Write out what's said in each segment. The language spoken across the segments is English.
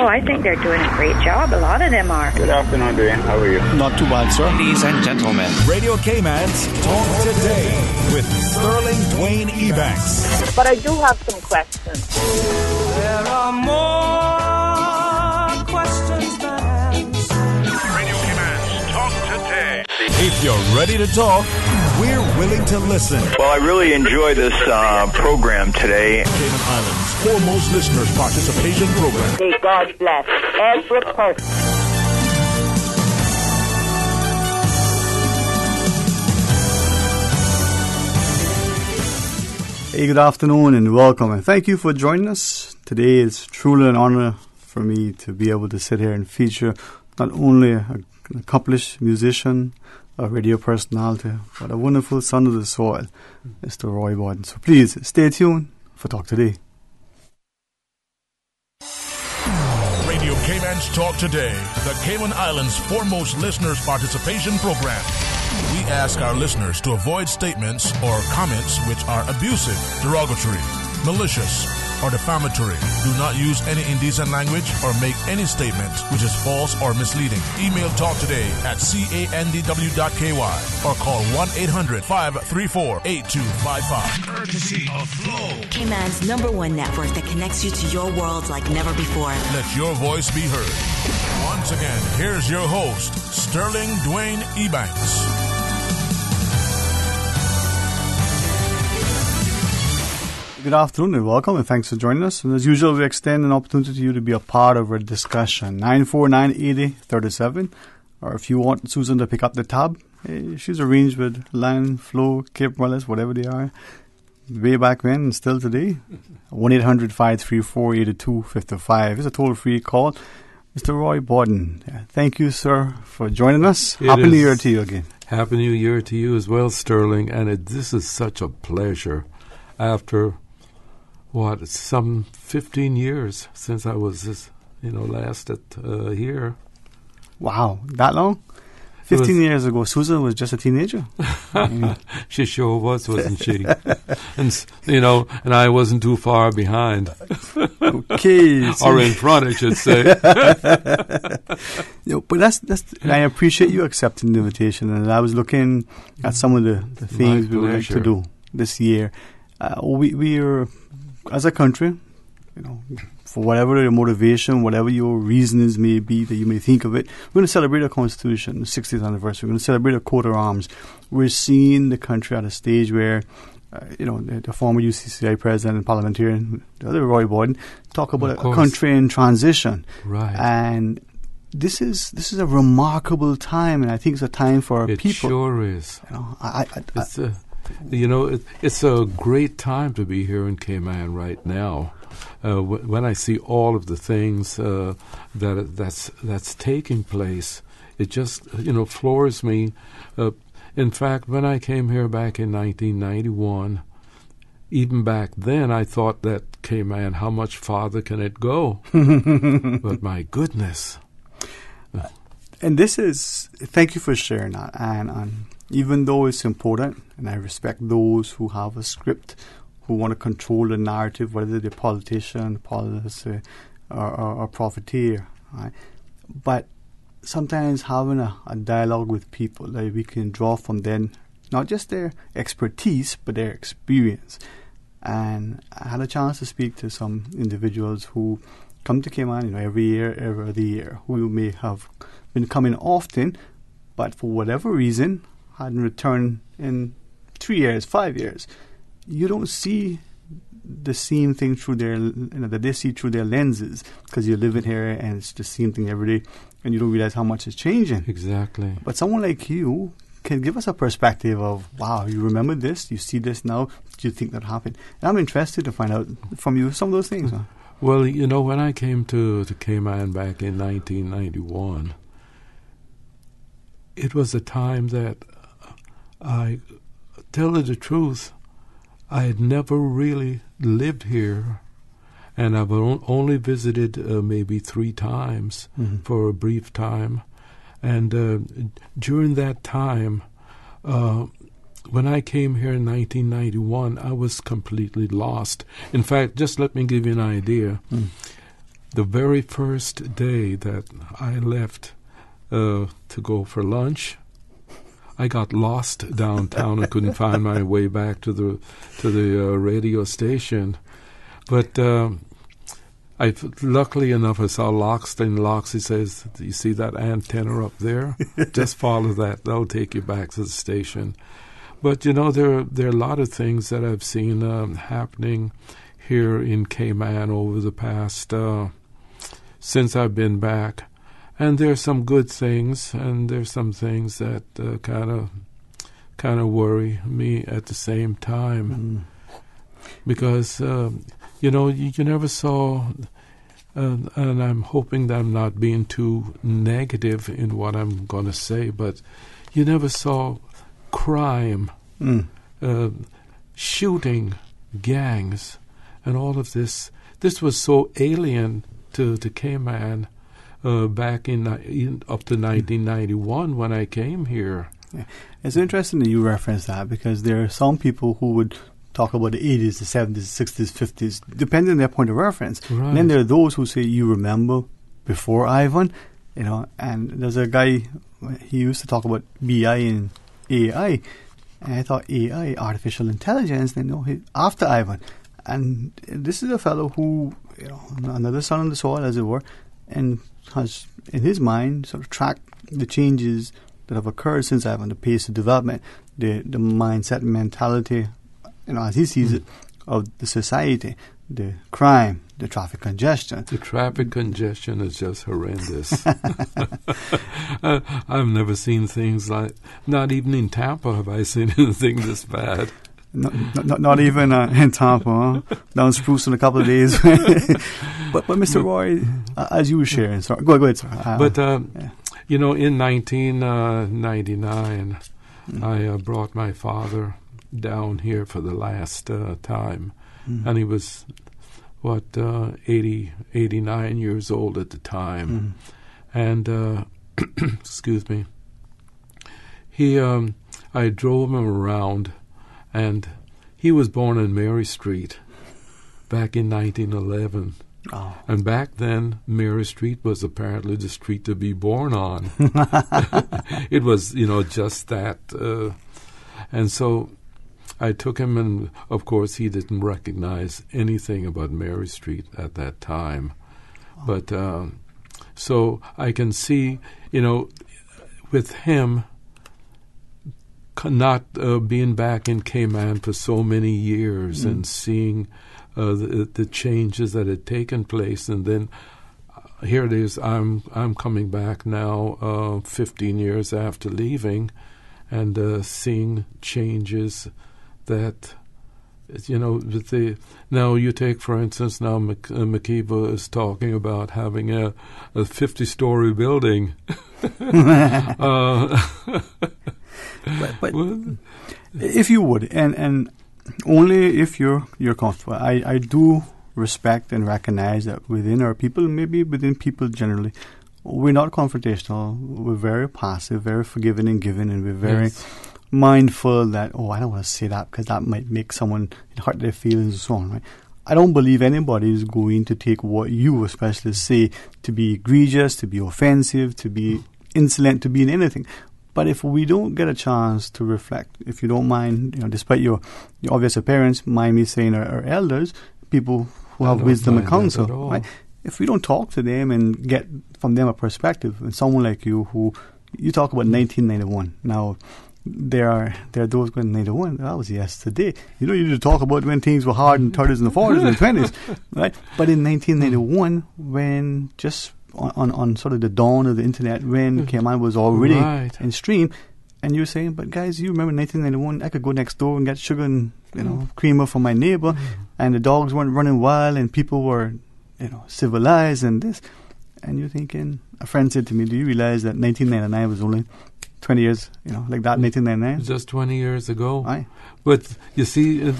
Oh, I think they're doing a great job. A lot of them are. Good afternoon, Dwayne. How are you? Not too bad, sir. Ladies and gentlemen, Radio Cayman's Talk Today with Sterling Dwayne Ebanks. But I do have some questions. There are more questions than answers. Radio Cayman's Talk Today. If you're ready to talk, we're willing to listen. Well, I really enjoy this program today. Cayman Islands' foremost listeners participation program. May God bless every person. Hey, good afternoon and welcome, and thank you for joining us. Today is truly an honor for me to be able to sit here and feature not only an accomplished musician, a radio personality, but a wonderful son of the soil, Mr. Roy Borden. So please stay tuned for Talk Today. Radio Cayman's Talk Today, the Cayman Islands' foremost listeners participation program. We ask our listeners to avoid statements or comments which are abusive, derogatory, malicious, or defamatory. Do not use any indecent language or make any statement which is false or misleading. Email talktoday@candw.ky or call 1-800-534-8255. Courtesy of Flow. Cayman's #1 network that connects you to your world like never before. Let your voice be heard. Once again, here's your host, Sterling Dwayne Ebanks. Good afternoon and welcome, and thanks for joining us. And as usual, we extend an opportunity to you to be a part of our discussion. 949-8037, or if you want Susan to pick up the tab, she's arranged with Line, Flow, Cape Wireless, whatever they are, way back when and still today. 1-800-534-8255 is a toll-free call. Mr. Roy Borden, thank you, sir, for joining us. Happy New Year to you again. Happy New Year to you as well, Sterling. And this is such a pleasure after some 15 years since I was, last here. Wow, that long? 15 years ago, Susan was just a teenager. She sure was, wasn't she? And I wasn't too far behind. Okay. Or in front, I should say. But that's. I appreciate you accepting the invitation, and I was looking at some of the things we would like to do this year. We are, as a country, for whatever your motivation, whatever your reasons may be that you may think of it, we're going to celebrate our Constitution, the 60th anniversary. We're going to celebrate a coat of arms. We're seeing the country at a stage where, the former UCCI president and parliamentarian, the other Roy Borden, talk about a country in transition. Right. And this is a remarkable time, and I think it's a time for our people. It sure is. It's a great time to be here in Cayman right now. When I see all of the things that's taking place, it just floors me. In fact, when I came here back in 1991, even back then I thought that Cayman, how much farther can it go? But my goodness. And thank you for sharing that, and even though it's important, and I respect those who have a script, who want to control the narrative, whether they're politician, policy, or profiteer, right? But sometimes having a dialogue with people that we can draw from them, not just their expertise, but their experience. And I had a chance to speak to some individuals who come to Cayman, every year, every other year, who may have been coming often, but for whatever reason, hadn't returned in 3 years, 5 years. You don't see the same thing through that they see through their lenses, because you're living here and it's the same thing every day, and you don't realize how much is changing. Exactly. But someone like you can give us a perspective of, wow, you remember this, you see this now, do you think that happened? And I'm interested to find out from you some of those things. Huh? Well, when I came to Cayman back in 1991, it was a time that I tell you the truth, I had never really lived here, and I've only visited maybe 3 times for a brief time. And during that time, when I came here in 1991, I was completely lost. In fact, just let me give you an idea. the very first day that I left to go for lunch, I got lost downtown and couldn't find my way back to the radio station. But luckily enough, I saw Loxton. Loxie says, "Do you see that antenna up there? Just follow that. That'll take you back to the station." But, there are a lot of things that I've seen happening here in Cayman over the past, since I've been back. And there's some good things, and there's some things that kind of worry me at the same time. Because, you never saw, and I'm hoping that I'm not being too negative in what I'm going to say, but you never saw crime, shooting, gangs, and all of this. This was so alien to Cayman back in up to 1991 when I came here. Yeah. It's interesting that you reference that, because there are some people who would talk about the 80s, the 70s, 60s, 50s, depending on their point of reference. Right. And then there are those who say, you remember before Ivan, and there's a guy, he used to talk about BI and AI, and I thought AI, artificial intelligence, after Ivan. And this is a fellow who, another son on the soil, as it were, and has, in his mind, sort of tracked the changes that have occurred since Ivan, the pace of development, the mindset and mentality, as he sees it, of the society, the crime, the traffic congestion. The traffic congestion is just horrendous. I've never seen things like, not even in Tampa have I seen anything this bad. Not even in Tampa, down Spruce in a couple of days. but Mr. Roy, as you were sharing, sorry, go ahead, sir. In 1999, I brought my father down here for the last time, and he was 89 years old at the time, and excuse me, I drove him around, and he was born on Mary Street back in 1911. Oh. And back then, Mary Street was apparently the street to be born on. It was, just that. And so I took him, and of course he didn't recognize anything about Mary Street at that time. Oh. But so I can see, with him not being back in Cayman for so many years and seeing the changes that had taken place, and then here it is. I'm coming back now, 15 years after leaving, and seeing changes that now you take, for instance, now Makiba is talking about having a 50-story building. But if you would, and only if you're comfortable. I do respect and recognize that within our people, maybe within people generally, we're not confrontational. We're very passive, very forgiving and giving, and we're very mindful that, I don't want to say that because that might make someone hurt their feelings and so on, right? I don't believe anybody is going to take what you especially say to be egregious, to be offensive, to be insolent, to be in anything. But if we don't get a chance to reflect, if you don't mind, despite your obvious appearance, mind me saying our elders, people who have wisdom and counsel, right? If we don't talk to them and get from them a perspective, and someone like you who, you talk about 1991. Now, there are those going 91. That was yesterday. You need to talk about when things were hard in the 30s and the 40s and the 20s, right? But in 1991, when just on sort of the dawn of the internet, when Cayman was already in stream, and you're saying, but guys, you remember 1991, I could go next door and get sugar and creamer from my neighbor, and the dogs weren't running wild, and people were civilized and this. And you're thinking, a friend said to me, do you realize that 1999 was only 20 years, like that, 1999? Just 20 years ago. Aye. But you see,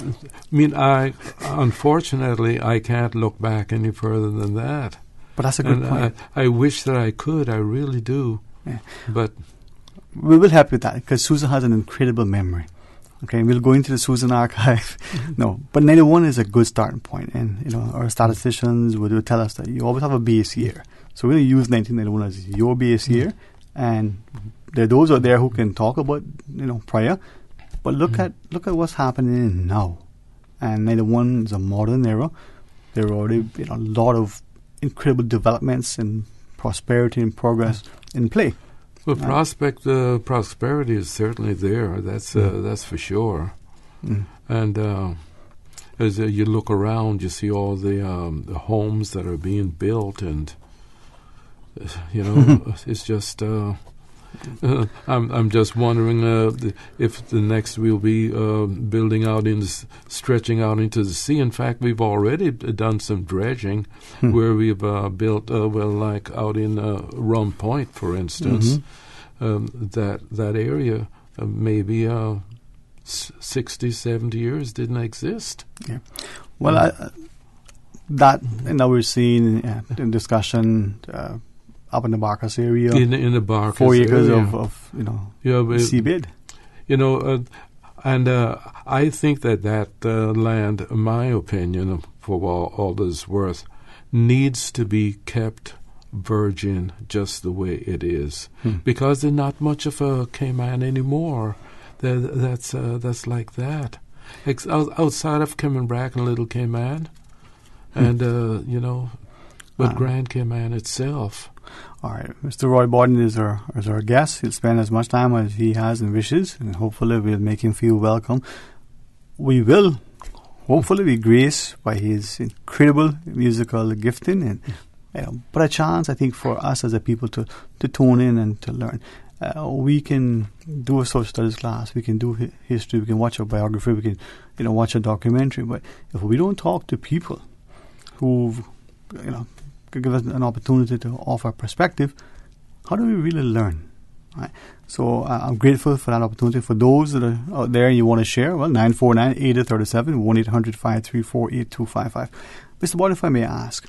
unfortunately, I can't look back any further than that. But that's a good point. I wish that I could. I really do. Yeah. But we will help with that, because Susan has an incredible memory. Okay, we'll go into the Susan archive. No, but 91 is a good starting point, and our statisticians would tell us that you always have a base year. So we're going to use 1991 as your base year, and there are those out there who can talk about prior, but look at what's happening now. And 91 is a modern era. There are already a lot of incredible developments and prosperity and progress in play. Well, prosperity is certainly there. That's for sure. And as you look around, you see all the homes that are being built, and it's just. I'm just wondering if the next we'll be building out stretching out into the sea. In fact, we've already done some dredging where we've built like out in Rum Point, for instance. That area maybe 60, 70 years didn't exist. Yeah. Well, that now we're seeing in discussion. Up in the Barkas area, in the Barkas 4 acres area. of seabed. And I think that land, in my opinion, for all that it's worth, needs to be kept virgin just the way it is, because there's not much of a Cayman anymore. That's like that. Outside of Cayman-Brac and Little Cayman, and but Grand Cayman itself. All right, Mr. Roy Borden is our guest. He'll spend as much time as he has and wishes, and hopefully we'll make him feel welcome. We will hopefully be graced by his incredible musical gifting, and but a chance, I think, for us as a people to tune in and to learn. We can do a social studies class, we can do history, we can watch a biography, we can watch a documentary, but if we don't talk to people who could give us an opportunity to offer perspective, how do we really learn? Right? So I'm grateful for that opportunity. For those that are out there and you want to share, 949-8037, 1-800-534-8255. Mr. Borden, if I may ask,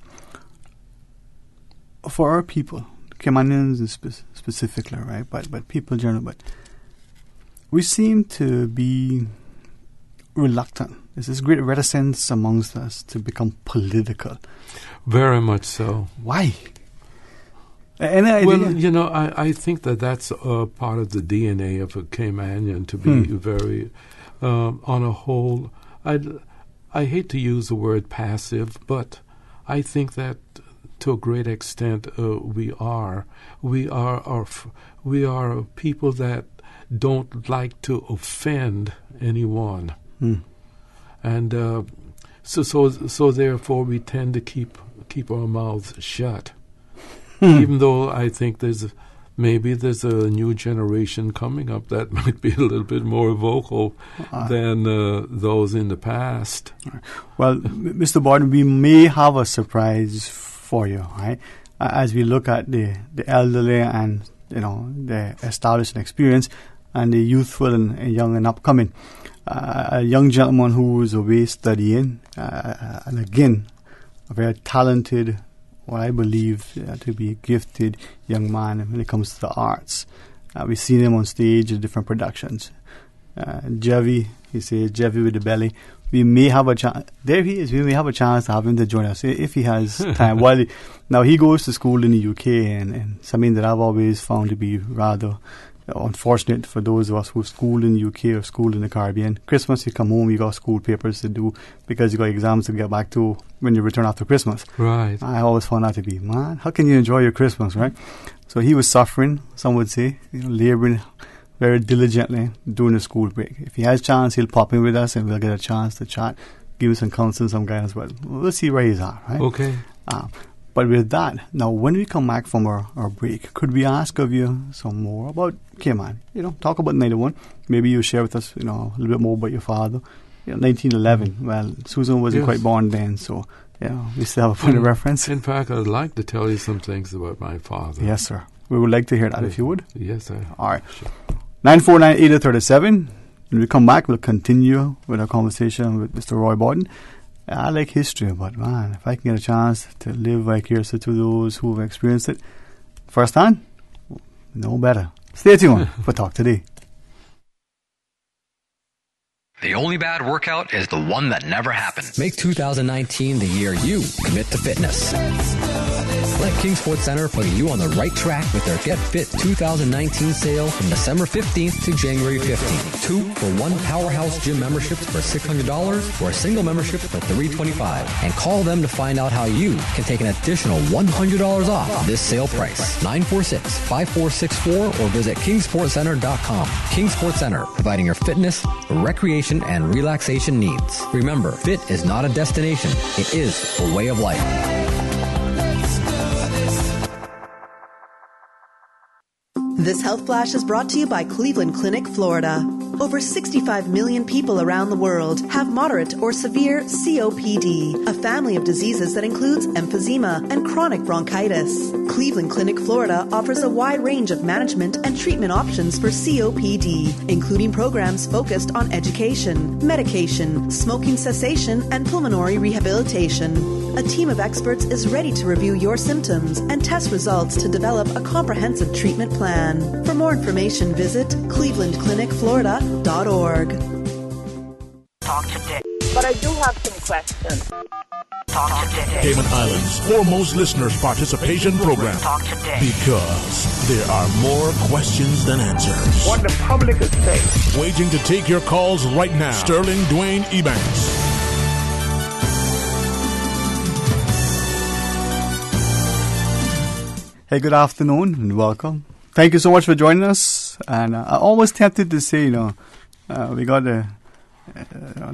for our people, Caymanians specifically, right, but people in general, but we seem to be reluctant. There's this great reticence amongst us to become political. Very much so. Why? Any idea? Well, I think that's part of the DNA of a Caymanian to be very, on a whole, I hate to use the word passive, but I think that to a great extent we are people that don't like to offend anyone, and so therefore we tend to keep our mouths shut. Even though I think there's a new generation coming up that might be a little bit more vocal than those in the past. Well, Mr. Borden, we may have a surprise for you, right? As we look at the elderly and the established and experienced, and the youthful and young and upcoming. A young gentleman who is away studying, and again, a very talented, what I believe to be a gifted young man when it comes to the arts. We've seen him on stage in different productions. Jevy, he says, Jevy with the belly. We may have a chance. There he is. We may have a chance to have him to join us if he has time. Now he goes to school in the UK, and something that I've always found to be rather unfortunate for those of us who schooled in the UK or schooled in the Caribbean. Christmas, you come home, you got school papers to do because you got exams to get back to when you return after Christmas. Right. I always found that to be, man, how can you enjoy your Christmas, right? So he was suffering, some would say, laboring very diligently during the school break. If he has a chance, he'll pop in with us and we'll get a chance to chat, give him some counsel, some guidance. Well, we'll see where he's at, right? Okay. But with that, now when we come back from our break, could we ask of you some more about Cayman? Talk about 91. Maybe you share with us, a little bit more about your father. 1911. Well, Susan wasn't quite born then, so we still have a point of reference. In fact, I'd like to tell you some things about my father. Yes, sir. We would like to hear that if you would. Yes, sir. All right. Sure. 949-8037. When we come back, we'll continue with our conversation with Mr. Roy Borden. I like history, but man, if I can get a chance to live vicariously to those who have experienced it firsthand, no better. Stay tuned for Talk Today. The only bad workout is the one that never happened. Make 2019 the year you commit to fitness. Let King Sports Center put you on the right track with their Get Fit 2019 sale from December 15th to January 15th. 2-for-1 Powerhouse Gym memberships for $600 or a single membership for $325. And call them to find out how you can take an additional $100 off this sale price. 946-5464 or visit kingsportscenter.com. King Sports Center, providing your fitness, recreation, and relaxation needs. Remember, fit is not a destination. It is a way of life. This Health Flash is brought to you by Cleveland Clinic, Florida. Over 65 million people around the world have moderate or severe COPD, a family of diseases that includes emphysema and chronic bronchitis. Cleveland Clinic, Florida offers a wide range of management and treatment options for COPD, including programs focused on education, medication, smoking cessation, and pulmonary rehabilitation. A team of experts is ready to review your symptoms and test results to develop a comprehensive treatment plan. For more information, visit clevelandclinicflorida.org. Talk today. But I do have some questions. Talk today. Cayman Islands' foremost listeners' participation program. Talk today. Because there are more questions than answers. What the public is saying. Waiting to take your calls right now. Sterling Dwayne Ebanks. Hey, good afternoon and welcome. Thank you so much for joining us. And I'm almost tempted to say, we got the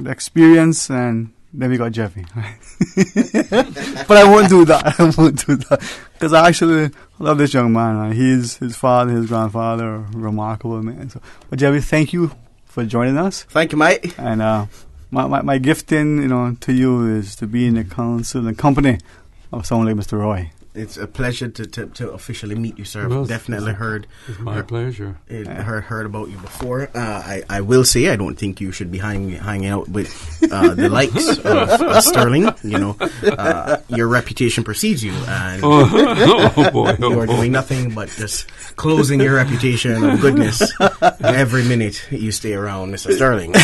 experience and then we got Jeffy. But I won't do that. Because I actually love this young man. His father, his grandfather, remarkable man. So, but Jeffy, thank you for joining us. Thank you, mate. And my gifting, to you is to be in the council and company of someone like Mr. Roy. It's a pleasure to officially meet you, sir. Well, Definitely heard. It's my pleasure. Heard about you before. I will say I don't think you should be hanging out with the likes of Sterling. Your reputation precedes you, and you are doing nothing but just closing your reputation of goodness every minute you stay around Mr. Sterling.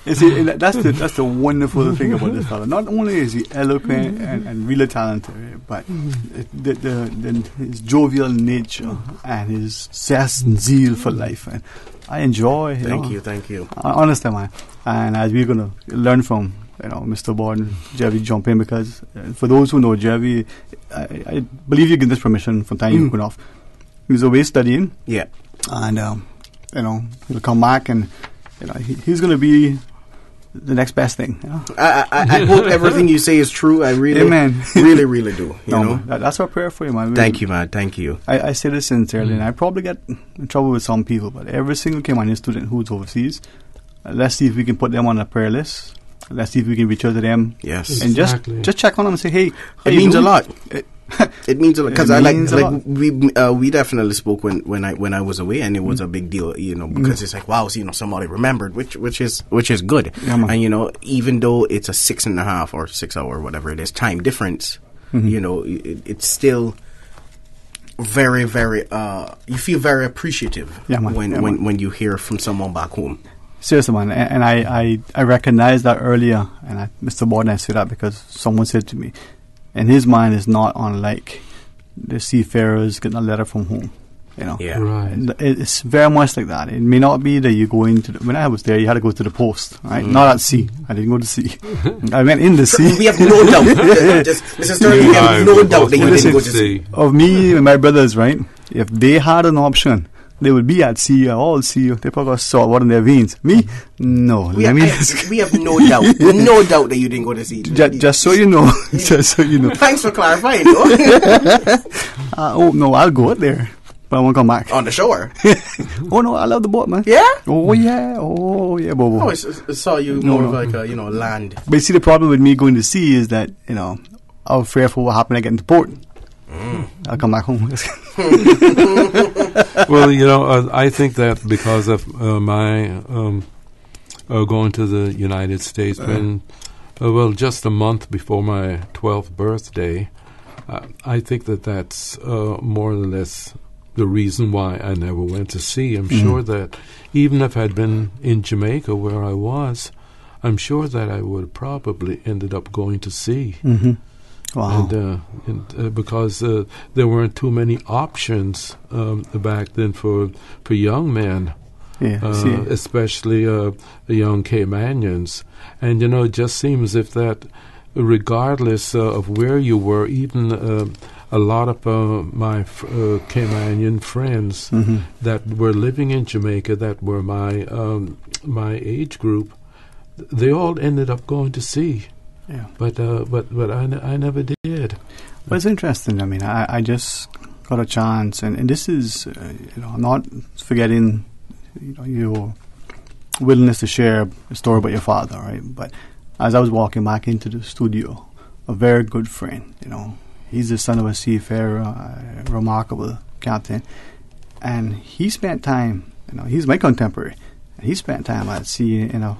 You see, that's the wonderful thing about this fellow. Not only is he eloquent and really talented, but his jovial nature and his zest and zeal for life, and I enjoy. Thank you. Honestly, man. And as we're gonna learn from Mr. Borden, Jerry jump in, because for those who know Jerry, I believe you give this permission from time you went off. He was away studying. Yeah. And he'll come back and he's gonna be the next best thing. I hope everything you say is true. I really, Amen. really do. That's our prayer for you, man. Thank you, man. Thank you. I say this sincerely, and I probably get in trouble with some people, but every single Cayman student who's overseas, let's see if we can put them on a prayer list. Let's see if we can reach out to them. Yes, and just check on them and say, hey, it means a lot. It means a lot, because we definitely spoke when I was away, and it was a big deal, because it's like, wow, somebody remembered, which is good. Yeah, and even though it's a 6.5 or 6 hour, whatever it is, time difference, it's still very, very you feel very appreciative when you hear from someone back home. Seriously, man, and I recognized that earlier, and Mr. Borden, I say that because someone said to me, and his mind is not unlike the seafarers getting a letter from home. Yeah. Right. It's very much like that. It may not be that you go into when I was there, you had to go to the post, right? Not at sea. I didn't go to sea. I went in the sea. We have no doubt. Mr. Sterling, we have no doubt that you didn't go to sea. Of me and my brothers, right? If they had an option, they would be at sea, all sea. They probably got salt in their veins. Me? No. We have no doubt. No doubt that you didn't go to sea. Just so you know. Just so you know. Thanks for clarifying, oh, no, I'll go out there. But I won't come back. On the shore? Oh, no, I love the boat, man. Yeah? Oh, yeah, Bobo. I saw you more of like a, land. But you see, the problem with me going to sea is that, I'm fearful what happened when I get into port. I'll come back home. Well, I think that because of my going to the United States when, just a month before my 12th birthday, I think that's more or less the reason why I never went to sea. I'm sure that even if I'd been in Jamaica where I was, I'm sure that I would have probably ended up going to sea. Wow. And because there weren't too many options back then for young men. Especially the young Caymanians. And, it just seems as if that regardless of where you were, even a lot of my Caymanian friends that were living in Jamaica that were my age group, they all ended up going to sea. Yeah. But I never did. Well, it's interesting. I mean, I just got a chance, and this is, I'm not forgetting your willingness to share a story about your father, right? But as I was walking back into the studio, a very good friend, he's the son of a seafarer, a remarkable captain, and he spent time, he's my contemporary, and he spent time at sea in a,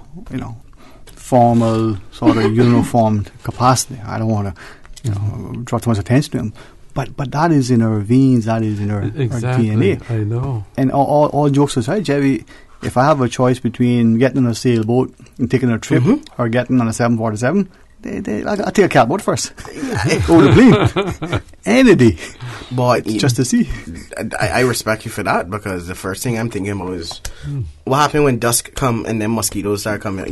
formal sort of uniformed capacity. I don't want to, draw too much attention to him. But that is in our veins, that is in our DNA. I know. And all jokes aside, Jerry, if I have a choice between getting on a sailboat and taking a trip or getting on a 747, I'll take a catboat first. Over the plane. Any day. But just to see. I respect you for that, because the first thing I'm thinking about is what happened when dusk come and then mosquitoes start coming.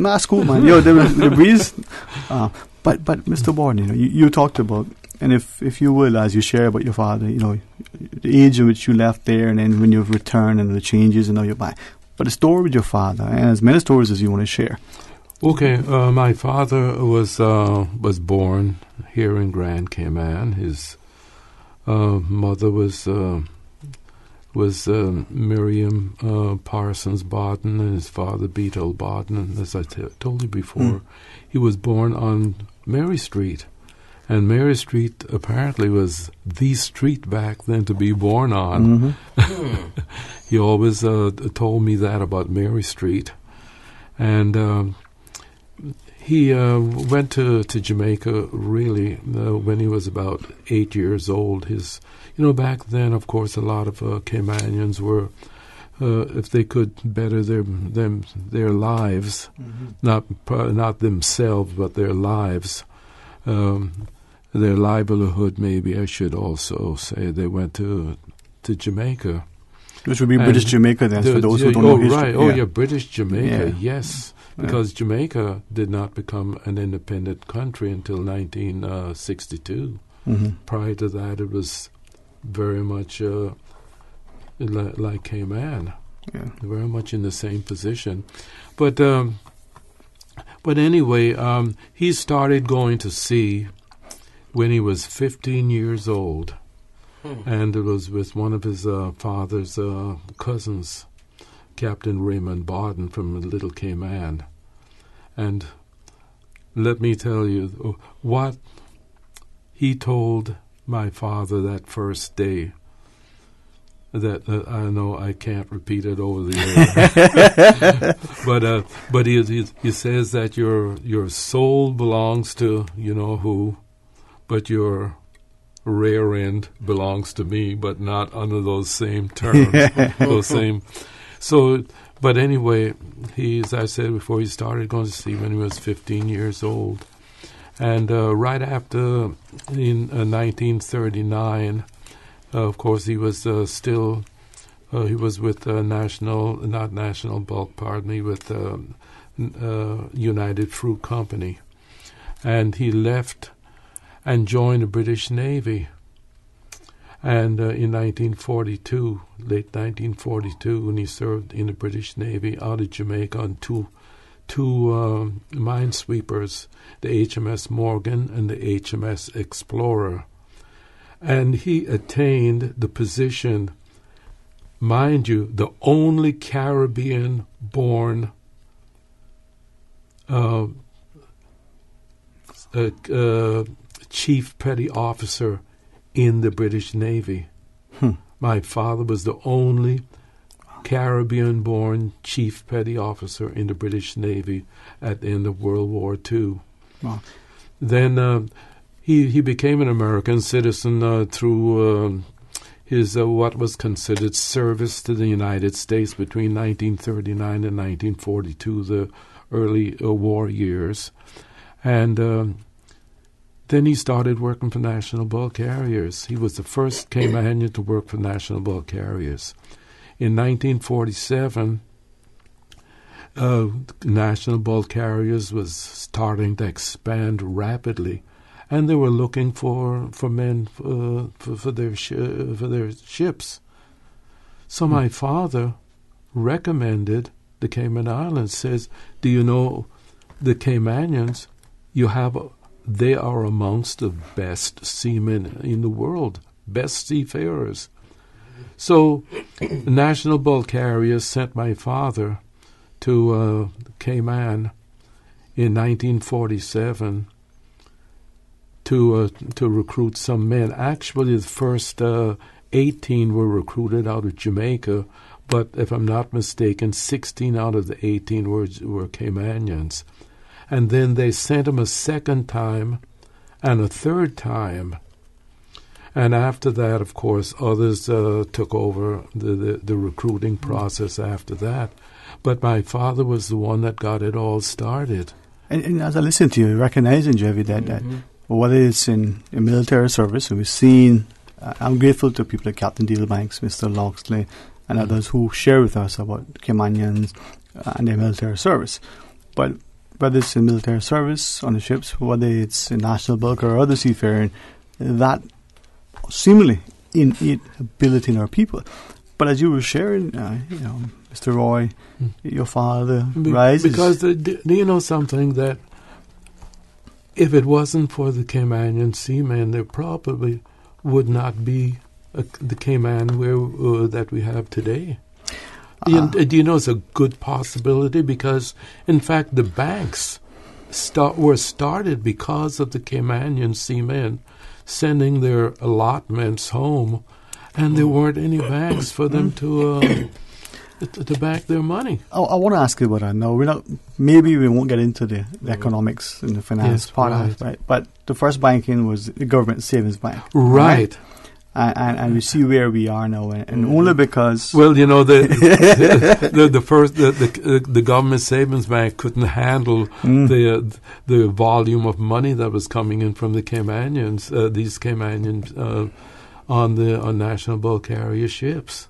That's cool, man. The breeze. But Mr. Borden, you talked about, and if you will, as you share about your father, the age in which you left there, and then when you've returned and the changes and now you're back. But the story with your father, and as many stories as you want to share. Okay, my father was born here in Grand Cayman. His mother was Miriam Parsons Borden, and his father Beetle Borden. And as I told you before, he was born on Mary Street. And Mary Street apparently was the street back then to be born on. He always told me that about Mary Street. And he went to Jamaica really when he was about 8 years old. Back then, of course, a lot of Caymanians were, if they could better their lives, not themselves, but their lives, their livelihood, maybe I should also say, they went to Jamaica. Which would be British Jamaica then, for those who don't know history. Right. British Jamaica, yes. Because Jamaica did not become an independent country until 1962. Prior to that, it was very much like Cayman, very much in the same position. But anyway, he started going to sea when he was 15 years old, and it was with one of his father's cousins, Captain Raymond Borden from Little Cayman. And let me tell you what he told my father that first day, that I know I can't repeat it over the air. But he says that your soul belongs to who, but your rear end belongs to me, but not under those same terms. But anyway, as I said before, he started going to sea when he was 15 years old. And right after, in 1939, of course, he was still, he was with with United Fruit Company. And he left and joined the British Navy. And in 1942, late 1942, when he served in the British Navy out of Jamaica on two minesweepers, the HMS Morgan and the HMS Explorer. And he attained the position, mind you, the only Caribbean-born chief petty officer in the British Navy. My father was the only Caribbean-born chief petty officer in the British Navy at the end of World War II. Wow. Then he became an American citizen through his what was considered service to the United States between 1939 and 1942, the early war years. And then he started working for National Bulk Carriers. He was the first Caymanian to work for National Bulk Carriers. In 1947, National Bulk Carriers was starting to expand rapidly, and they were looking for men for their ships. So my father recommended the Cayman Islands. Says, "Do you know the Caymanians? They are amongst the best seamen in the world, best seafarers." So National Bulk Carriers sent my father to Cayman in 1947 to recruit some men. Actually, the first 18 were recruited out of Jamaica, but if I'm not mistaken, 16 out of the 18 were Caymanians. And then they sent him a second time and a third time. And after that, of course, others took over the recruiting process after that. But my father was the one that got it all started. And as I listen to you, recognizing, Jevi, that whether it's in military service, we've seen, I'm grateful to people like Captain Dwayne Ebanks, Mr. Loxley, and others who share with us about Caymanians and their military service. But whether it's in military service on the ships, whether it's in national bulk or other seafaring, that seemingly innate ability in our people. But as you were sharing, Mr. Roy, your father rises. Because do you know something, that if it wasn't for the Caymanian seamen, there probably would not be the Cayman that we have today. Do you know it's a good possibility? Because, in fact, the banks were started because of the Caymanian seamen sending their allotments home, and there weren't any banks for them to back their money. I want to ask you about that now. Maybe we won't get into the economics and the finance part of it, right? But the first banking was the government savings bank. Right. And we see where we are now, and only because... Well, the government savings bank couldn't handle the volume of money that was coming in from the Caymanians, these Caymanians on National Bulk Carrier ships.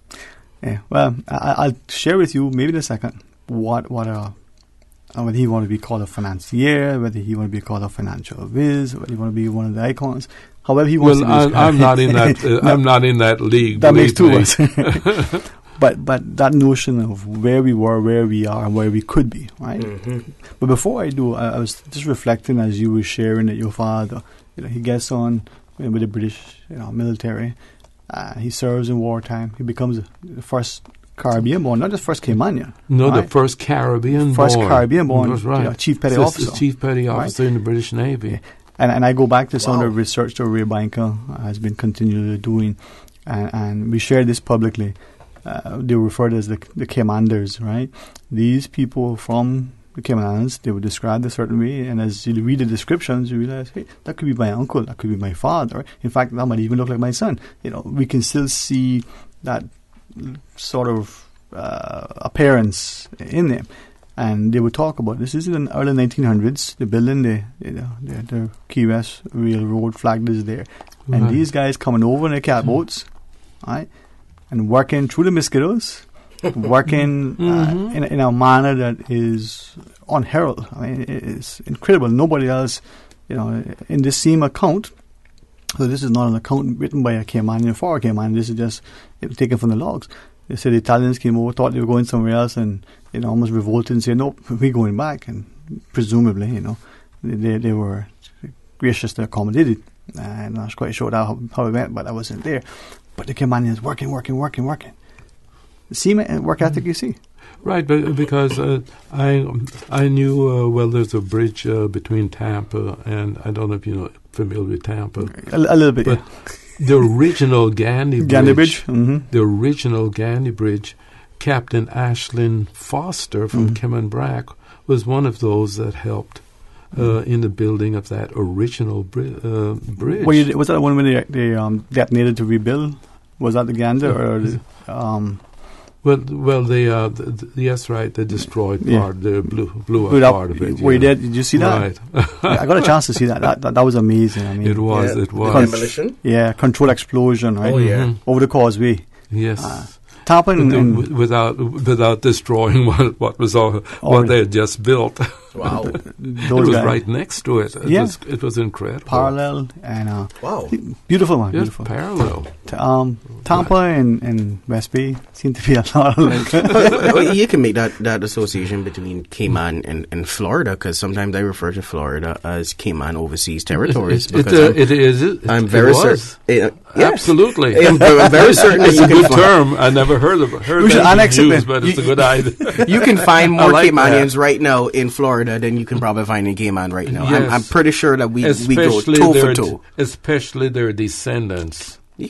Yeah, well, I'll share with you maybe in a second whether he want to be called a financier, whether he want to be called a financial whiz, whether he want to be one of the icons. However he wants to be. I'm not in that. I'm not in that league. That makes two of us. But that notion of where we were, where we are, and where we could be, right? Mm-hmm. But before I do, I was just reflecting as you were sharing that your father, he gets on with the British, military. He serves in wartime. He becomes the first Caribbean-born, not just first Caymanian. No, right? The first Caribbean-born. First Caribbean-born, that's right. Chief Petty Officer. Chief Petty Officer in the British Navy. Yeah. And I go back to some of the research that Ray Banker has been continually doing, and we share this publicly. They were referred as the Caymanders, right? These people from the Cayman Islands, they were described a certain way, and as you read the descriptions, you realize, hey, that could be my uncle, that could be my father. In fact, that might even look like my son. We can still see that sort of appearance in them. And they would talk about this is in the early 1900s. They're building the Key West Railroad, flag is there, and these guys coming over in their catboats, right, and working through the mosquitoes, working in a manner that is unheralded. I mean, it's incredible. Nobody else, in this same account. So this is not an account written by a Caymanian for a Cayman. This is just taken from the logs. They said the Italians came over, thought they were going somewhere else, and almost revolted and said, "Nope, we're going back." And presumably, they were gracious to accommodate it. And I'm not quite sure how it went, but I wasn't there. But the Caymanians working. The seamen work ethic, you see. Right, but because I knew there's a bridge between Tampa and I don't know if you're familiar with Tampa. A little bit, but the original Gandy Bridge. The original Gandy Bridge, Captain Ashlyn Foster from Cayman-Brac was one of those that helped in the building of that original bridge. Was that one when they detonated to rebuild? Was that the Gander or? Well, they yes, right. They destroyed part. They blew up part of it. We did. Did you see that? Right. I got a chance to see that. That was amazing. I mean, it was. Demolition. Yeah, controlled explosion. Right. Oh yeah. Over the causeway. Yes. Tampa without destroying what they had just built. Wow. It was right next to it. It was incredible. Parallel and wow. Beautiful one. Yes, beautiful. Parallel. Tampa and West Bay seem to be a lot of you can make that association between Cayman and Florida, because sometimes I refer to Florida as Cayman Overseas Territories. I'm very certain. Absolutely. I'm very certain it's a good term. I never heard that used, but it's a good idea. You can find more Caymanians right now in Florida than you can probably find in Cayman right now. Yes. I'm pretty sure that we go toe for toe. Especially their descendants. Yeah.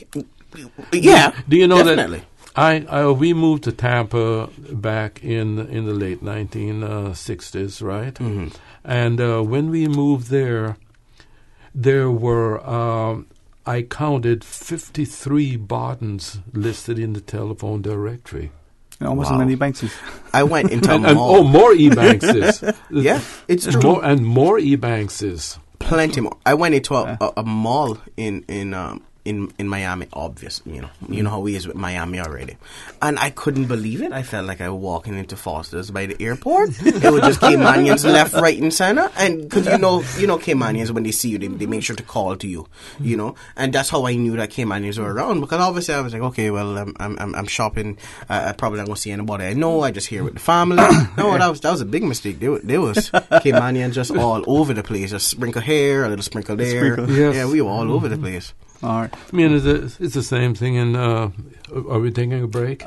Do you know definitely. that we moved to Tampa back in the late 1960s, right? Mm-hmm. And when we moved there were I counted 53 Bartons listed in the telephone directory. Almost as many Ebankses. I went into a mall. More Ebankses. Yeah, it's true. More Ebankses. Plenty more. I went into a mall in Miami, obviously, you know how he is with Miami already, and I couldn't believe it. I felt like I was walking into Foster's by the airport. It was just Caymanians left, right, and center, and because you know Caymanians, when they see you, they make sure to call to you, and that's how I knew that Caymanians were around, because obviously I was like, okay, well, I'm shopping. I probably not gonna see anybody I know. I just here with the family. No, that was a big mistake. There was Caymanians just all over the place. A sprinkle here, a little sprinkle there. Yes. Yeah, we were all over the place. All right. I mean, it's the same thing in... are we taking a break?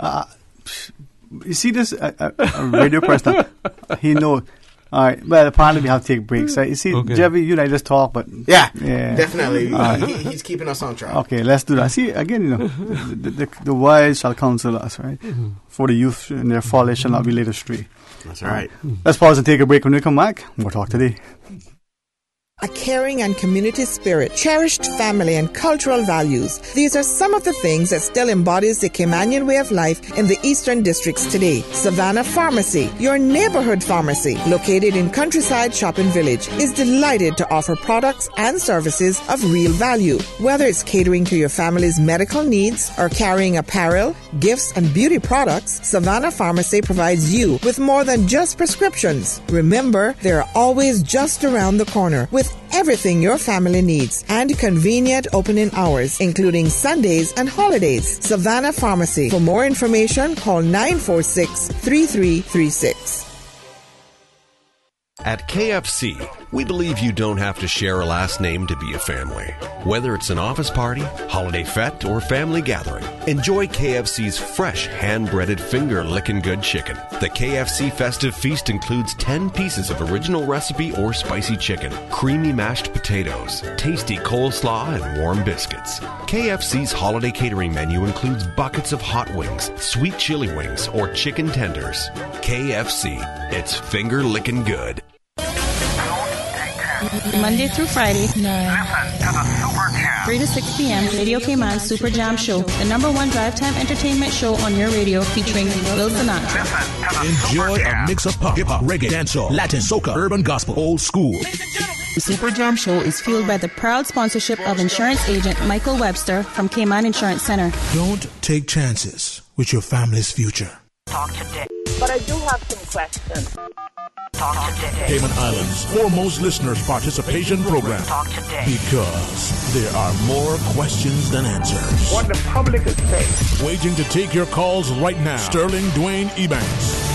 You see this a radio person, he knows. All right. Well, apparently we have to take breaks. You see, Jeffy, you and I just talk, but... Yeah. Definitely. He's keeping us on track. Okay, let's do that. See, again, the wise shall counsel us, right? Mm-hmm. For the youth in their folly shall not be led astray. That's right. Let's pause and take a break. When we come back, we'll talk today. A caring and community spirit, cherished family and cultural values. These are some of the things that still embodies the Caymanian way of life in the Eastern Districts today. Savannah Pharmacy, your neighborhood pharmacy, located in Countryside Shopping Village, is delighted to offer products and services of real value. Whether it's catering to your family's medical needs or carrying apparel, gifts, and beauty products, Savannah Pharmacy provides you with more than just prescriptions. Remember, they're always just around the corner with everything your family needs and convenient opening hours, including Sundays and holidays. Savannah Pharmacy. For more information, call 946-3336. At KFC, we believe you don't have to share a last name to be a family. Whether it's an office party, holiday fete, or family gathering, enjoy KFC's fresh hand-breaded finger-licking good chicken. The KFC Festive Feast includes 10 pieces of original recipe or spicy chicken, creamy mashed potatoes, tasty coleslaw, and warm biscuits. KFC's holiday catering menu includes buckets of hot wings, sweet chili wings, or chicken tenders. KFC, it's finger-licking good. Monday through Friday, 3 to 6 p.m. Radio Cayman Super Jam Show, the #1 drive time entertainment show on your radio, featuring Will Sinatra. Enjoy a mix of pop, hip-hop, reggae, dancehall, Latin, soca, urban gospel, old school. The Super Jam Show is fueled by the proud sponsorship of insurance agent Michael Webster from Cayman Insurance Center. Don't take chances with your family's future. Talk today. But I do have some questions. Talk today. Cayman Islands' foremost listeners' participation program. Talk today. Because there are more questions than answers. What the public is saying. Waiting to take your calls right now. Sterling Dwayne Ebanks.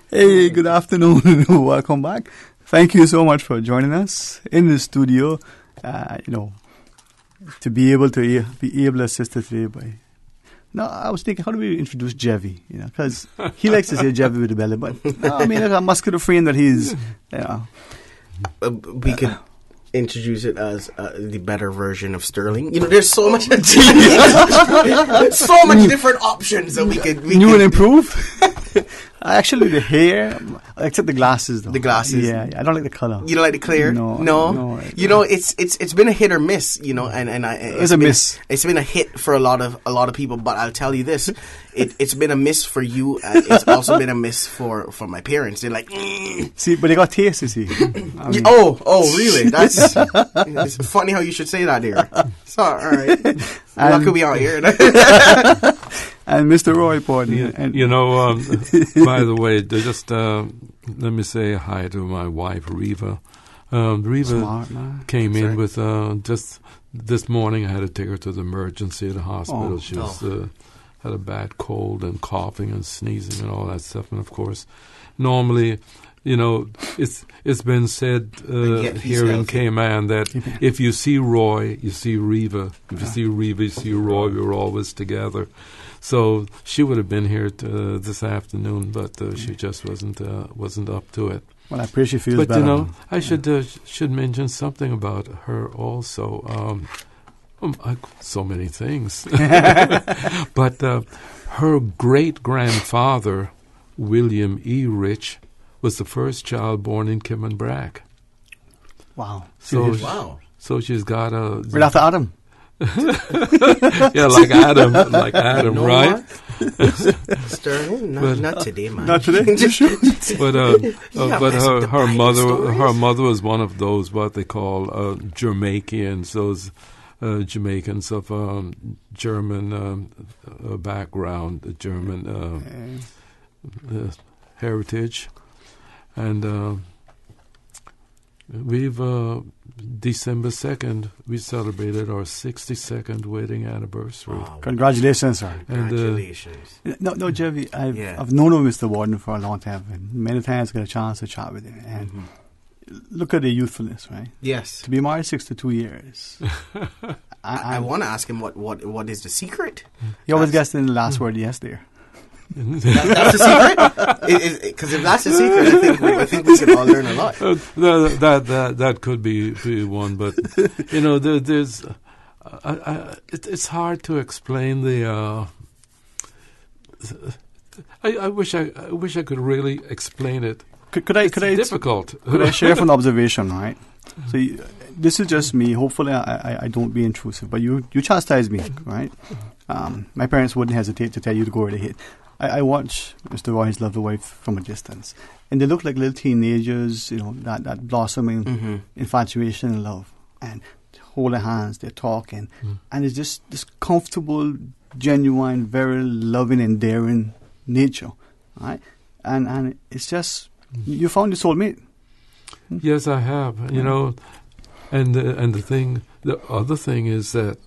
Hey, good afternoon and welcome back. Thank you so much for joining us in the studio. To be able to assist us today by. Now, I was thinking, how do we introduce Jevy? Because he likes to say Jevy with a belly, but I mean, like a muscular frame that he's. We could introduce it as the better version of Sterling. There's so much, so much different options that we could new and improve. Actually, the hair, except the glasses, though. The glasses. Yeah, I don't like the color. You don't like the clear? No. You know, it's been a hit or miss. You know, and it's a miss. It's been a hit for a lot of people. But I'll tell you this: it's been a miss for you. It's also been a miss for my parents. They're like, see, but they got taste. You see. I mean, really? That's it's funny how you should say that here. So, all right, lucky we out here. And Mr. Roy Portney. By the way, just let me say hi to my wife, Reva. Reva came in with just this morning. I had to take her to the emergency at the hospital. She was had a bad cold and coughing and sneezing and all that stuff. And of course, normally, it's been said here in Cayman that if you see Roy, you see Reva. If you see Reva, you see Roy. We're always together. So she would have been here this afternoon, but she just wasn't up to it. Well, I pray she feels better. But I should mention something about her also. So many things, but her great grandfather, William E. Rich, was the first child born in Kimmenbrack. Wow! So she's got a right after Adam. Yeah, like Adam, right? Sterling, not today, man. Not today. But her mother was one of those what they call Jamaicans, those Jamaicans of German background, German heritage, and we've December 2nd, we celebrated our 62nd wedding anniversary. Wow. Congratulations, sir. Congratulations. No, Jeffy, I've known Mr. Warden for a long time, and many times got a chance to chat with him. And look at the youthfulness, right? Yes. To be married 62 years. I want to ask him what is the secret? He always gets in the last word, yes, there. That's the secret? Because if that's the secret, I think we can all learn a lot. That could be one, but there's it's hard to explain the. I wish I could really explain it. It's difficult. Could I share an observation, right? So this is just me. Hopefully, I don't be intrusive, but you chastise me, right? My parents wouldn't hesitate to tell you to go right ahead. I watch Mr. Roy's lovely wife from a distance, and they look like little teenagers, that blossoming infatuation and love, and hold their hands, they're talking, and it's just this comfortable, genuine, very loving, endearing nature, right? And it's just you found your soulmate. Yes, I have. And the other thing is that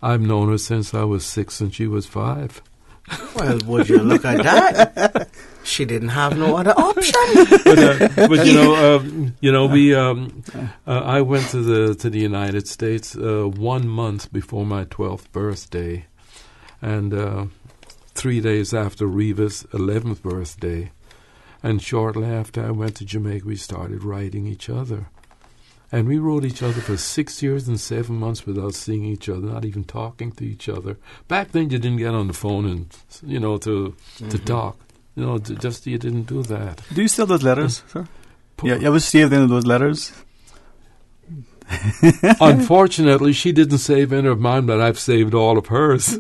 I've known her since I was 6 and she was 5. Well, would you look at that? She didn't have no other option. I went to the United States 1 month before my 12th birthday, and 3 days after Reva's 11th birthday, and shortly after I went to Jamaica, we started writing each other. And we wrote each other for 6 years and 7 months without seeing each other, not even talking to each other. Back then, you didn't get on the phone and to talk. You didn't do that. Do you still have those letters, sir? Yeah, you ever saved any of those letters? Unfortunately, she didn't save any of mine, but I've saved all of hers.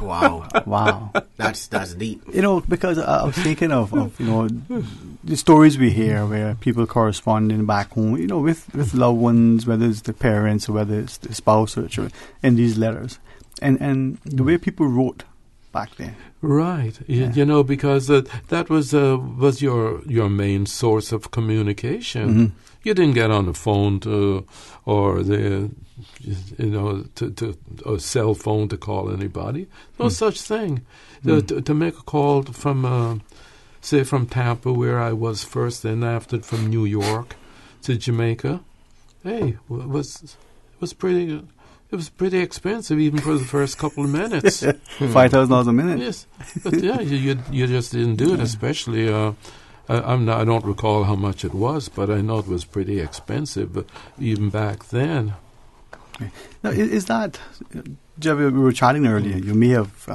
Wow. That's deep. Because I was thinking of the stories we hear where people corresponding back home, with loved ones, whether it's the parents or whether it's the spouse or in these letters, and the way people wrote back then. Right. Yeah. Because that was your main source of communication. Mm-hmm. You didn't get on the phone to a cell phone to call anybody. No such thing. To make a call from, say, from Tampa, where I was first, and after from New York to Jamaica, it was pretty. It was pretty expensive, even for the first couple of minutes. $5,000 a minute. Yes, but you just didn't do it. Especially, I don't recall how much it was, but I know it was pretty expensive, even back then. Now, is that, Jerry, we were chatting earlier, you may have,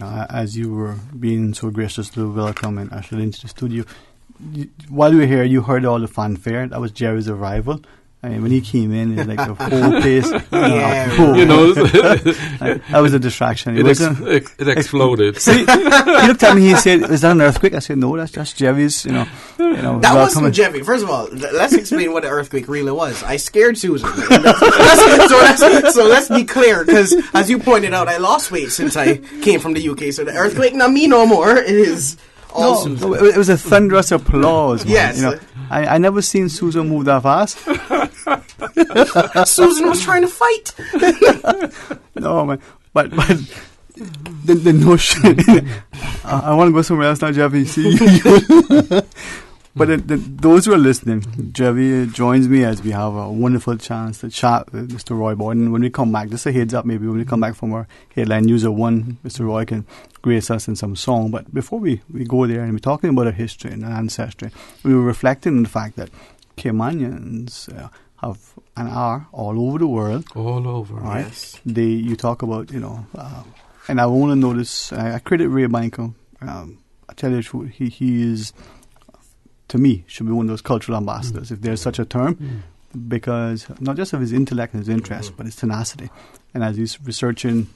as you were being so gracious to welcome and ushered into the studio, while you were here, you heard all the fanfare. That was Jerry's arrival. I mean, when he came in, it's like the whole place. That was a distraction. It exploded. See, he looked at me. He said, "Is that an earthquake?" I said, "No, that's Jerry's." That wasn't Jerry. First of all, let's explain what the earthquake really was. I scared Susan. So let's be clear, because as you pointed out, I lost weight since I came from the UK. So the earthquake, not me no more. It is. No, it was a thunderous applause. Man. Yes. I never seen Susan move that fast. Susan was trying to fight. No, man. But the notion. I want to go somewhere else now, Jeffy. See you. But those who are listening, Jerry joins me as we have a wonderful chance to chat with Mr. Roy Borden. When we come back, just a heads up, maybe when we come back from our headline news at 1, Mr. Roy can grace us in some song. But before we go there and we're talking about our history and our ancestry, we were reflecting on the fact that Caymanians have and are all over the world. All over, right? Yes. You talk about, and I want to notice, I credit Ray Banko. I tell you the truth, he is, to me, should be one of those cultural ambassadors, if there's such a term, because not just of his intellect and his interest, but his tenacity. And as he's researching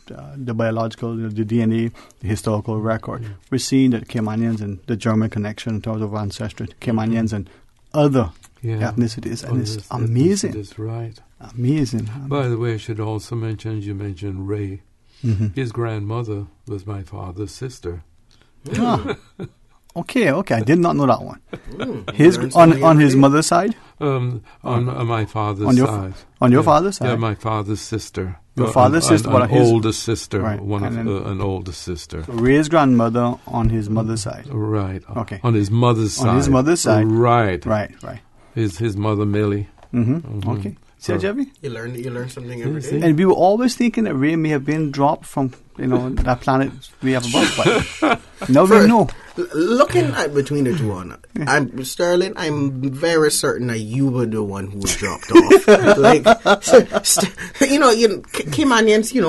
the biological, the DNA, the historical record, we're seeing that Caymanians and the German connection in terms of ancestry, Caymanians and other ethnicities, and it's amazing. It's right. Amazing. By the way, I should also mention, you mentioned Ray. Mm-hmm. His grandmother was my father's sister. Ah. Okay, I did not know that one. His on his mother's side? On my father's side. On your father's side? Yeah, my father's sister. Your father's sister? An older sister. Right. An older sister. So Ray's grandmother on his mother's side? Right. Okay. On his mother's side. On his mother's side? Right. Right. His mother, Millie. Mm-hmm. Okay. See, Jeffy? You learn something every day. And we were always thinking that Ray may have been dropped from, that planet we have above, but now we know. Looking at between the two on, Sterling, I'm very certain that you were the one who was dropped off. Caymanians, you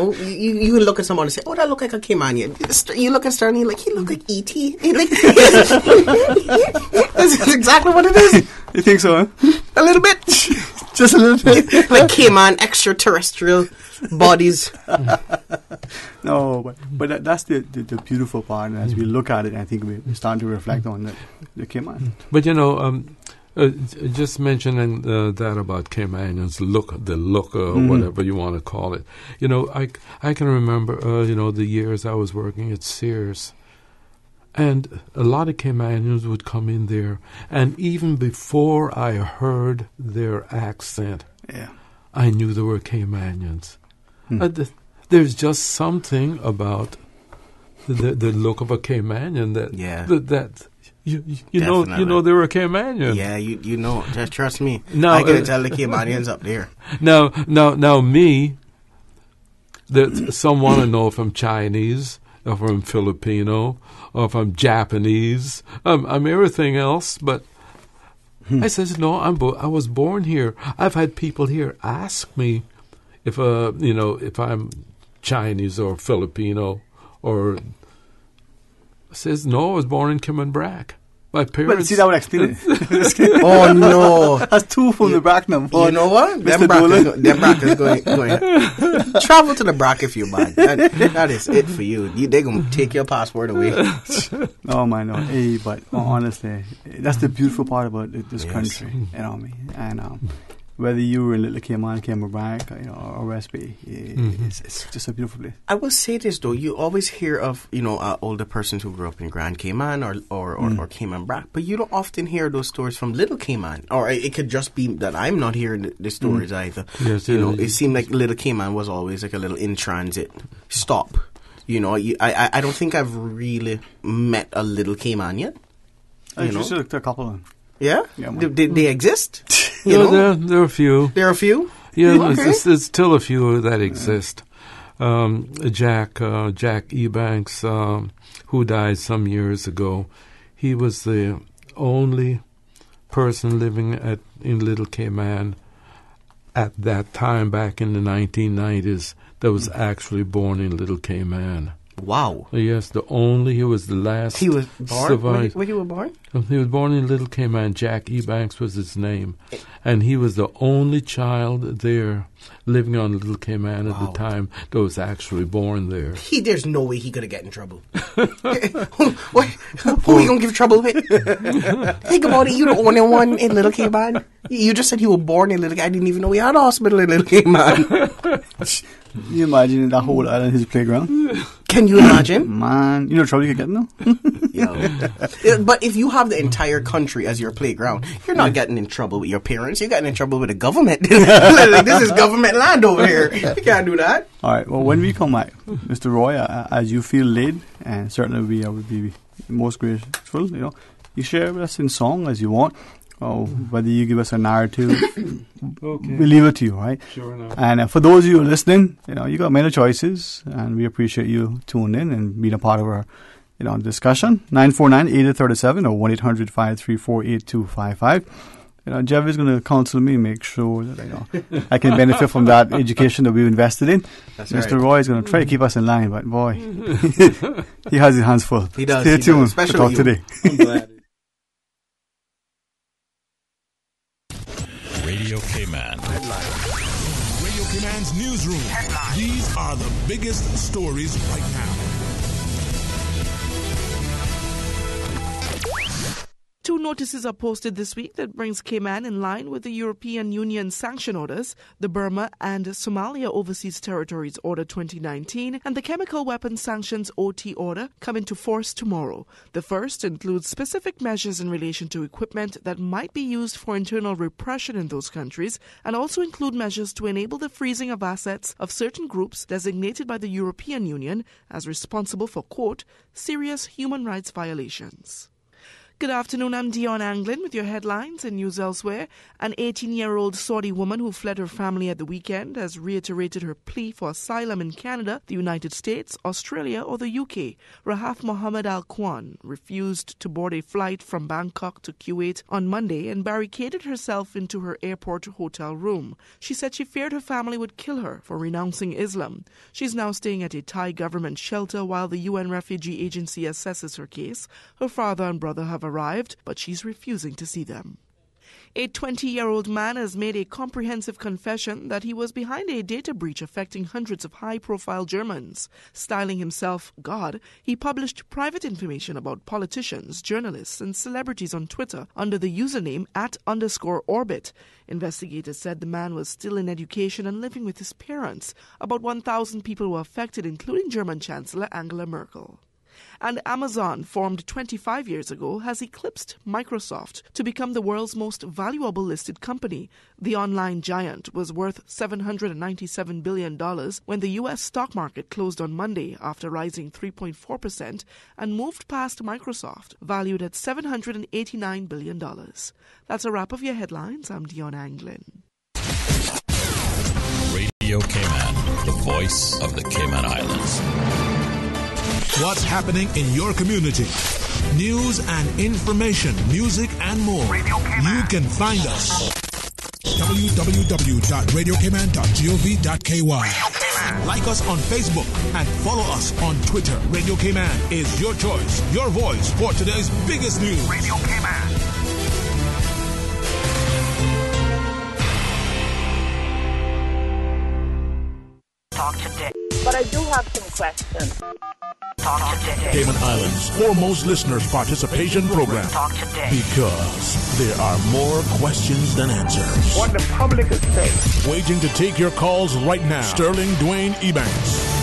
can look at someone and say, "Oh, that look like a Caymanian." You look at Sterling, you're like, he look like E.T. That's exactly what it is. You think so, huh? A little bit. Just a little bit. Like Cayman extraterrestrial bodies. No, but that's the beautiful part. And as we look at it, I think we're starting to reflect on the Cayman. But just mentioning that about Caymanians, the look, whatever you want to call it. I can remember, the years I was working at Sears. And a lot of Caymanians would come in there, and even before I heard their accent, I knew they were Caymanians. There's just something about the look of a Caymanian that you know they were a Caymanian. Yeah, you know. Just trust me. Now, I can tell the Caymanians up there. Now me, some want to know if I'm Chinese, or if I'm Filipino, or if I'm Japanese. I'm everything else, but I says, no, I was born here. I've had people here ask me if I'm Chinese or Filipino, or I says, no, I was born in Kimmenbrack. My parents. But see, that would explain it. Oh no, that's two from the Brack now. You know what? Them Brack is going. Travel to the Brack if you mind. That is it for you. They're gonna take your passport away. Oh my no, but honestly, that's the beautiful part about this country. You know what I mean? And whether you were in Little Cayman, Kimmenbrack, or West Bay, it's just a beautiful place. I will say this though: you always hear of older persons who grew up in Grand Cayman or Caymanbrack, but you don't often hear those stories from Little Cayman. Or it could just be that I'm not hearing the stories either. Yes, it seemed like Little Cayman was always like a little in transit stop. I don't think I've really met a Little Cayman yet. I just looked at a couple of them. Yeah? They exist? There are a few. There are a few? Yeah, okay. there's still a few that exist. Jack Ebanks, who died some years ago, he was the only person living in Little Cayman at that time, back in the 1990s, that was actually born in Little Cayman. Wow. Yes, he was the last. He was born? Survived. Where you were born? He was born in Little Cayman. Jack Ebanks was his name. And he was the only child there living on Little Cayman at the time that was actually born there. There's no way he could have get in trouble. Who are you going to give trouble with? Think about it. You're the only one in Little Cayman. You just said you were born in Little Cayman. I didn't even know we had a hospital in Little Cayman. Can you imagine that whole island, his playground? Can you imagine? Man, you know trouble you could get now? But if you have the entire country as your playground, you're not getting in trouble with your parents. You're getting in trouble with the government. Like, this is government land over here. You can't do that. All right. Well, when we come back, Mr. Roy, as you feel led, and certainly we would be most grateful, you share with us in song as you want. Whether you give us a narrative, we leave it to you, right? Sure enough. And for those of you who are listening, you got many choices, and we appreciate you tuning in and being a part of our, discussion. 949-8037 or 1-800-534-8255. Jeff is going to counsel me, make sure that I can benefit from that education that we've invested in. That's Mr. right. Roy is going to try to keep us in line, but boy, he has his hands full. He does. Stay tuned to Especially Talk you. Today. I'm glad. Radio Cayman. Radio Cayman's newsroom. These are the biggest stories right now. Two notices are posted this week that brings Cayman in line with the European Union sanction orders, the Burma and Somalia Overseas Territories Order 2019 and the Chemical Weapons Sanctions OT Order come into force tomorrow. The first includes specific measures in relation to equipment that might be used for internal repression in those countries and also include measures to enable the freezing of assets of certain groups designated by the European Union as responsible for, quote, serious human rights violations. Good afternoon, I'm Dion Anglin with your headlines and news elsewhere. An 18-year-old Saudi woman who fled her family at the weekend has reiterated her plea for asylum in Canada, the United States, Australia or the UK. Rahaf Mohammed Al-Kwan refused to board a flight from Bangkok to Kuwait on Monday and barricaded herself into her airport hotel room. She said she feared her family would kill her for renouncing Islam. She's now staying at a Thai government shelter while the UN Refugee Agency assesses her case. Her father and brother have arrived, but she's refusing to see them. A 20-year-old man has made a comprehensive confession that he was behind a data breach affecting hundreds of high-profile Germans. Styling himself God, he published private information about politicians, journalists, and celebrities on Twitter under the username @_orbit. Investigators said the man was still in education and living with his parents. About 1,000 people were affected, including German Chancellor Angela Merkel. And Amazon, formed 25 years ago, has eclipsed Microsoft to become the world's most valuable listed company. The online giant was worth $797 billion when the U.S. stock market closed on Monday after rising 3.4% and moved past Microsoft, valued at $789 billion. That's a wrap of your headlines. I'm Dion Anglin. Radio Cayman, the voice of the Cayman Islands. What's happening in your community? News and information, music and more. You can find us. www.radiocayman.gov.ky. Like us on Facebook and follow us on Twitter. Radio Cayman is your choice, your voice for today's biggest news. Radio Cayman. Talk today. But I do have some questions. Talk today. Cayman Islands' foremost listeners participation program. Talk today. Because there are more questions than answers. What the public is saying. Waiting to take your calls right now. Sterling Dwayne Ebanks.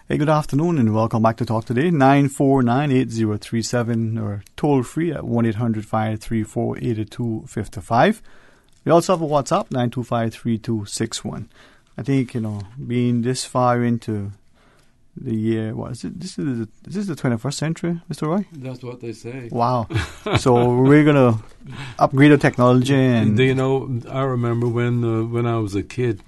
Hey, good afternoon and welcome back to Talk Today. 949-8037 or toll free at 1-800-534-8255. We also have a WhatsApp, 925-3261. I think, being this far into the year, what is it? This is the 21st century, Mr. Roy? That's what they say. Wow. So we're going to upgrade the technology and... I remember when I was a kid,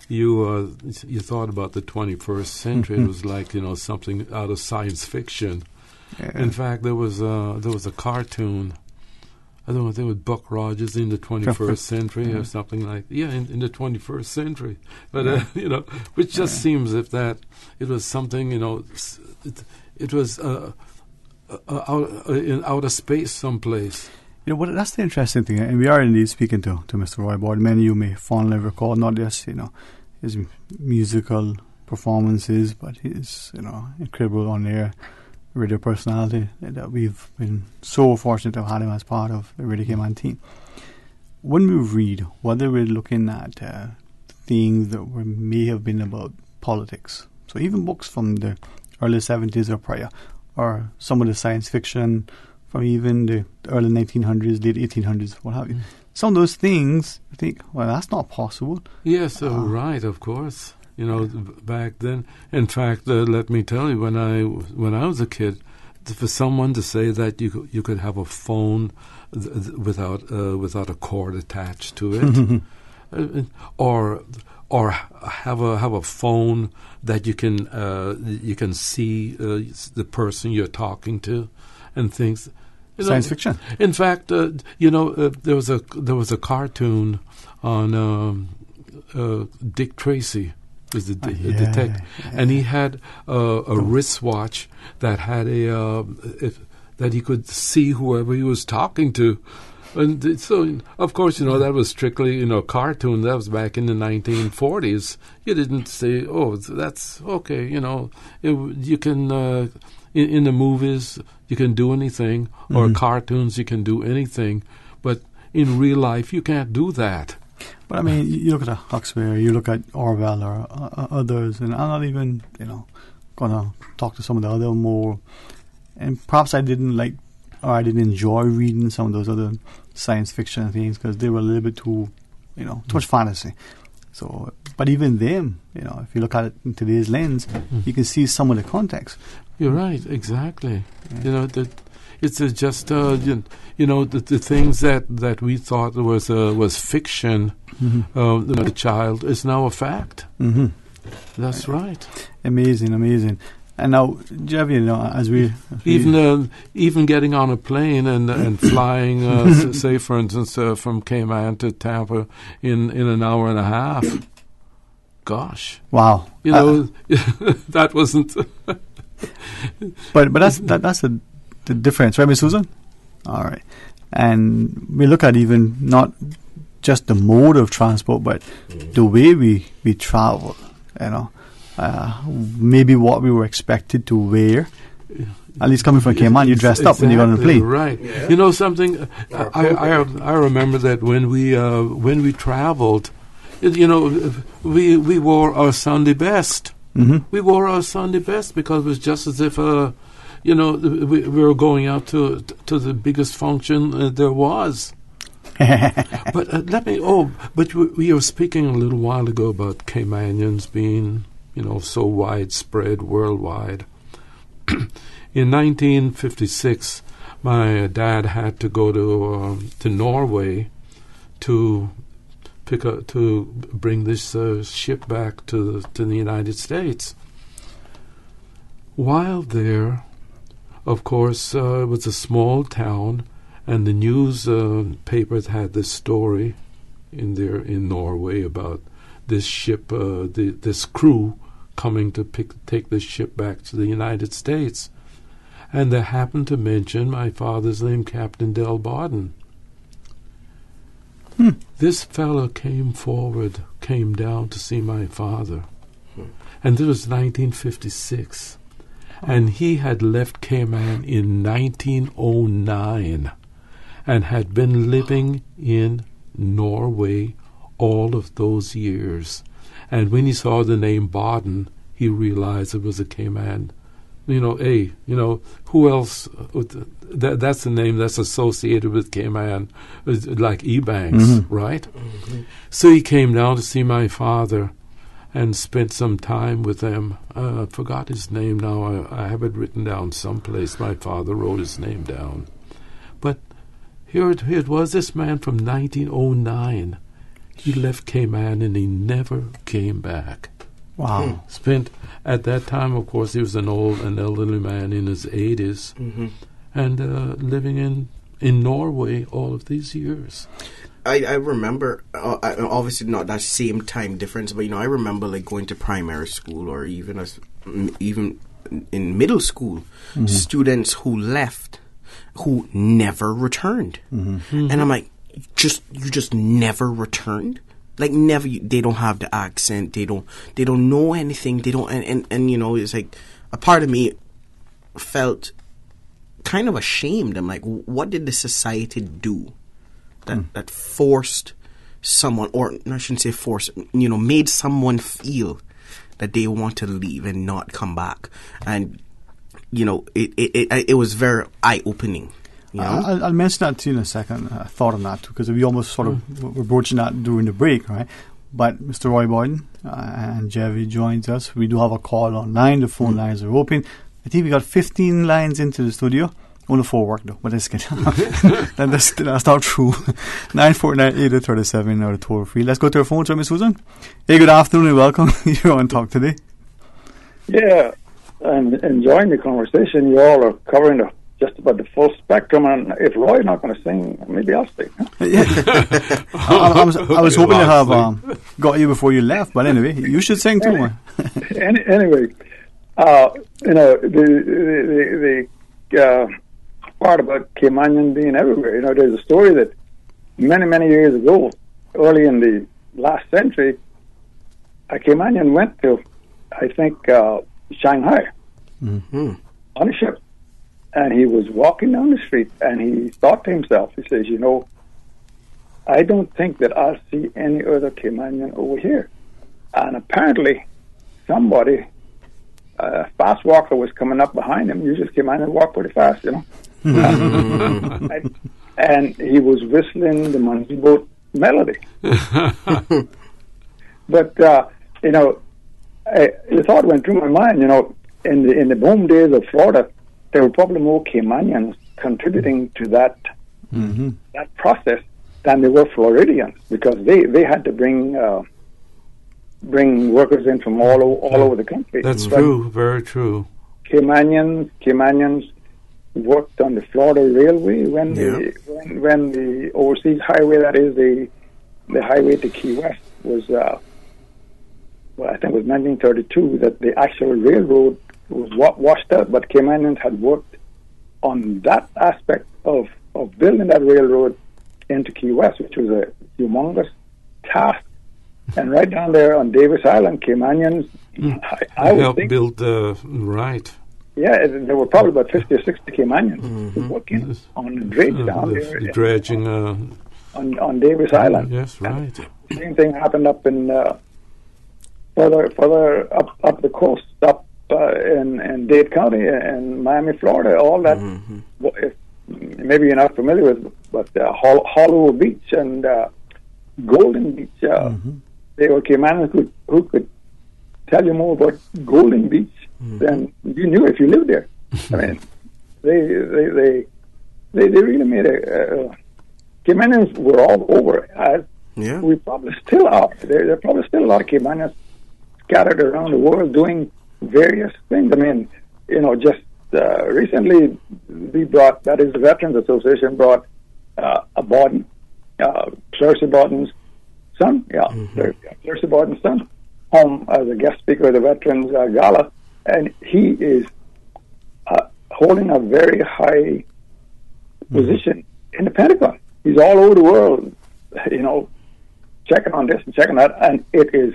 you thought about the 21st century. It was like, something out of science fiction. Yeah. In fact, there was a cartoon I don't know, I think it was Buck Rogers in the 21st century or something like that. Yeah, in the 21st century. But, you know, which just seems if that it was something, you know, it was in outer space someplace. You know, what? That's the interesting thing. And we are indeed speaking to Mr. Roy Boyd. Many of you may fondly recall not just, you know, his musical performances, but his, you know, incredible on-air radio personality that we've been so fortunate to have had him as part of the Radio Cayman team. When we read, whether we're looking at things that may have been about politics, so even books from the early 70s or prior, or some of the science fiction from even the early 1900s, late 1800s, what have you. Some of those things, I think, well, that's not possible. Yes, right, of course. You know, back then. In fact, let me tell you, when I was a kid, for someone to say that you could have a phone without a cord attached to it, or have a phone that you can see the person you're talking to, and things. You know, science fiction. In fact, you know, there was a cartoon on Dick Tracy. Was the detective, and he had a wristwatch that had that he could see whoever he was talking to, and so of course, you know, that was strictly, you know, cartoon. That was back in the 1940s. You didn't say, oh, that's okay, you know, you can in the movies you can do anything, or cartoons you can do anything, but in real life you can't do that. But I mean, you look at Huxley, you look at Orwell or others, and I'm not even, you know, gonna talk to some of the other more. And perhaps I didn't like, or I didn't enjoy reading some of those other science fiction things because they were a little bit too, you know, too much fantasy. So, but even them, you know, if you look at it in today's lens, you can see some of the context. You're right, exactly. Yeah. You know that. It's just you know, the things that we thought was fiction. The child is now a fact. That's right. Amazing. And now, Jeff, you know, as we even getting on a plane and flying, say for instance, from Cayman to Tampa in an hour and a half. Gosh, wow! You know, that wasn't. but that's the difference, right, Ms. Susan? All right. And we look at even not just the mode of transport, but the way we travel, you know. Maybe what we were expected to wear. At least coming from Cayman, you dressed up when you got on the plane. Right. Yeah. You know something? I remember that when we traveled, you know, we wore our Sunday best. We wore our Sunday best because it was just as if you know, we were going out to the biggest function there was. But but we were speaking a little while ago about Caymanians being, you know, so widespread worldwide. In 1956, my dad had to go to Norway to bring this ship back to the United States. While there, of course, it was a small town, and the news papers had this story in Norway about this ship, this crew coming to take this ship back to the United States. And they happened to mention my father's name, Captain Del Barden. This fellow came down to see my father. And this was 1956. And he had left Cayman in 1909 and had been living in Norway all of those years. And when he saw the name Baden, he realized it was a Cayman. You know, who else? That's the name that's associated with Cayman, like Ebanks, right? So he came down to see my father and spent some time with them. I forgot his name now. I have it written down someplace. My father wrote his name down. But here it was, this man from 1909. He left Cayman and he never came back. Wow. Spent, at that time, of course, he was an elderly man in his 80s, and living in Norway all of these years. I remember, obviously not that same time difference, but I remember like going to primary school or even in middle school, students who left, who never returned, and I'm like, you just never returned. Like never, they don't have the accent. They don't know anything. They don't, and it's like a part of me felt kind of ashamed. I'm like, what did the society do that forced someone, or I shouldn't say forced, made someone feel that they want to leave and not come back? And it was very eye opening. I'll mention that to you in a second. I thought on that too, because we almost sort of were broaching that during the break, right? But Mr. Roy Boyden and Jerry joins us. We do have a call online. The phone lines are open. I think we got 15 lines into the studio. Only 4 work though, but that's good. That's not true. 949-8037 now the toll free. Let's go to our phone, Miss Susan. Hey, good afternoon and welcome. You're on Talk Today. Yeah, I'm enjoying the conversation. You all are covering just about the full spectrum, and if Roy's not going to sing, maybe I'll sing. Huh? I was hoping to have got you before you left, but anyway, you should sing too, man. Anyway, the part about Caymanian being everywhere. There's a story that many years ago, early in the last century, a Caymanian went to, I think, Shanghai on a ship. And he was walking down the street, and he thought to himself, he says, I don't think that I'll see any other Caymanian over here. And apparently, somebody, a fast walker was coming up behind him. Usually Caymanians walk pretty fast, and he was whistling the monkey boat melody. But, the thought went through my mind, in the boom days of Florida, there were probably more Caymanians contributing to that process than there were Floridians, because they had to bring workers in from all over the country. That's true, very true. Caymanians worked on the Florida Railway when the overseas highway, that is the highway to Key West, was I think it was 1932 that the actual railroad was washed out, but Caymanians had worked on that aspect of building that railroad into Key West, which was a humongous task. And right down there on Davis Island, Caymanians, I would think, build right. Yeah, there were probably about 50 or 60 Caymanians working on the dredge down there. Dredging on Davis Island. Yes, right. The same thing happened up in further up the coast, up in Dade County and Miami, Florida. All that. If maybe you're not familiar with, but Hollywood Beach and Golden Beach. They were Caymanians who could tell you more about Golden Beach than you knew if you lived there. I mean, they really made Caymanians were all over. We probably still are. There are probably still a lot of Caymanians scattered around the world doing various things. I mean, just recently we brought, that is the Veterans Association brought a Borden, Clarcy Borden's son, Clarcy Borden's son, home as a guest speaker at the Veterans Gala, and he is holding a very high position in the Pentagon. He's all over the world, checking on this and checking that, and it is,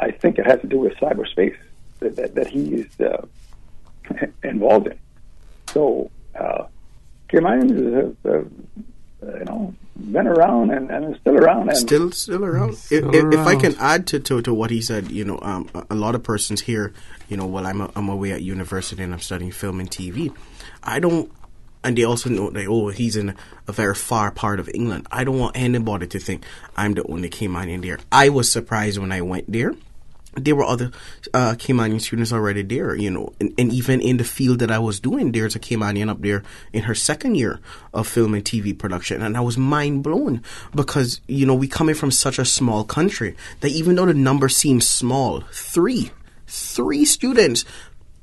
I think it has to do with cyberspace that he is involved in. So, Caymanians have, been around and still around. And still around. If I can add to what he said, a lot of persons here, while I'm away at university and I'm studying film and TV, and they also know he's in a very far part of England. I don't want anybody to think I'm the only Caymanian there. I was surprised when I went there. There were other Caymanian students already there, and even in the field that I was doing, there's a Caymanian up there in her second year of film and TV production, and I was mind blown because, we coming from such a small country that even though the number seems small, three students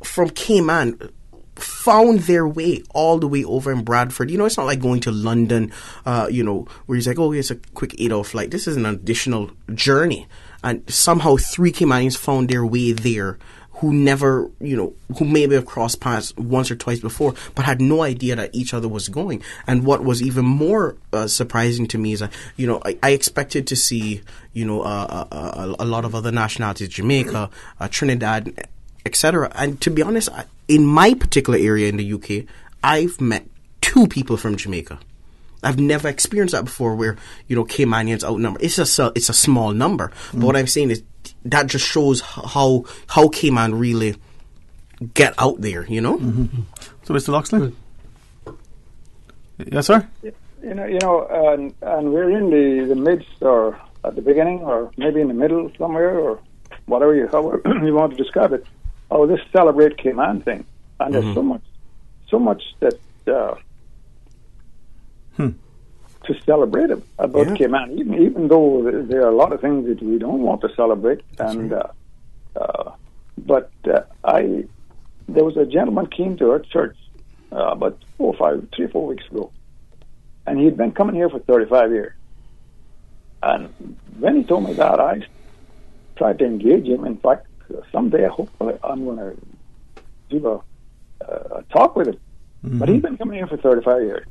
from Cayman found their way all the way over in Bradford. It's not like going to London, where he's like, oh, it's a quick 8-hour flight. This is an additional journey. And somehow 3 Caymanians found their way there who never, who maybe have crossed paths once or twice before, but had no idea that each other was going. And what was even more surprising to me is that, I expected to see, a lot of other nationalities, Jamaica, Trinidad, etc. And to be honest, in my particular area in the UK, I've met 2 people from Jamaica. I've never experienced that before where, Caymanians outnumber. It's a small number. But what I'm saying is that just shows how Cayman really get out there, Mm-hmm. So, Mr. Loxley? Yes, sir? And we're in the midst or at the beginning or maybe in the middle somewhere or however you want to describe it. Oh, this Celebrate Cayman thing. And there's so much that to celebrate about Cayman, even though there are a lot of things that we don't want to celebrate. And there was a gentleman came to our church about 3 or 4 weeks ago, and he'd been coming here for 35 years. And when he told me that, I tried to engage him. In fact, someday hopefully I'm going to do a talk with him. Mm-hmm. But he's been coming here for 35 years.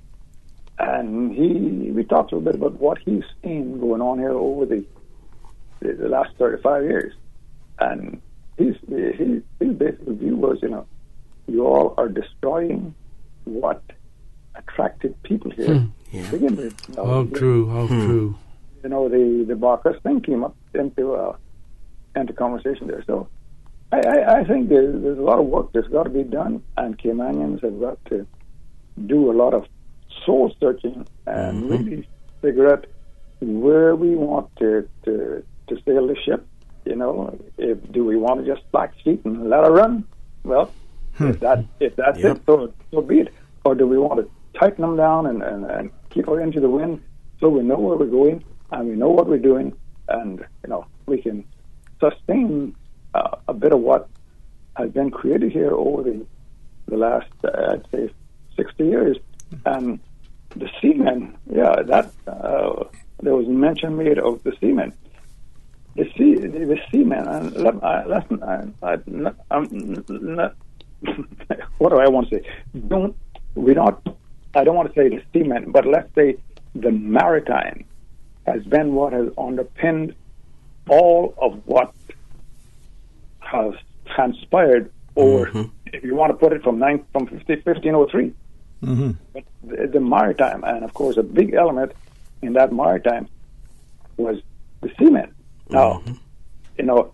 And we talked a little bit about what he's seen going on here over the last 35 years. And his basic view was, you all are destroying what attracted people here to begin with. How true. The Barkers thing came up into conversation there. So I think there's a lot of work that's got to be done, and Caymanians have got to do a lot of soul searching and really figure out where we want to sail the ship. Do we want to just black sheep and let her run? Well, if that's it, so be it. Or do we want to tighten them down and keep her into the wind so we know where we're going and we know what we're doing, and we can sustain a bit of what has been created here over the last I'd say 60 years. And the seamen, that there was mention made of the seamen. The seamen. And what do I want to say? I don't want to say the seamen, but let's say the maritime has been what has underpinned all of what has transpired over, if you want to put it, from 1503. Mm-hmm. But the maritime, and of course a big element in that maritime was the seamen. Now,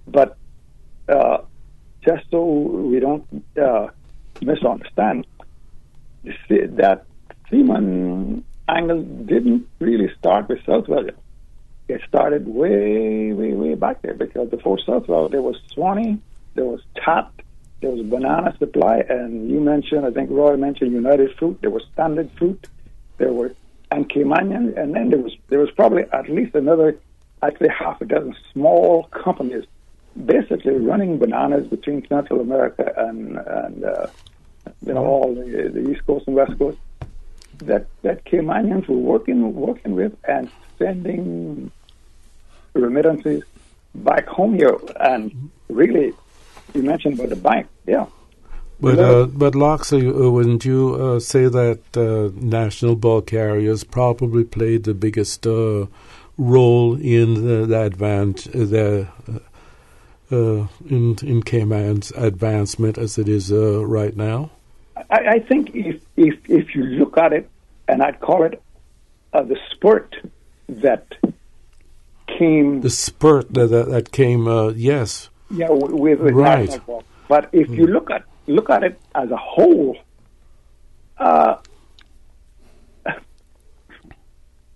but just so we don't misunderstand, that seaman angle didn't really start with Southwell. It started way, way, way back there, because before Southwell there was Swanee, there was Tat, there was banana supply, and you mentioned, I think Roy mentioned United Fruit, there was Standard Fruit, and Caymanian, and then there was probably at least another, actually half a dozen small companies basically running bananas between Central America and all the East Coast and West Coast that Caymanians were working with and sending remittances back home here. And really, you mentioned about the bank, But Loxley, wouldn't you say that national bulk carriers probably played the biggest role in in Cayman's advancement as it is right now? I think if you look at it, and I'd call it the spurt that came. The spurt that came, yes. Yeah, with right. National Bulk. But if you look at it as a whole,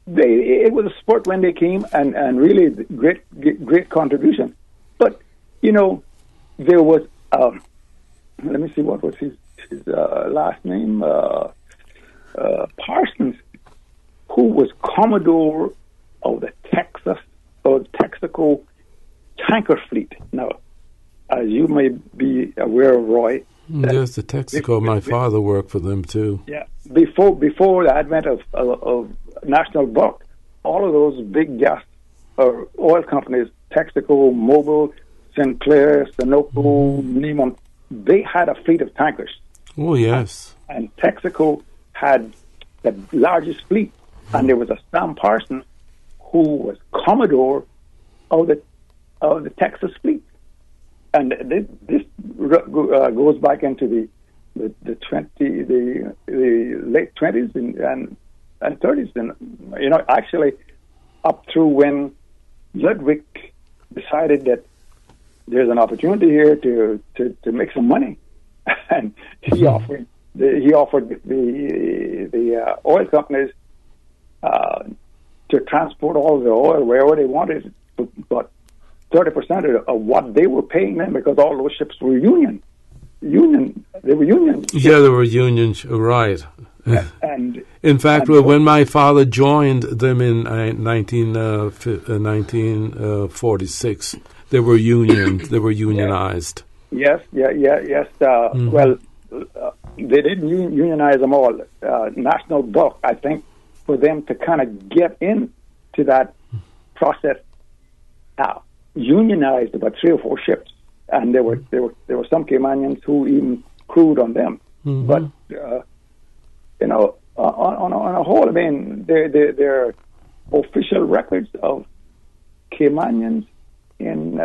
it was a sport when they came, and really great contribution. But there was let me see, what was his last name? Parsons, who was Commodore of the Texaco tanker fleet. Now, as you may be aware of, Roy, Yes, the Texaco. My father worked for them too. Yeah, before the advent of National Bulk, all of those big gas or oil companies, Texaco, Mobil, Sinclair, Sunoco, Neiman, they had a fleet of tankers. Oh, yes. And Texaco had the largest fleet, and there was a Sam Parsons who was Commodore of the Texas fleet. And this goes back into the late 20s and 30s, and actually up through when Ludwig decided that there's an opportunity here to make some money, and he offered the oil companies to transport all the oil wherever they wanted, but 30% of what they were paying them, because all those ships were union. They were union. Yeah, they were union, right. And in fact, when my father joined them in 1946, they were unionized. Yes. Well, they didn't unionize them all. National Bulk, I think, for them to kind of get into that process, unionized about 3 or 4 ships, and there were some Caymanians who even crewed on them. Mm-hmm. But on a whole, I mean, there are official records of Caymanians in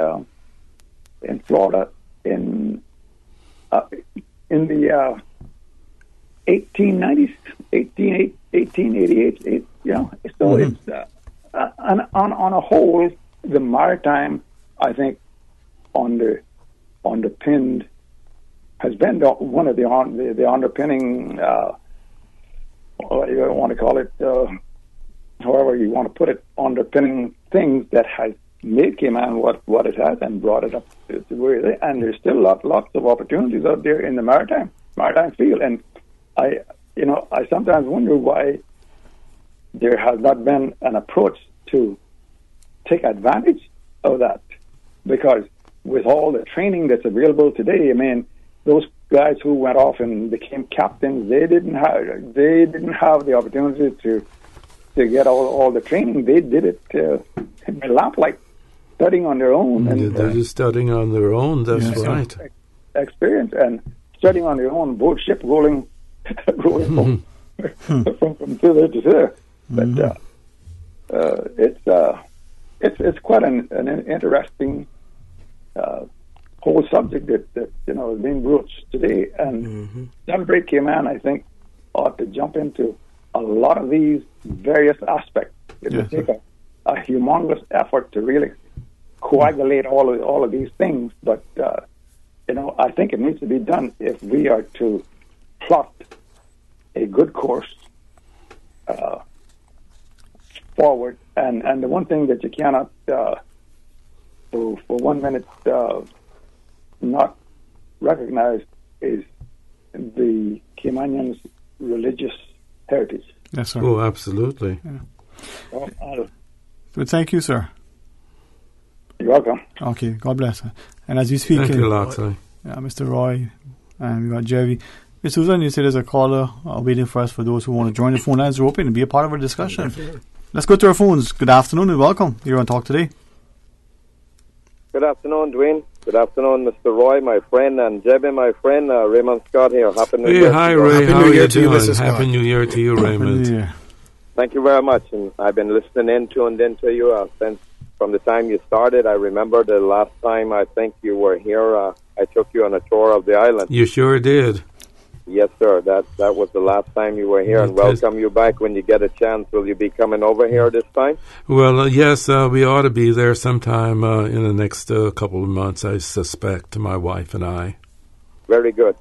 Florida in the 1890s, 1888. So it's on a whole, the maritime, I think, underpinned has been one of the underpinning. What you want to call it, however you want to put it, underpinning things that has made Cayman what it has and brought it up to where it is. And there's still lots of opportunities out there in the maritime field. And I sometimes wonder why there has not been an approach to take advantage of that, because with all the training that's available today, I mean, those guys who went off and became captains, they didn't have the opportunity to get all the training. They did it in the lamplight, studying on their own. And they're just studying on their own. That's right. Experience and studying on their own, boat ship rolling from thither to there. But it's quite an interesting whole subject that is being broached today. And Celebrate Cayman, I think, ought to jump into a lot of these various aspects. It would take a humongous effort to really coagulate all of these things, but I think it needs to be done if we are to plot a good course forward. And the one thing that you cannot, for 1 minute, not recognize is the Caymanians' religious heritage. Yes, sir. Oh, absolutely. Yeah. Well, thank you, sir. You're welcome. Okay, God bless her. And as you speak, thank you a lot, sir. Mr. Roy, and we got Jerry. Ms. Susan, you said there's a caller waiting for us for those who want to join. The phone lines are open and be a part of our discussion. Let's go to our phones. Good afternoon and welcome. You're on Talk Today. Good afternoon, Dwayne. Good afternoon, Mr. Roy, my friend, and Jebby, my friend. Raymond Scott here. Happy New Year. Hi, Ray. How are you doing? Happy New Year to you, Raymond. Thank you very much. And I've been listening tuned in to you since from the time you started. I remember the last time I think you were here, I took you on a tour of the island. You sure did. Yes, sir. That was the last time you were here, and welcome you back when you get a chance. Will you be coming over here this time? Well, yes, we ought to be there sometime in the next couple of months, I suspect, my wife and I. Very good.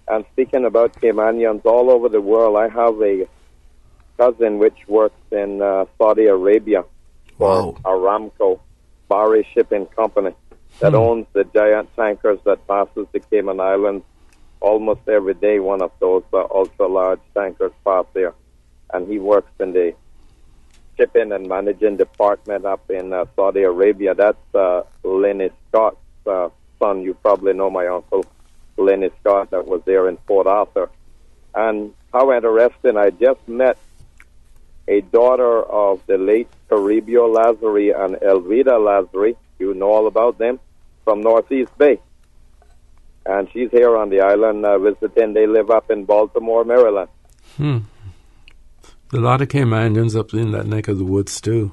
And speaking about Caymanians all over the world, I have a cousin which works in Saudi Arabia for Aramco, Bahri Shipping Company, that owns the giant tankers that passes the Cayman Islands. Almost every day, one of those ultra-large tankers pass there. And he works in the shipping and managing department up in Saudi Arabia. That's Lenny Scott's son. You probably know my uncle, Lenny Scott that was there in Port Arthur. And how interesting, I just met a daughter of the late Toribio Lazari and Elvira Lazari. You know all about them, from Northeast Bay. And she's here on the island visiting. They live up in Baltimore, Maryland. A lot of Caymanians up in that neck of the woods, too.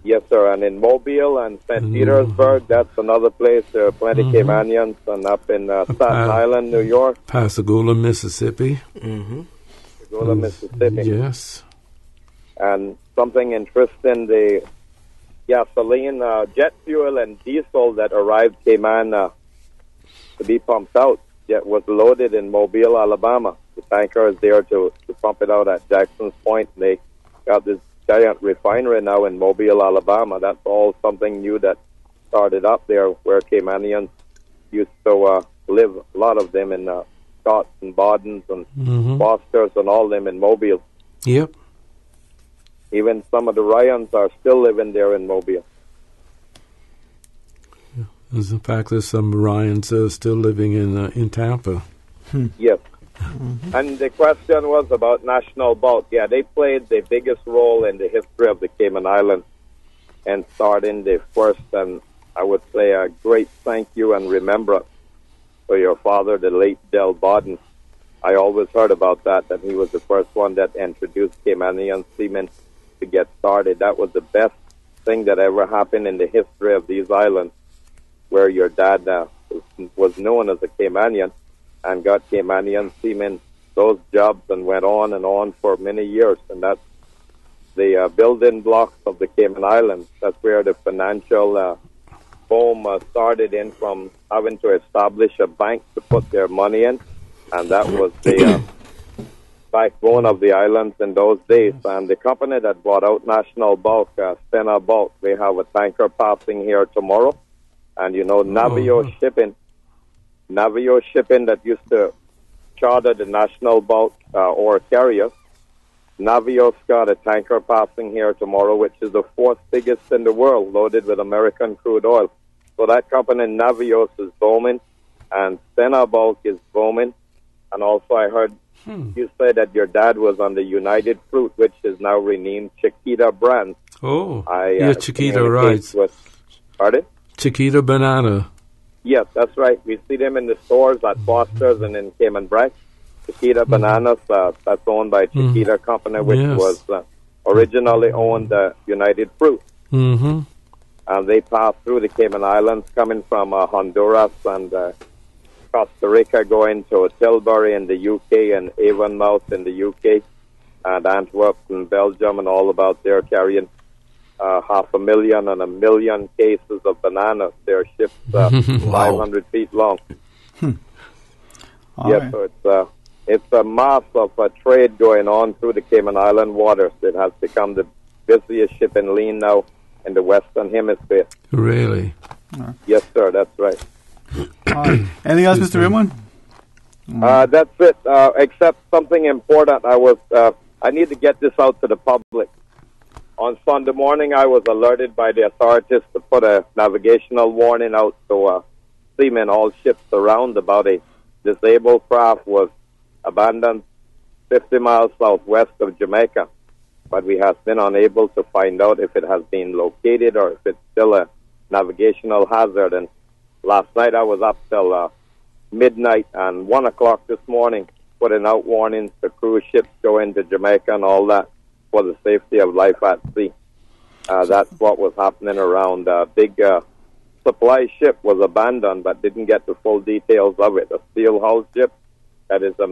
Yes, sir. And in Mobile and St. Petersburg, that's another place. There are plenty of Caymanians. And up in Staten Island, New York. Pascagoula, Mississippi. Pascagoula, Mississippi. Yes. And something interesting, the gasoline, jet fuel and diesel that arrived Cayman to be pumped out was loaded in Mobile, Alabama. The tanker is there to pump it out at Jackson's Point. They got this giant refinery now in Mobile, Alabama. That's all something new that started up there where Caymanians used to live, a lot of them in Scots and Bawdens and Fosters and all them in Mobile. Yep. Even some of the Ryans are still living there in Mobile. As in fact, there's some Ryans still living in Tampa. Yes. And the question was about National Bulk. Yeah, they played the biggest role in the history of the Cayman Islands and starting the first, and I would say a great thank you and remembrance for your father, the late Del Bawden. I always heard about that he was the first one that introduced Caymanian seamen to get started. That was the best thing that ever happened in the history of these islands, where your dad was known as a Caymanian and got Caymanian seamen those jobs and went on for many years. And that's the building blocks of the Cayman Islands. That's where the financial boom started in, from having to establish a bank to put their money in. And that was the backbone of the islands in those days. And the company that bought out National Bulk, Stena Bulk, they have a tanker passing here tomorrow. And you know, Navio Shipping that used to charter the National Bulk or carrier. Navio's got a tanker passing here tomorrow, which is the fourth biggest in the world, loaded with American crude oil. So that company, Navios, is booming, and Stena Bulk is booming. And also I heard you say that your dad was on the United Fruit, which is now renamed Chiquita Brand. Oh, yeah, Chiquita, right. Pardon? Chiquita Banana. Yes, that's right. We see them in the stores at Foster's and in Cayman Brack. Chiquita Bananas, that's owned by Chiquita Company, which was originally owned United Fruit. And they pass through the Cayman Islands, coming from Honduras and Costa Rica, going to Tilbury in the UK and Avonmouth in the UK and Antwerp in Belgium, and all about there, carrying 500,000 and 1 million cases of bananas. They're ships 500 feet long. Yes, so it's a mass of trade going on through the Cayman Island waters. It has become the busiest shipping lane now in the Western Hemisphere. Really? Yes, sir, that's right. Anything else, Mr. Raymond? That's it, except something important. I need to get this out to the public. On Sunday morning, I was alerted by the authorities to put a navigational warning out to seamen, all ships around, about a disabled craft was abandoned 50 miles southwest of Jamaica. But we have been unable to find out if it has been located or if it's still a navigational hazard. And last night I was up till midnight, and 1 o'clock this morning putting out warnings to cruise ships going to Jamaica and all that, for the safety of life at sea. That's what was happening around. Big supply ship was abandoned, but didn't get the full details of it. A steel hull ship that is a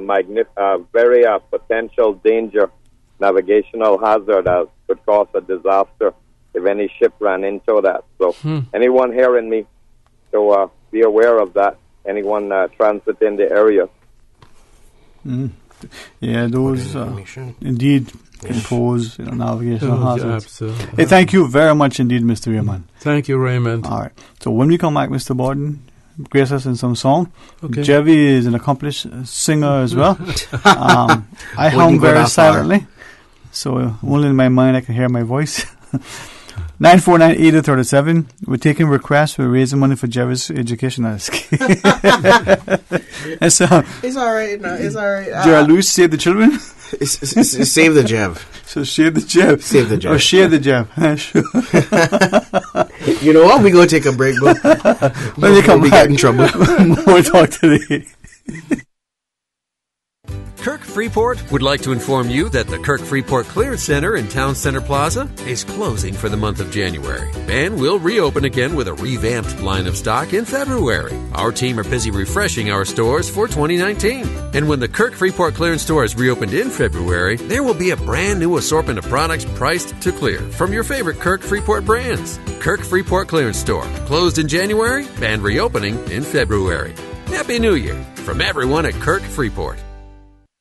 very potential danger, navigational hazard that could cause a disaster if any ship ran into that. So anyone hearing me, so be aware of that. Anyone transiting the area. Yeah, those indeed can pose navigational hazards. Absolutely. Hey, thank you very much indeed, Mr. Raymond. Thank you, Raymond. All right. So when we come back, Mr. Bawden, grace us in some song. Okay. Jevi is an accomplished singer as well. I hum very silently, so only in my mind I can hear my voice. 949-8037. We're taking requests. We're raising money for Jerry's education. And so, it's all right. No, it's all right. Gerald Lewis, save the children. Save the jab. So shave the jab. Save the jab. Or shave the jab. You know what? We're going to take a break, bro. When they come back, in trouble. More talk today. Kirk Freeport would like to inform you that the Kirk Freeport Clearance Center in Town Center Plaza is closing for the month of January and will reopen again with a revamped line of stock in February. Our team are busy refreshing our stores for 2019. And when the Kirk Freeport Clearance Store is reopened in February, there will be a brand new assortment of products priced to clear from your favorite Kirk Freeport brands. Kirk Freeport Clearance Store, closed in January and reopening in February. Happy New Year from everyone at Kirk Freeport.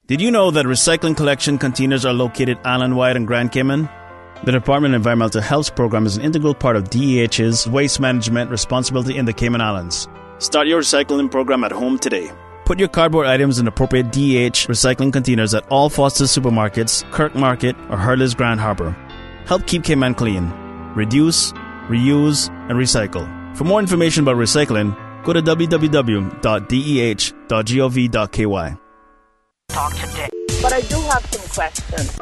Did you know that recycling collection containers are located island-wide in Grand Cayman? The Department of Environmental Health program is an integral part of DEH's waste management responsibility in the Cayman Islands. Start your recycling program at home today. Put your cardboard items in appropriate DEH recycling containers at all Foster's supermarkets, Kirk Market, or Hurley's Grand Harbor. Help keep Cayman clean. Reduce, reuse, and recycle. For more information about recycling, go to www.deh.gov.ky. Talk today. But I do have some questions.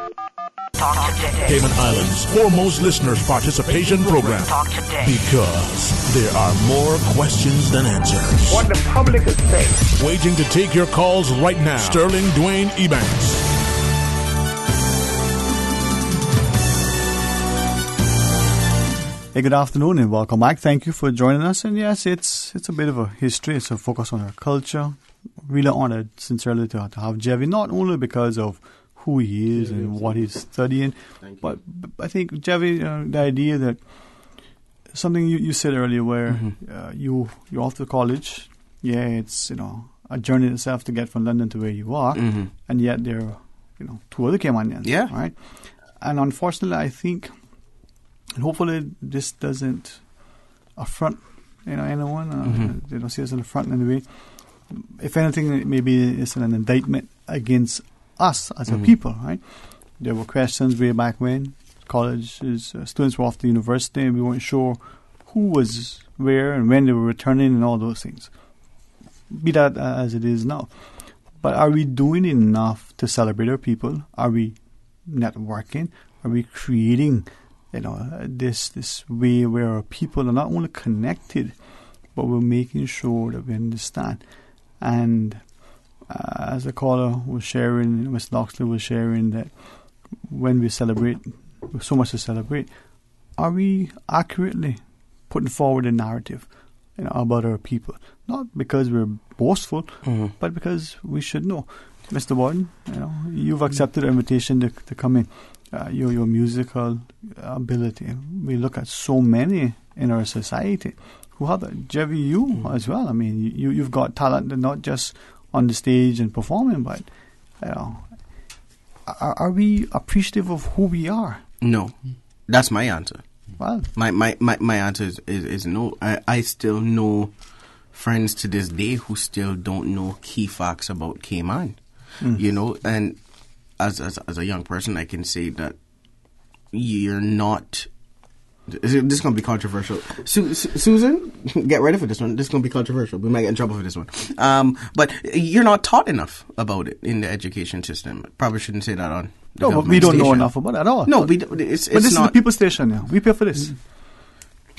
Talk today. Cayman Islands' foremost listeners' participation program. Talk today. Because there are more questions than answers. What the public is saying. Waiting to take your calls right now. Sterling Dwayne Ebanks. Hey, good afternoon and welcome back. Thank you for joining us. And yes, it's a bit of a history. It's a focus on our culture. Really honored, sincerely, to have Jevi, not only because of who he is and what he's studying, but I think, Jevi, the idea that something you said earlier where you're off to college, it's, a journey itself to get from London to where you are, and yet there are, two other Caymanians, right? And unfortunately, I think, and hopefully this doesn't affront, anyone, they don't see us in the front in any way. If anything, maybe it's an indictment against us as a people, right? There were questions way back when students were off to university and we weren't sure who was where and when they were returning and all those things. Be that as it is now. But are we doing enough to celebrate our people? Are we networking? Are we creating, this way where our people are not only connected, but we're making sure that we understand? And as the caller was sharing, Ms. Loxley was sharing, that when we celebrate, with so much to celebrate, are we accurately putting forward a narrative about our people? Not because we're boastful, but because we should know. Mr. Warden, you've accepted the invitation to come in. Your musical ability. We look at so many in our society who have that. Jevi, you as well. I mean, you've got talent, not just on the stage and performing, but are we appreciative of who we are? No, that's my answer. Well, my answer is no. I still know friends to this day who still don't know key facts about Cayman. And as a young person, I can say that you're not. This is going to be controversial. Susan, get ready for this one. This is going to be controversial. We might get in trouble for this one. But you're not taught enough about it in the education system. Probably shouldn't say that on the but we don't know enough about it at all. No, but this is the people's station now. We pay for this.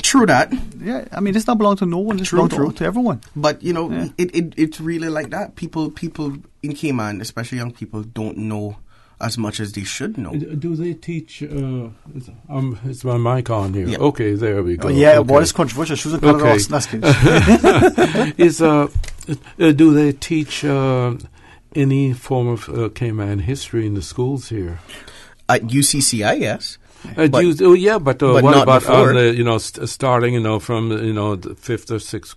True that. Yeah, I mean, this don't belong to no one. This belongs to everyone. But, it's really like that. People in Cayman, especially young people, don't know as much as they should know. Do they teach? Is my mic on here? Yeah. Okay, there we go. What is controversial? Susan do they teach any form of Cayman history in the schools here? At UCCI, yes. But what about before. on the, starting, from, the fifth or sixth,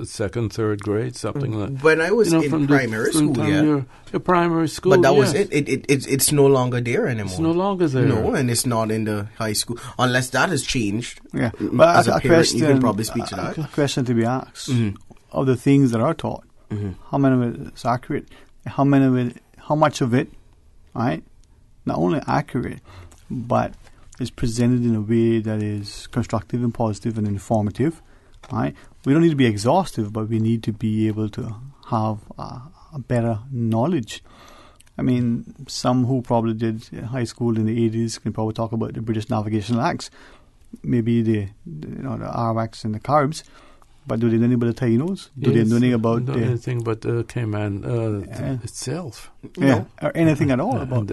second, third grade, something like. When I was in primary school, your primary school, but that was it. It's no longer there anymore. It's no longer there. No, and it's not in the high school unless that has changed. Yeah, but as a parent, you can probably speak to that. A question to be asked: of the things that are taught, how many of it is accurate? How much of it, right? Not only accurate, but is presented in a way that is constructive and positive and informative, right? We don't need to be exhaustive, but we need to be able to have a better knowledge. I mean, some who probably did high school in the 80s can probably talk about the British Navigational Acts, maybe the Arawaks and the Caribs, but do they know anything about the Tainos? Do they know anything about anything but Cayman itself? Yeah, or anything at all about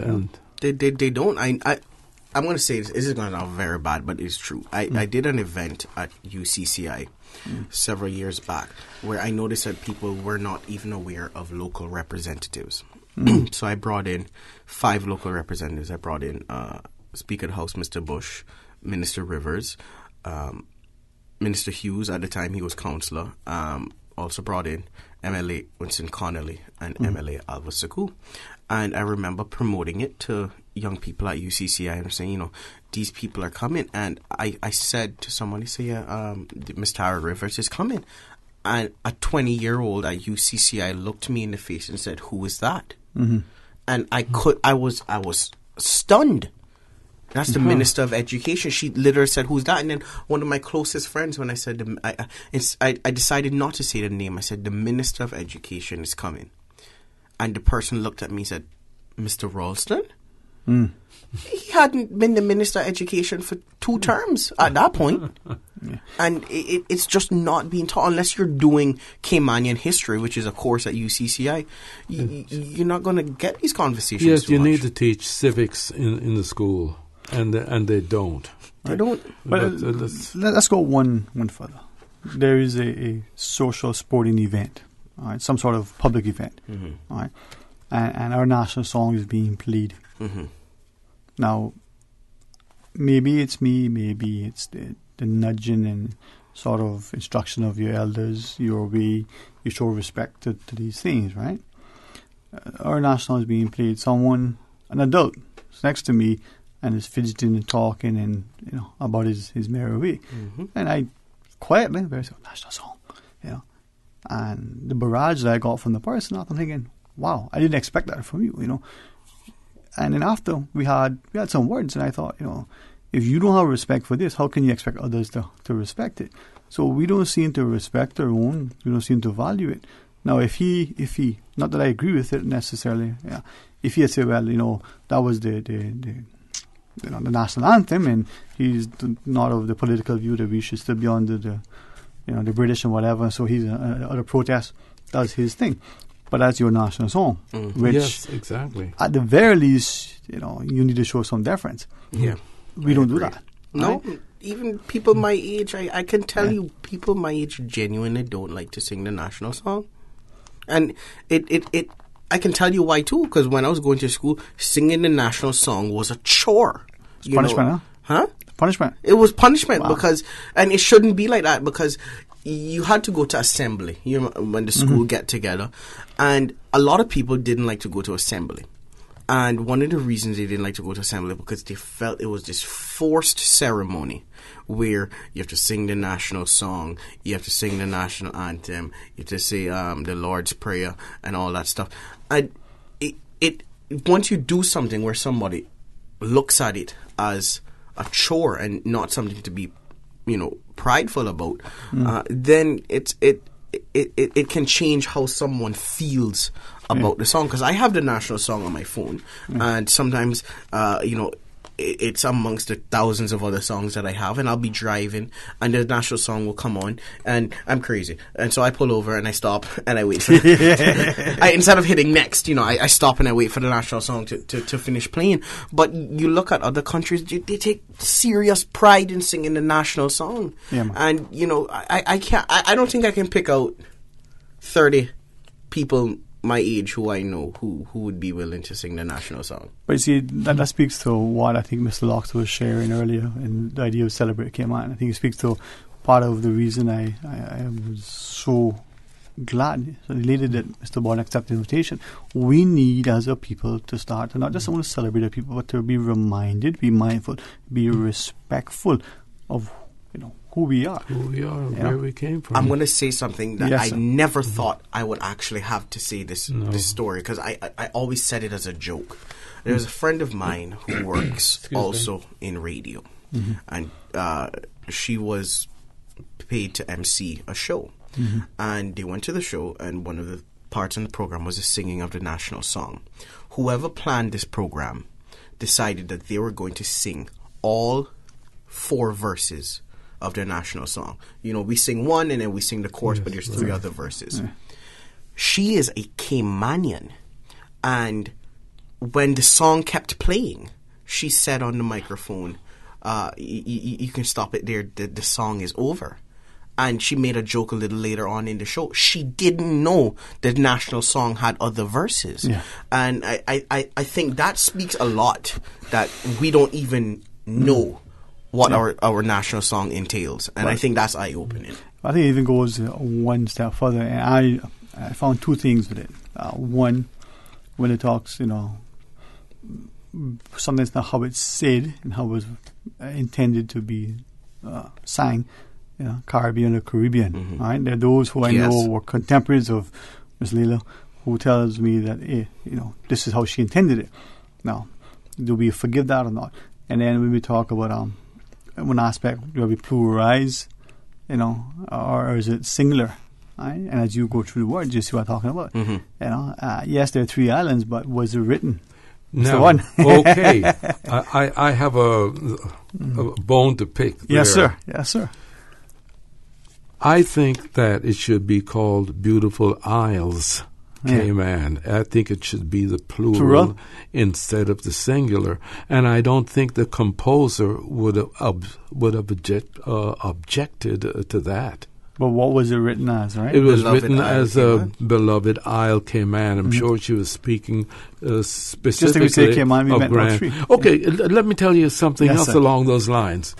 They don't. I'm going to say this is going to sound very bad, but it's true. I did an event at UCCI several years back where I noticed that people were not even aware of local representatives. So I brought in 5 local representatives. I brought in Speaker of the House, Mr. Bush, Minister Rivers, Minister Hughes, at the time he was councillor, also brought in MLA Winston Connolly and MLA Alva Saku. And I remember promoting it to young people at UCCI and saying, these people are coming. And I said to somebody, Miss Tara Rivers is coming. And a 20-year-old at UCCI looked me in the face and said, "Who is that?" Mm-hmm. And I was stunned. That's the Minister of Education. She literally said, "Who's that?" And then one of my closest friends, when I said, I decided not to say the name. I said, "The Minister of Education is coming." And the person looked at me and said, "Mr. Ralston?" He hadn't been the Minister of Education for 2 terms at that point. And it's just not being taught unless you're doing Caymanian history, which is a course at UCCI. You're not going to get these conversations. Yes, you need to teach civics in the school, and they don't. They don't. But let's go one further. There is a social sporting event, all right, some sort of public event, all right, and our national song is being played. Now, maybe it's me, maybe it's the nudging and sort of instruction of your elders, your way you show respect to these things, right? Our national is being played. Someone, an adult, is next to me and is fidgeting and talking and about his merry way, and I quietly, national song, and the barrage that I got from the person, I'm thinking, wow, I didn't expect that from you, And then after we had some words, and I thought, if you don't have respect for this, how can you expect others to respect it? So we don't seem to respect our own. We don't seem to value it. Now, if he, not that I agree with it necessarily, if he had said, well, that was the national anthem, and he's not of the political view that we should still be under the British and whatever, so he's at a protest, that's his thing. But that's your national song, which, yes, exactly. At the very least, you need to show some deference. Yeah, we don't do that. No, right? Even people my age, I can tell you, people my age genuinely don't like to sing the national song, and I can tell you why too. Because when I was going to school, singing the national song was a chore. It's punishment, huh? Punishment. It was punishment because, and it shouldn't be like that because you had to go to assembly, when the school get together, and a lot of people didn't like to go to assembly. And one of the reasons they didn't like to go to assembly because they felt it was this forced ceremony where you have to sing the national song, you have to sing the national anthem, you have to say the Lord's Prayer and all that stuff. And it once you do something where somebody looks at it as a chore and not something to be prideful about, then it can change how someone feels about the song. Because I have the national song on my phone, and sometimes it's amongst the thousands of other songs that I have, and I'll be driving and the national song will come on and I'm crazy, and so I pull over and I stop and I wait for instead of hitting next, I stop and I wait for the national song to finish playing. But you look at other countries, they take serious pride in singing the national song, and I don't think I can pick out 30 people my age who I know who would be willing to sing the national song. But you see, that speaks to what I think Mr. Locke was sharing earlier in the idea of Celebrate Cayman. I think it speaks to part of the reason I was so glad, so elated that Mr. Bond accepted the invitation. We need as a people to start to not just want to celebrate our people, but to be reminded, be mindful, be respectful of who we are. Where we came from. I'm going to say something that Yes, I sir. never thought I would actually have to say this story, because I always said it as a joke. There's a friend of mine who works also in radio, and she was paid to MC a show. And they went to the show, and one of the parts in the program was the singing of the national song. Whoever planned this program decided that they were going to sing all 4 verses of their national song. You know, we sing one and then we sing the chorus, but there's 3 other verses. She is a Caymanian, and when the song kept playing, she said on the microphone, you can stop it there, the song is over. And she made a joke a little later on in the show. She didn't know the national song had other verses. Yeah. And I think that speaks a lot, that we don't even know what our national song entails. And I think that's eye-opening. I think it even goes one step further. And I found 2 things with it. One, when it talks, sometimes not how it's said and how it was intended to be sang. Caribbean or Caribbean, right? There are those who I know were contemporaries of Miss Leila, who tells me that, this is how she intended it. Now, do we forgive that or not? And then when we talk about one aspect, do we pluralize, or is it singular? Right? And as you go through the words, you see what I'm talking about. Yes, there are 3 islands, but was it written? Now, one. Okay, I have a bone to pick there. Yes, sir. Yes, sir. I think that it should be called Beautiful Isles, Cayman. I think it should be the plural instead of the singular. And I don't think the composer would have objected to that. But what was it written as, right? It was written as a Beloved Isle Cayman. I'm sure she was speaking specifically just like we say Cayman, we meant Grand. Tree. Okay, let me tell you something else along those lines.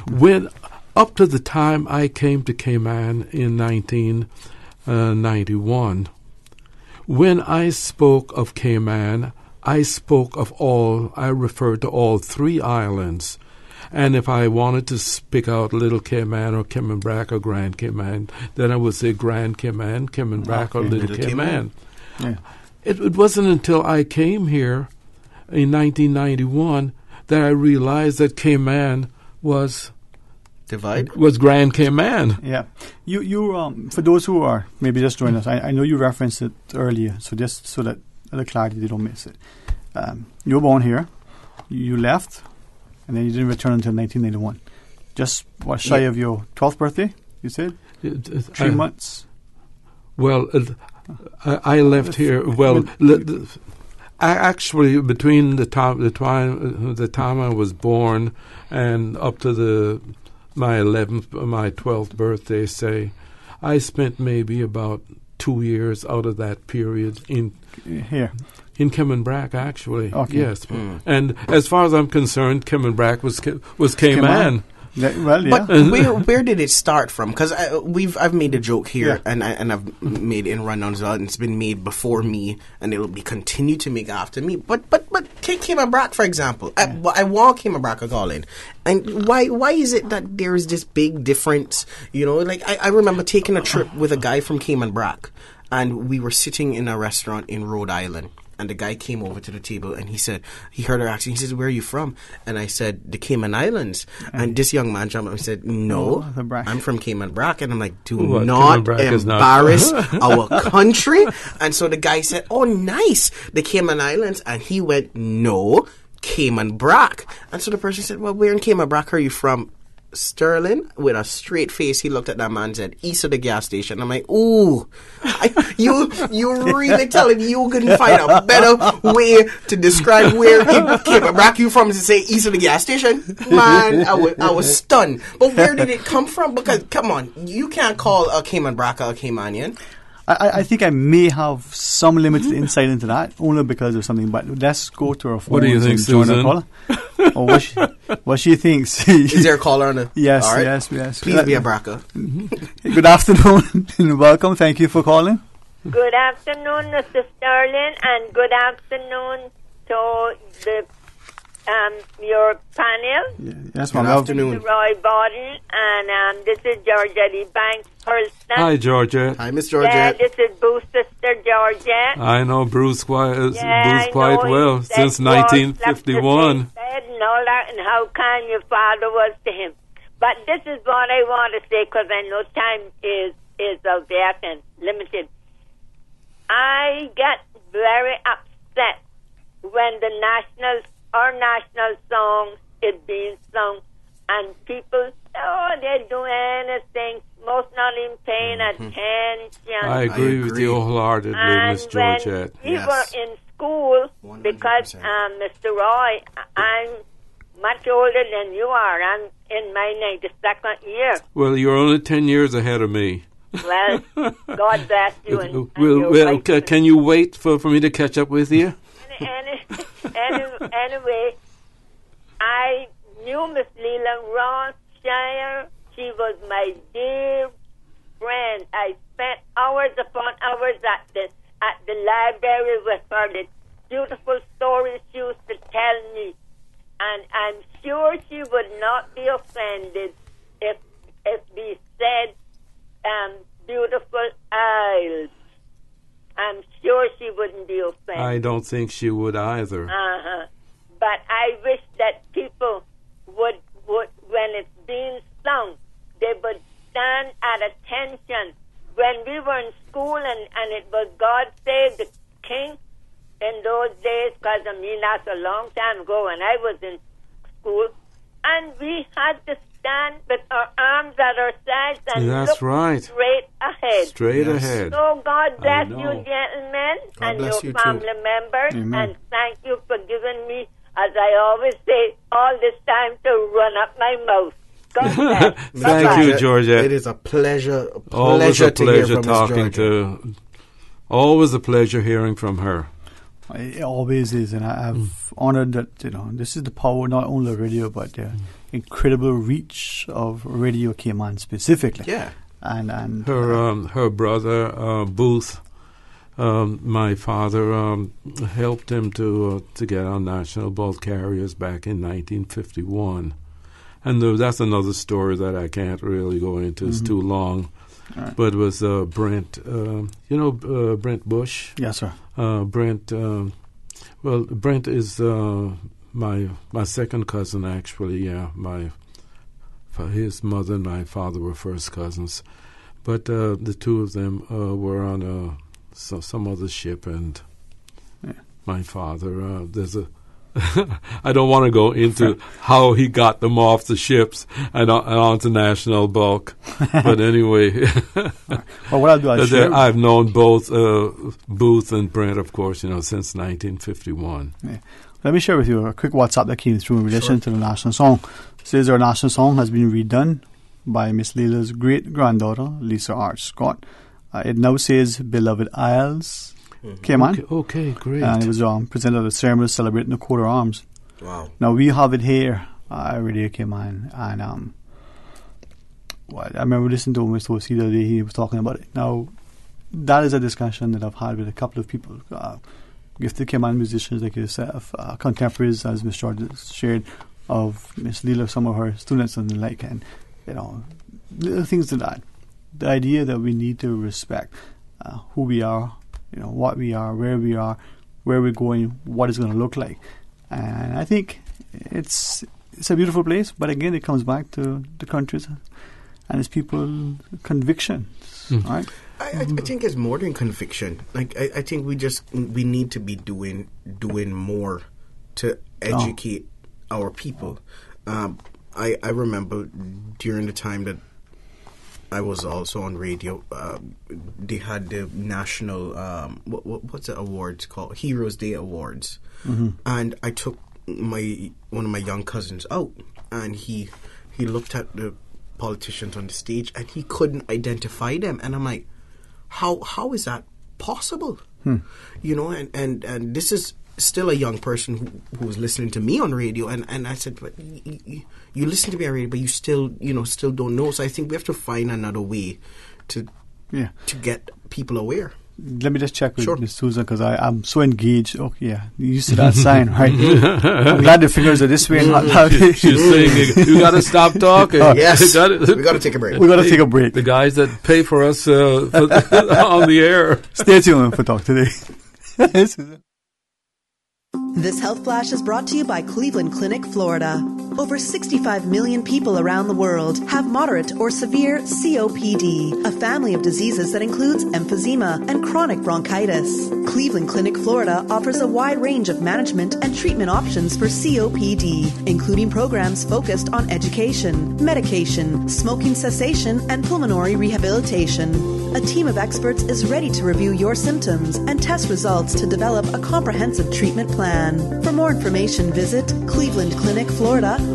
When up to the time I came to Cayman in 1991, when I spoke of Cayman, I referred to all 3 islands. And if I wanted to pick out Little Cayman or Cayman Brac or Grand Cayman, then I would say Grand Cayman, Cayman Brac, or Little Cayman. Yeah. It wasn't until I came here in 1991 that I realized that Cayman was Grand Cayman. Yeah. You for those who are maybe just joining us, I know you referenced it earlier, so just so that the clarity they don't miss it. You were born here, you left, and then you didn't return until 1991. Just shy of your 12th birthday, you said? 3 months. Well, I left here. Well, actually, between the time I was born and up to my 12th birthday, say, I spent maybe about 2 years out of that period in in Cayman Brac, actually. Okay. Yes, and as far as I'm concerned, Cayman Brac was Cayman. Well, yeah. But where did it start from? Because I've made a joke here, and I've made it in rundowns, and it's been made before me, and it'll be continued to make after me. But take Cayman Brac, for example. I want Cayman Brac a calling, and why is it that there is this big difference? Like I remember taking a trip with a guy from Cayman Brac, and we were sitting in a restaurant in Rhode Island. And the guy came over to the table and he said, he heard her accent. He says, "Where are you from?" And I said, "The Cayman Islands." And this young man jumped up and said, "No, I'm from Cayman Brac." And I'm like, "Do not embarrass our country." And so the guy said, "Oh, nice, the Cayman Islands." And he went, "No, Cayman Brac." And so the person said, "Well, where in Cayman Brac are you from?" Sterling, with a straight face, he looked at that man and said, "East of the gas station." I'm like, ooh, you really telling me you couldn't find a better way to describe where in Cayman Brac you from to say east of the gas station? Man, I was stunned. But where did it come from? Because, come on, you can't call a Cayman Brac a Caymanian. I think I may have some limited insight into that, only because of something. But let's go to our phone. What do you think, Susan? What she thinks. Is there a caller on the... Yes, right. yes. Please be a Braca. Good afternoon and welcome. Thank you for calling. Good afternoon, Mr. Sterling, and good afternoon to the your panel. Yes, Good afternoon. Mr. Roy Borden, and this is Georgette Ebanks Hurston. Hi, Georgette. Hi, Miss Yeah, Georgette. this is Bruce's sister Georgette. I know Bruce quite I quite know well he said since you all slept in the 1951. same bed and all that, and how kind your father was to him. But this is what I want to say, because I know time is of the essence, limited. I get very upset when our national song is being sung, and people, they do anything, most not even paying attention. I agree with you wholeheartedly, Miss Georgette. We were in school, 100%. Because, Mr. Roy, I'm much older than you are. I'm in my 92nd year. Well, you're only 10 years ahead of me. Well, God bless you. And can you wait for me to catch up with you? Anyway, I knew Miss Leland Rothschild. She was my dear friend. I spent hours upon hours at the library with her. The beautiful stories she used to tell me, and I'm sure she would not be offended if we said beautiful Isles. I'm sure she wouldn't be offended. I don't think she would either. But I wish that people would when it's being sung, they would stand at attention. When we were in school and it was God Save the King in those days, because that's a long time ago when I was in school, and we had to stand with our arms at our sides and That's look right. straight ahead. Straight ahead. So God bless you, gentlemen, and your family members, Amen. and thank you for giving me, as I always say, all this time to run up my mouth. God bless. Thank you, Georgette. It is a pleasure. Always a to hear pleasure from talking Miss to. Always a pleasure hearing from her. It always is, and I've honored that. This is the power not only of radio, but the incredible reach of Radio Cayman specifically. Yeah, and her brother Booth, my father helped him to get on national bulk carriers back in 1951, and that's another story that I can't really go into. It's too long. Right. But it was Brent, Brent Bush? Yes, sir. Brent, Brent is my second cousin, actually, yeah. His mother and my father were first cousins. But the two of them were on some other ship, and my father, there's a I don't want to go into how he got them off the ships and onto national bulk, but anyway. Well, what I'll do, I've known both Booth and Brent, of course, since 1951. Yeah. Let me share with you a quick WhatsApp that came through in relation to the national song. It says our national song has been redone by Miss Leila's great-granddaughter, Lisa Arch Scott. It now says Beloved Isles. Cayman. Okay, great. And it was presented at the ceremony celebrating the coat of arms. Wow. Now we have it here at Radio Cayman, and I remember listening to Mr. O.C. the other day. He was talking about it. Now that is a discussion that I've had with a couple of people, gifted Cayman musicians like yourself, contemporaries, as Miss George shared, of Miss Leila, some of her students and the like, and little things to that. The idea that we need to respect who we are. What we are, where we're going, what it's going to look like. And I think it's a beautiful place, but again, it comes back to the countries and its people convictions, right? I think it's more than conviction. Like I think we need to be doing more to educate our people. I remember during the time that I was also on radio. They had the national what's the awards called? Heroes Day Awards, and I took one of my young cousins out, and he looked at the politicians on the stage, and he couldn't identify them, and I'm like, how is that possible? And this is still a young person who was listening to me on radio, and I said, but you listen to me on radio, but you still don't know. So I think we have to find another way to get people aware. Let me just check with Miss Susan because I'm so engaged. Oh, yeah. You see that sign, right? I'm glad the fingers are this way and not that way. She's saying, you got to stop talking. Yes. We got to take a break. We got to take a break. The guys that pay for us on the air. Stay tuned for Talk Today. This health flash is brought to you by Cleveland Clinic, Florida. Over 65 million people around the world have moderate or severe COPD, a family of diseases that includes emphysema and chronic bronchitis. Cleveland Clinic, Florida offers a wide range of management and treatment options for COPD, including programs focused on education, medication, smoking cessation, and pulmonary rehabilitation. A team of experts is ready to review your symptoms and test results to develop a comprehensive treatment plan. For more information, visit clevelandclinicflorida.org.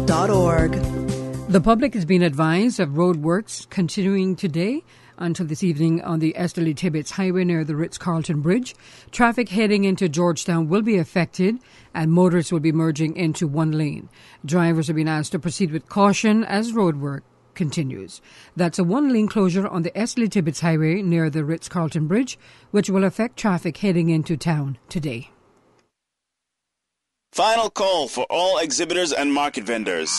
The public has been advised of road works continuing today until this evening on the Esterly Tibbetts Highway near the Ritz-Carlton Bridge. Traffic heading into Georgetown will be affected and motorists will be merging into one lane. Drivers have been asked to proceed with caution as road work continues. That's a one-lane closure on the Esterly Tibbetts Highway near the Ritz-Carlton Bridge, which will affect traffic heading into town today. Final call for all exhibitors and market vendors.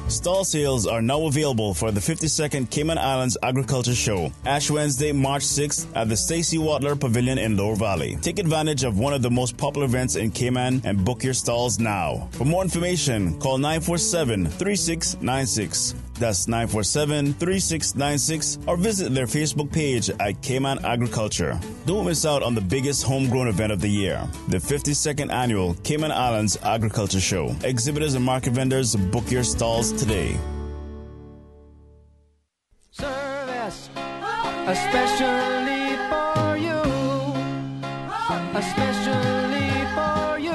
Stall sales are now available for the 52nd Cayman Islands Agriculture Show, Ash Wednesday, March 6th at the Stacey Watler Pavilion in Lower Valley. Take advantage of one of the most popular events in Cayman and book your stalls now. For more information, call 947-3696. That's 947-3696 or visit their Facebook page at Cayman Agriculture. Don't miss out on the biggest homegrown event of the year, the 52nd Annual Cayman Islands Agriculture Show. Exhibitors and market vendors, book your stalls today. Service, especially for you, especially for you.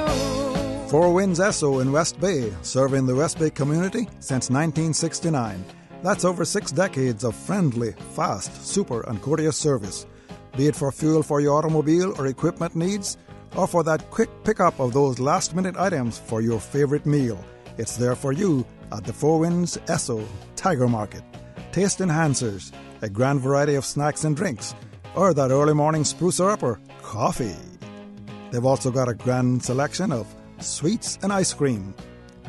Four Winds Esso in West Bay, serving the West Bay community since 1969. That's over 6 decades of friendly, fast, super and courteous service. Be it for fuel for your automobile or equipment needs, or for that quick pickup of those last-minute items for your favorite meal. It's there for you at the Four Winds Esso Tiger Market. Taste enhancers, a grand variety of snacks and drinks, or that early morning sprucer upper, coffee. They've also got a grand selection of sweets and ice cream,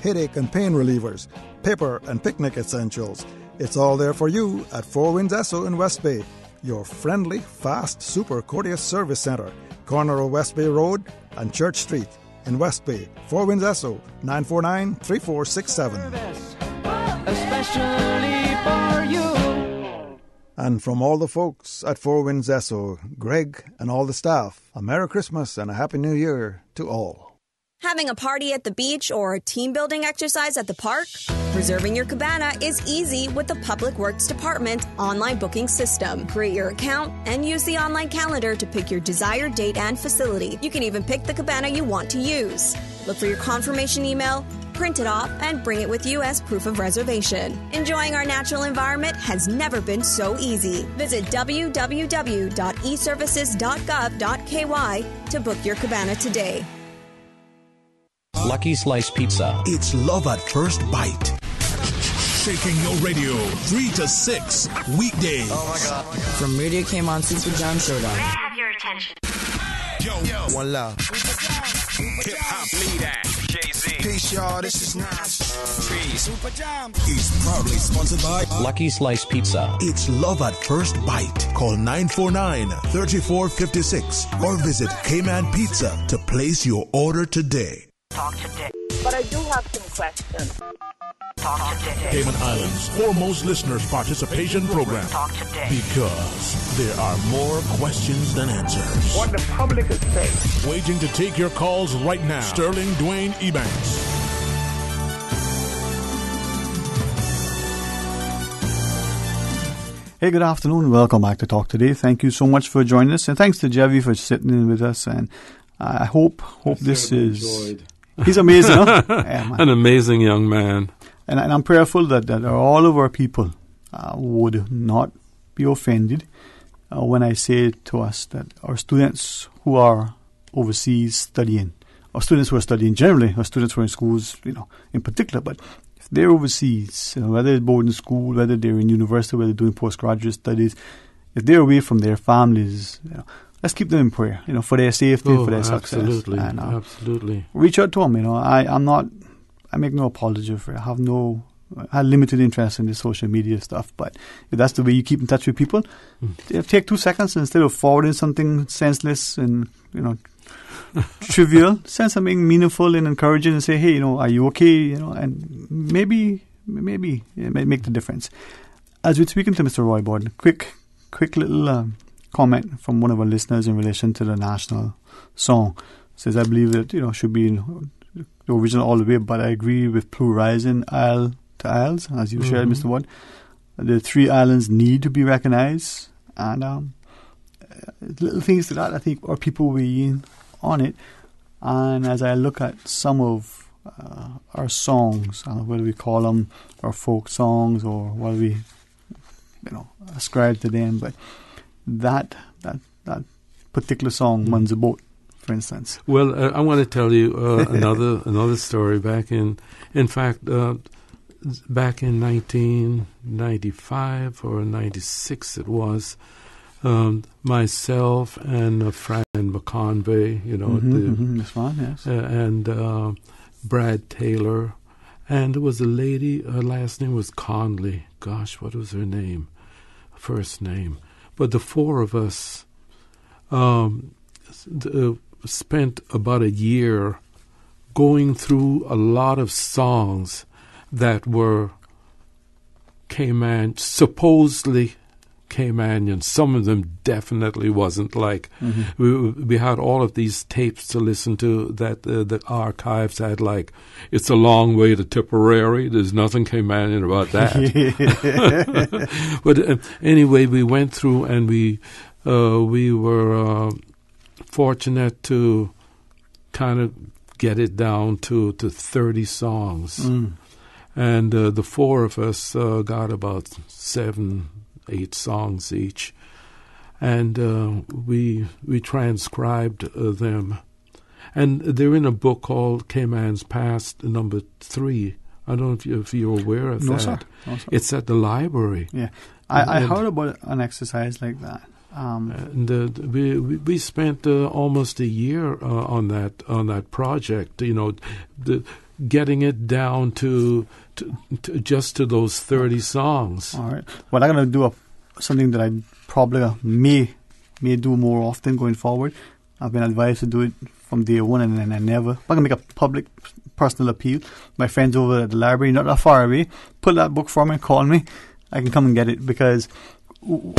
headache and pain relievers, paper and picnic essentials. It's all there for you at Four Winds Esso in West Bay, your friendly, fast, super courteous service center, corner of West Bay Road and Church Street in West Bay. Four Winds Esso, 949-3467. Especially for you. And from all the folks at Four Winds Esso, Greg and all the staff, a Merry Christmas and a Happy New Year to all. Having a party at the beach or a team building exercise at the park? Reserving your cabana is easy with the Public Works Department online booking system. Create your account and use the online calendar to pick your desired date and facility. You can even pick the cabana you want to use. Look for your confirmation email, print it off, and bring it with you as proof of reservation. Enjoying our natural environment has never been so easy. Visit www.eservices.gov.ky to book your cabana today. Lucky Slice Pizza. It's love at first bite. Shaking your radio 3 to 6 weekdays. Oh my God. From Radio Cayman Super Jam Showdown. May I have your attention? Yo. One love. Hip hop leader, Jay-Z. Peace, y'all. This is Nas. Peace. Super Jam. Is proudly sponsored by Lucky Slice Pizza. It's love at first bite. Call 949-3456 or visit Cayman Pizza to place your order today. Talk today. But I do have some questions. Talk today. Cayman Islands' foremost listeners' participation program. Talk today. Because there are more questions than answers. What the public is saying. Waiting to take your calls right now. Sterling Dwayne Ebanks. Hey, good afternoon. Welcome back to Talk Today. Thank you so much for joining us. And thanks to Jevi for sitting in with us. And I hope this is... Enjoyed. He's amazing, huh? Yeah, an amazing young man. And I'm prayerful that all of our people would not be offended when I say to us that our students who are overseas studying, or students who are studying generally, or students who are in schools, in particular, but if they're overseas, whether it's boarding school, whether they're in university, whether they're doing postgraduate studies, if they're away from their families, let's keep them in prayer, for their safety, for their success. Absolutely, and, absolutely. Reach out to them, I make no apology for it. I have limited interest in the social media stuff, but if that's the way you keep in touch with people, take 2 seconds instead of forwarding something senseless and, trivial, send something meaningful and encouraging and say, hey, are you okay? And maybe it might make the difference. As we're speaking to Mr. Roy Borden, quick little comment from one of our listeners in relation to the national song. Says, I believe that, should be in the original all the way, but I agree with pluralizing isle to isles, as you shared, Mr. Watt. The 3 islands need to be recognized, and little things like that, I think, are people weighing on it. And as I look at some of our songs, whether we call them our folk songs or whether we, ascribe to them, but that particular song, Man's a Boat, for instance. Well, I want to tell you another story. Back in fact, back in 1995 or 96, it was. Myself and a friend McConvey, that's fine, yes. And Brad Taylor, and there was a lady. Her last name was Conley. Gosh, what was her name? First name. But the 4 of us spent about a year going through a lot of songs that were supposedly Caymanian. Some of them definitely wasn't. Like we had all of these tapes to listen to that the archives had. Like, it's a long way to Tipperary. There's nothing Caymanian about that. But anyway, we went through and we were fortunate to kind of get it down to 30 songs. And the 4 of us got about 7-8 songs each, and we transcribed them, and they're in a book called Cayman's Past, number 3. I don't know if you're aware of that. Sir. It's at the library. Yeah, I heard about an exercise like that. And we spent almost a year on that project. Getting it down to just to those 30 songs. All right. Well, I'm going to do something that I probably may do more often going forward. I've been advised to do it from day one, and then I never. I'm going to make a public, personal appeal. My friends over at the library, not that far away, pull that book for me, call me. I can come and get it, because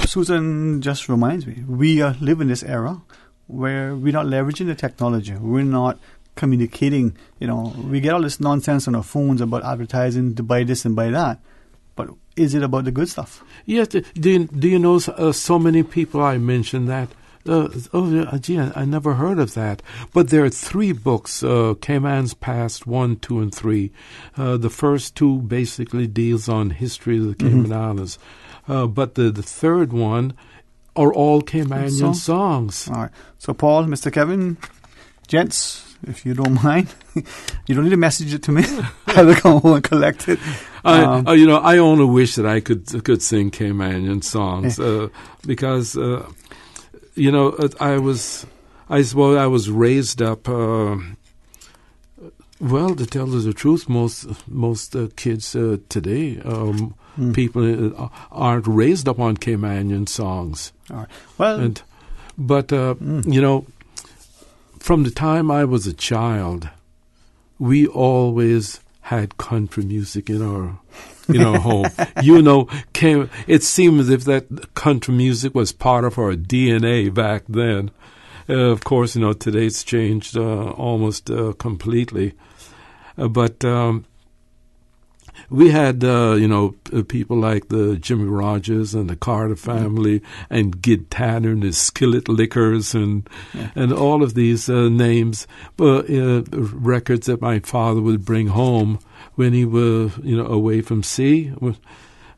Susan just reminds me, we live in this era where we're not leveraging the technology. We're not communicating. We get all this nonsense on our phones about advertising to buy this and buy that, but is it about the good stuff? Yes. Do you know so many people I mentioned that? I never heard of that. But there are 3 books, Cayman's Past 1, 2, and 3. The first 2 basically deals on history of the Cayman Islands, but the third one are all Caymanian songs. All right. So Paul, Mr. Kevin, gents, if you don't mind, you don't need to message it to me. I will come home and collect it. I only wish that I could sing Caymanian songs because I was raised up. Well, to tell you the truth, most kids today, people aren't raised up on Caymanian songs. All right. Well, but from the time I was a child, we always had country music in our home. It seemed as if that country music was part of our DNA back then. Of course, today it's changed almost completely. But we had, people like the Jimmy Rogers and the Carter family and Gid Tanner and the Skillet Liquors and all of these names, records that my father would bring home when he was, away from sea,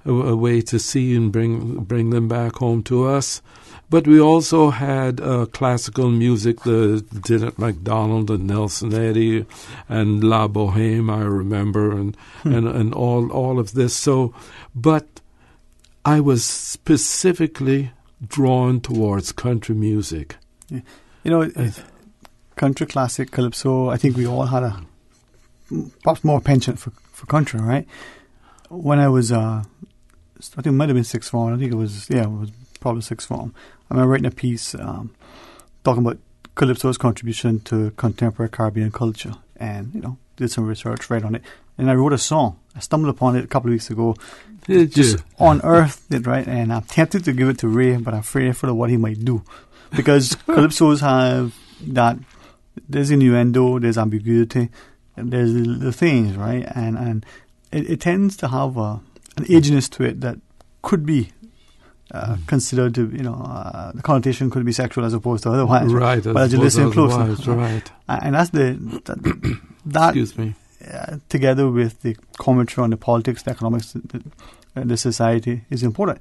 away to sea, and bring them back home to us. But we also had classical music, the Dylan MacDonald and Nelson Eddy and La Boheme, I remember, and all of this. So, but I was specifically drawn towards country music. Yeah. You know, country, classic, calypso, I think we all had perhaps more penchant for country, right? When I was, I think it might have been sixth form. I think it was probably sixth form. I remember writing a piece talking about calypso's contribution to contemporary Caribbean culture, and did some research right on it. And I wrote a song. I stumbled upon it a couple of weeks ago. Just unearthed it, right? And I'm tempted to give it to Ray, but I'm afraid for what he might do, because calypsos have that. There's innuendo, there's ambiguity, and there's the things, right? And it tends to have an edginess to it that could be considered to, the connotation could be sexual as opposed to otherwise. Right. But as you listen closely, right. And that's that. Excuse me. Together with the commentary on the politics, the economics, the society is important.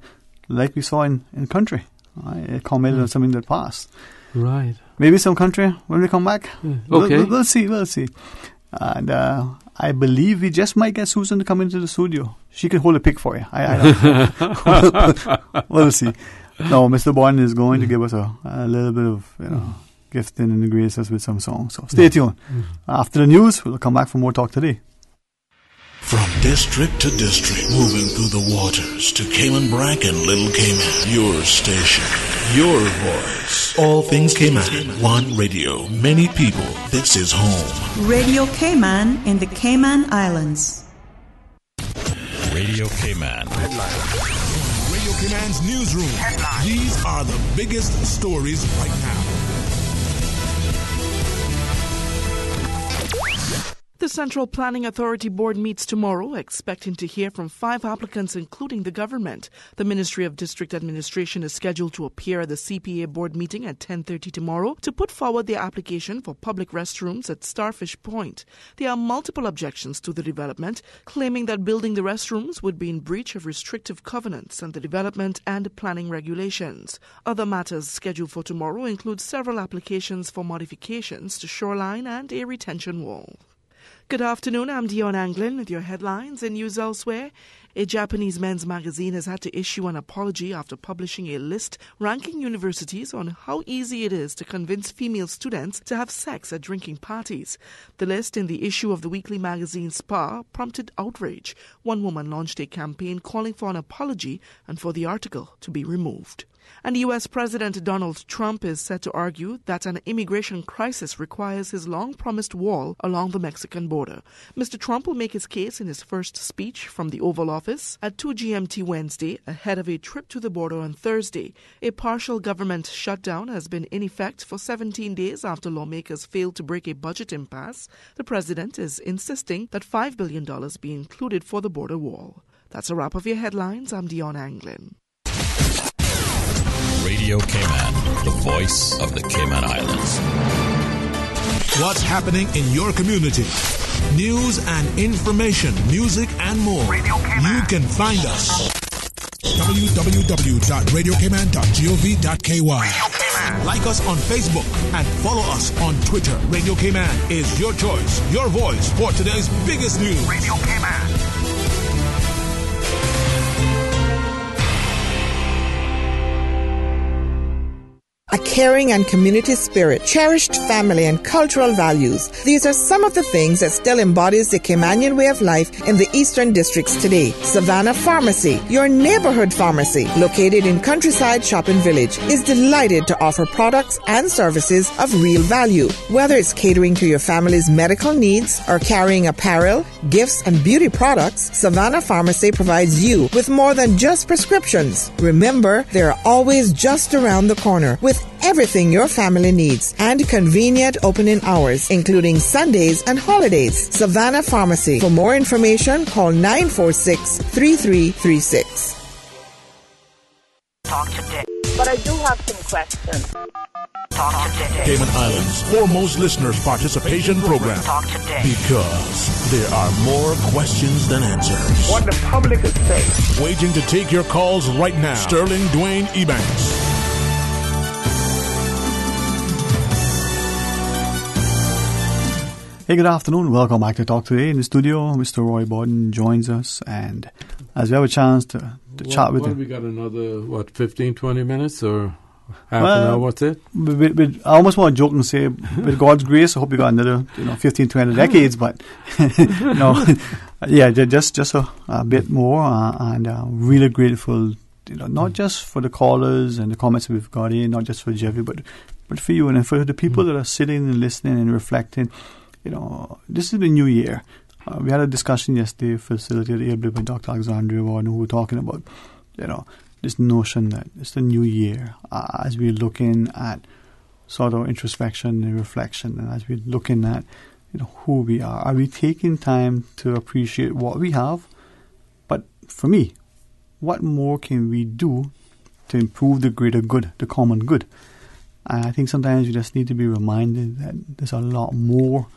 Like we saw in country, right? It commented on something that passed. Right. Maybe some country when we come back. Okay. We'll see. And I believe we just might get Susan to come into the studio. She can hold a pick for you. We'll see. No, Mr. Boyne is going to give us a little bit of gifting and grace us with some songs. So stay tuned. After the news, we'll come back for more Talk Today. From district to district, moving through the waters to Cayman Brac and Little Cayman. Your station, your voice. All things Cayman. One radio, many people. This is home. Radio Cayman in the Cayman Islands. Radio Cayman. Radio Cayman's newsroom. Headline. These are the biggest stories right now. The Central Planning Authority Board meets tomorrow, expecting to hear from 5 applicants, including the government. The Ministry of District Administration is scheduled to appear at the CPA board meeting at 10:30 tomorrow to put forward their application for public restrooms at Starfish Point. There are multiple objections to the development, claiming that building the restrooms would be in breach of restrictive covenants and the development and planning regulations. Other matters scheduled for tomorrow include several applications for modifications to shoreline and a retention wall. Good afternoon, I'm Dion Anglin with your headlines and news elsewhere. A Japanese men's magazine has had to issue an apology after publishing a list ranking universities on how easy it is to convince female students to have sex at drinking parties. The list in the issue of the weekly magazine Spa prompted outrage. One woman launched a campaign calling for an apology and for the article to be removed. And U.S. President Donald Trump is set to argue that an immigration crisis requires his long-promised wall along the Mexican border. Mr. Trump will make his case in his first speech from the Oval Office at 2 GMT Wednesday, ahead of a trip to the border on Thursday. A partial government shutdown has been in effect for 17 days after lawmakers failed to break a budget impasse. The president is insisting that $5 billion be included for the border wall. That's a wrap of your headlines. I'm Dion Anglin. Radio Cayman, the voice of the Cayman Islands. What's happening in your community? News and information, music and more. You can find us. www.radiocayman.gov.ky. Like us on Facebook and follow us on Twitter. Radio Cayman is your choice, your voice for today's biggest news. Radio Cayman. A caring and community spirit, cherished family and cultural values. These are some of the things that still embodies the Caymanian way of life in the Eastern Districts today. Savannah Pharmacy, your neighborhood pharmacy, located in Countryside Shopping Village, is delighted to offer products and services of real value. Whether it's catering to your family's medical needs or carrying apparel, gifts, and beauty products, Savannah Pharmacy provides you with more than just prescriptions. Remember, they're always just around the corner with everything your family needs and convenient opening hours, including Sundays and holidays. Savannah Pharmacy. For more information, call 946-3336. Talk today. But I do have some questions. Talk today. Cayman Islands' foremost listeners participation program. Talk today. Because there are more questions than answers. What the public is saying. Waiting to take your calls right now. Sterling Dwayne Ebanks. Hey, good afternoon. Welcome back to Talk Today. In the studio, Mr. Roy Borden joins us, and as we have a chance to to chat with you. We got another, 15, 20 minutes or half an hour? What's it? I almost want to joke and say, with God's grace, I hope you got another 15, 20 decades, but just a bit more, and really grateful, not just for the callers and the comments that we've got in, not just for Jeffrey, but for you and for the people that are sitting and listening and reflecting. This is the new year. We had a discussion yesterday, facilitated by Dr. Alexandria Warden, who were talking about, this notion that it's the new year, as we're looking at sort of introspection and reflection, and as we're looking at, who we are we taking time to appreciate what we have? But for me, what more can we do to improve the greater good, the common good? And I think sometimes we just need to be reminded that there's a lot more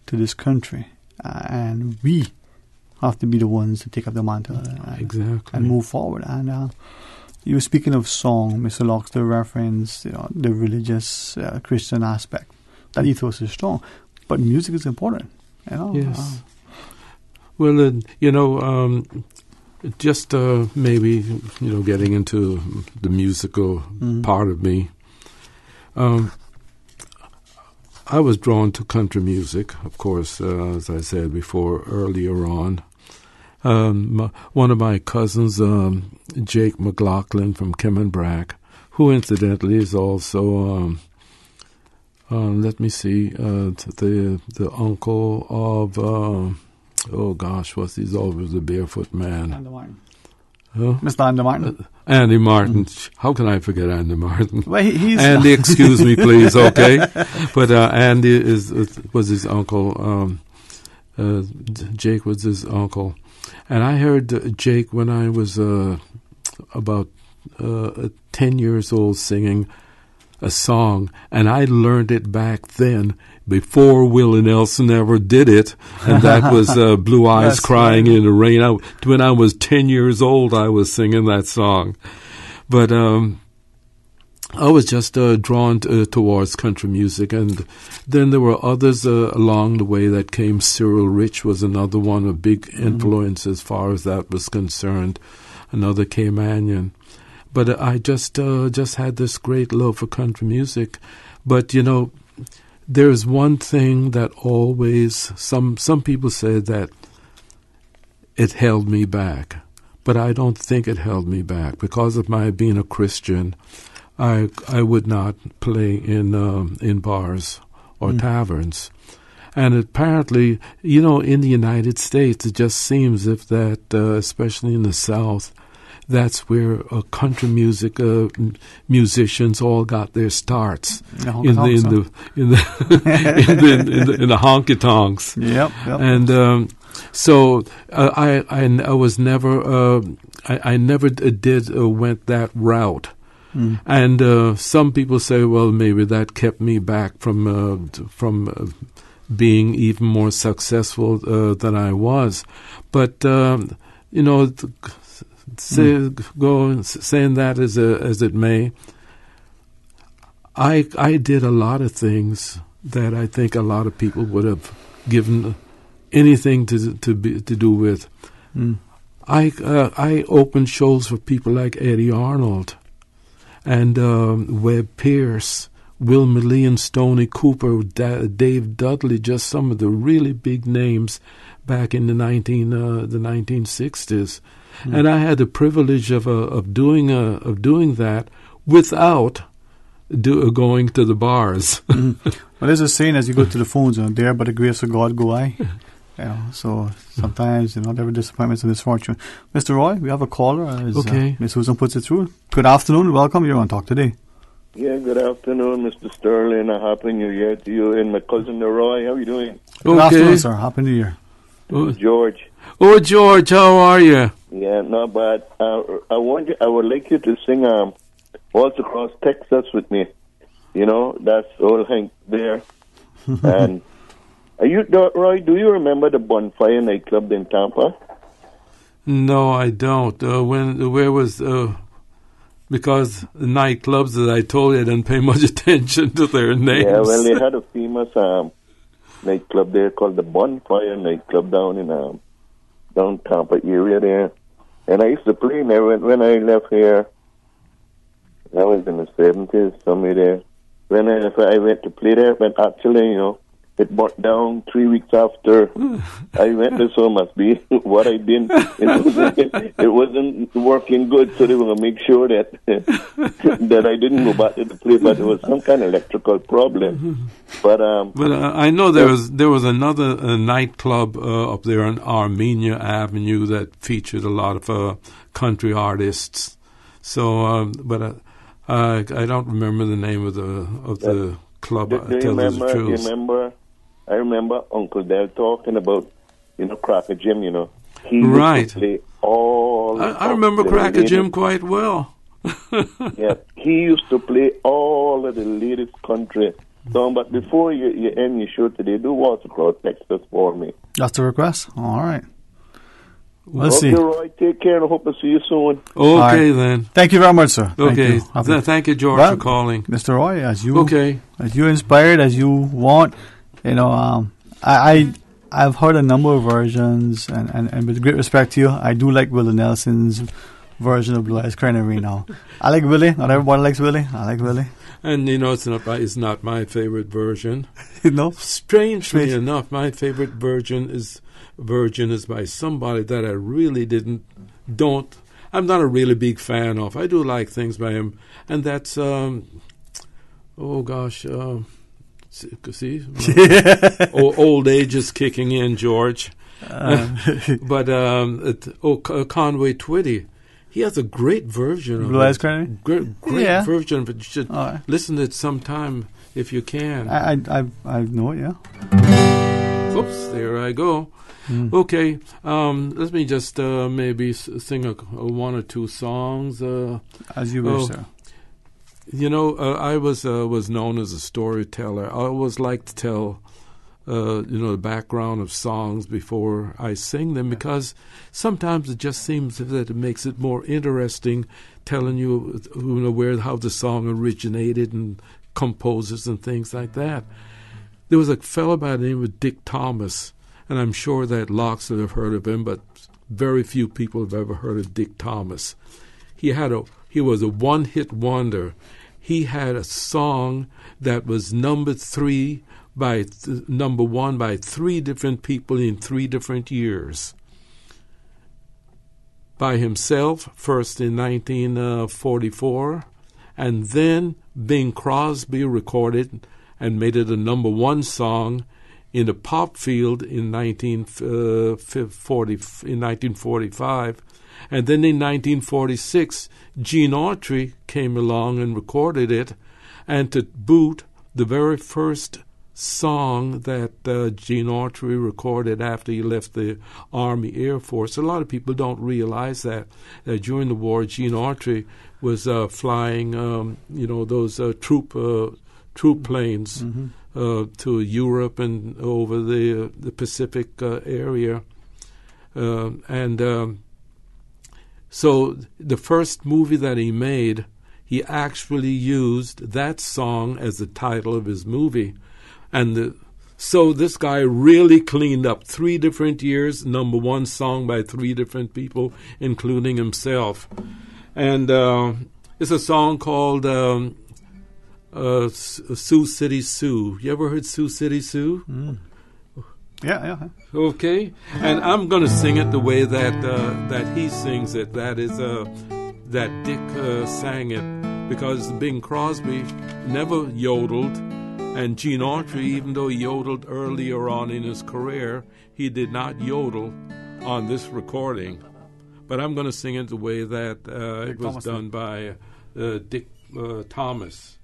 to this country, and we have to be the ones to take up the mantle and move forward. And you were speaking of song, Mr. Locke, the reference, the religious Christian aspect. That ethos is strong, but music is important. Yes. Well, just maybe getting into the musical part of me. I was drawn to country music, of course, as I said before, earlier on. One of my cousins, Jake McLaughlin from Kimmenbrack, who incidentally is also, the uncle of, what's his always the barefoot man? Andy Martin. Mr. Andy Martin. Andy Martin. How can I forget Andy Martin? Well, he's Andy, excuse me, please, okay? But Andy was his uncle. Jake was his uncle. And I heard Jake when I was about 10 years old singing a song, and I learned it back then before Willie Nelson ever did it, and that was Blue Eyes Crying in the Rain. When I was 10 years old, I was singing that song. But I was just drawn towards country music, and then there were others along the way that came. Cyril Rich was another one, a big influence as far as that was concerned, another Caymanian. But I just had this great love for country music. But, there's one thing that always, some people say that it held me back. But I don't think it held me back. Because of my being a Christian, I would not play in bars or taverns. And apparently, in the United States, it just seems if that, especially in the South, that's where country music musicians all got their starts in the honky tonks. Yep. And so I was never I never went that route. And some people say, well, maybe that kept me back from being even more successful than I was. But saying that as it may, I did a lot of things that I think a lot of people would have given anything to do with. I opened shows for people like Eddie Arnold and Webb Pierce, Wilma Lee and Stoney Cooper, Dave Dudley, just some of the really big names back in the 1960s. And I had the privilege of doing that without going to the bars. Well, there's a saying, as you go to the phones, there by the grace of God go I. So sometimes, there were disappointments and misfortune. Mr. Roy, we have a caller. Okay. Ms. Susan puts it through. Good afternoon. Welcome. You're on Talk Today. Yeah, good afternoon, Mr. Sterling. A happy New Year to you and my cousin Roy. How are you doing? Good afternoon, sir. Happy New Year. George. Oh, George, how are you? Yeah, not bad. I would like you to sing Waltz Across Texas with me. That's old Hank there. And Roy, do you remember the Bonfire nightclub in Tampa? No, I don't. Where was because the nightclubs that I told you, I didn't pay much attention to their names. Yeah, well, they had a famous nightclub there called the Bonfire nightclub down in down Tampa area there. And I used to play there when I left here. That was in the 70s, somewhere there. When I went to play there, but actually, it burnt down 3 weeks after I went there, so it must be what I did. It wasn't working good, so they were going to make sure that that I didn't go back to the place, but it was some kind of electrical problem. But I know there was another nightclub up there on Armenia Avenue that featured a lot of country artists. So, I don't remember the name of the club. Do you remember? I remember Uncle Del talking about, Cracker Jim. He used to play all. I remember Cracker Jim quite well. Yeah, he used to play all of the latest country song. But before you end your show today, do Waltz Across Texas for me. That's a request. All right. Let's see. Roy, take care, and I hope to see you soon. Okay, then. Thank you very much, sir. Okay. Thank you, George, for calling. Mr. Roy, as you inspired, as you want, I've heard a number of versions, and with great respect to you, I do like Willie Nelson's version of Blue Eyes Crying Rain now. I like Willie. Not everyone likes Willie. I like Willie. And it's not my favorite version. No. Strangely enough, my favorite version is by somebody that I really I'm not a really big fan of. I do like things by him, and that's old age is kicking in, George. But Conway Twitty, he has a great version of Blue Eyes Crying. Great version, but you should listen to it sometime if you can. I know it, yeah. Oops, there I go. Okay, let me just maybe sing one or two songs. As you wish, sir. I was known as a storyteller. I always like to tell, the background of songs before I sing them, because sometimes it just seems that it makes it more interesting, telling you, how the song originated and composers and things like that. There was a fellow by the name of Dick Thomas, and I'm sure that lots have heard of him, but very few people have ever heard of Dick Thomas. He was a one-hit wonder. He had a song that was number one by three different people in 3 different years. By himself, first in 1944, and then Bing Crosby recorded and made it a number 1 song in the pop field in 1945. And then in 1946, Gene Autry came along and recorded it. And to boot, the very first song that Gene Autry recorded after he left the Army Air Force, a lot of people don't realize that during the war, Gene Autry was flying, those troop planes to Europe and over the Pacific area. So the first movie that he made, he actually used that song as the title of his movie. And so this guy really cleaned up 3 different years, number 1 song by 3 different people, including himself. And it's a song called Sioux City Sue. You ever heard Sioux City Sue? Yeah. Okay, and I'm going to sing it the way that he sings it. That is that Dick sang it, because Bing Crosby never yodeled, and Gene Autry, even though he yodeled earlier on in his career, he did not yodel on this recording. But I'm going to sing it the way that it was done by Dick Thomas.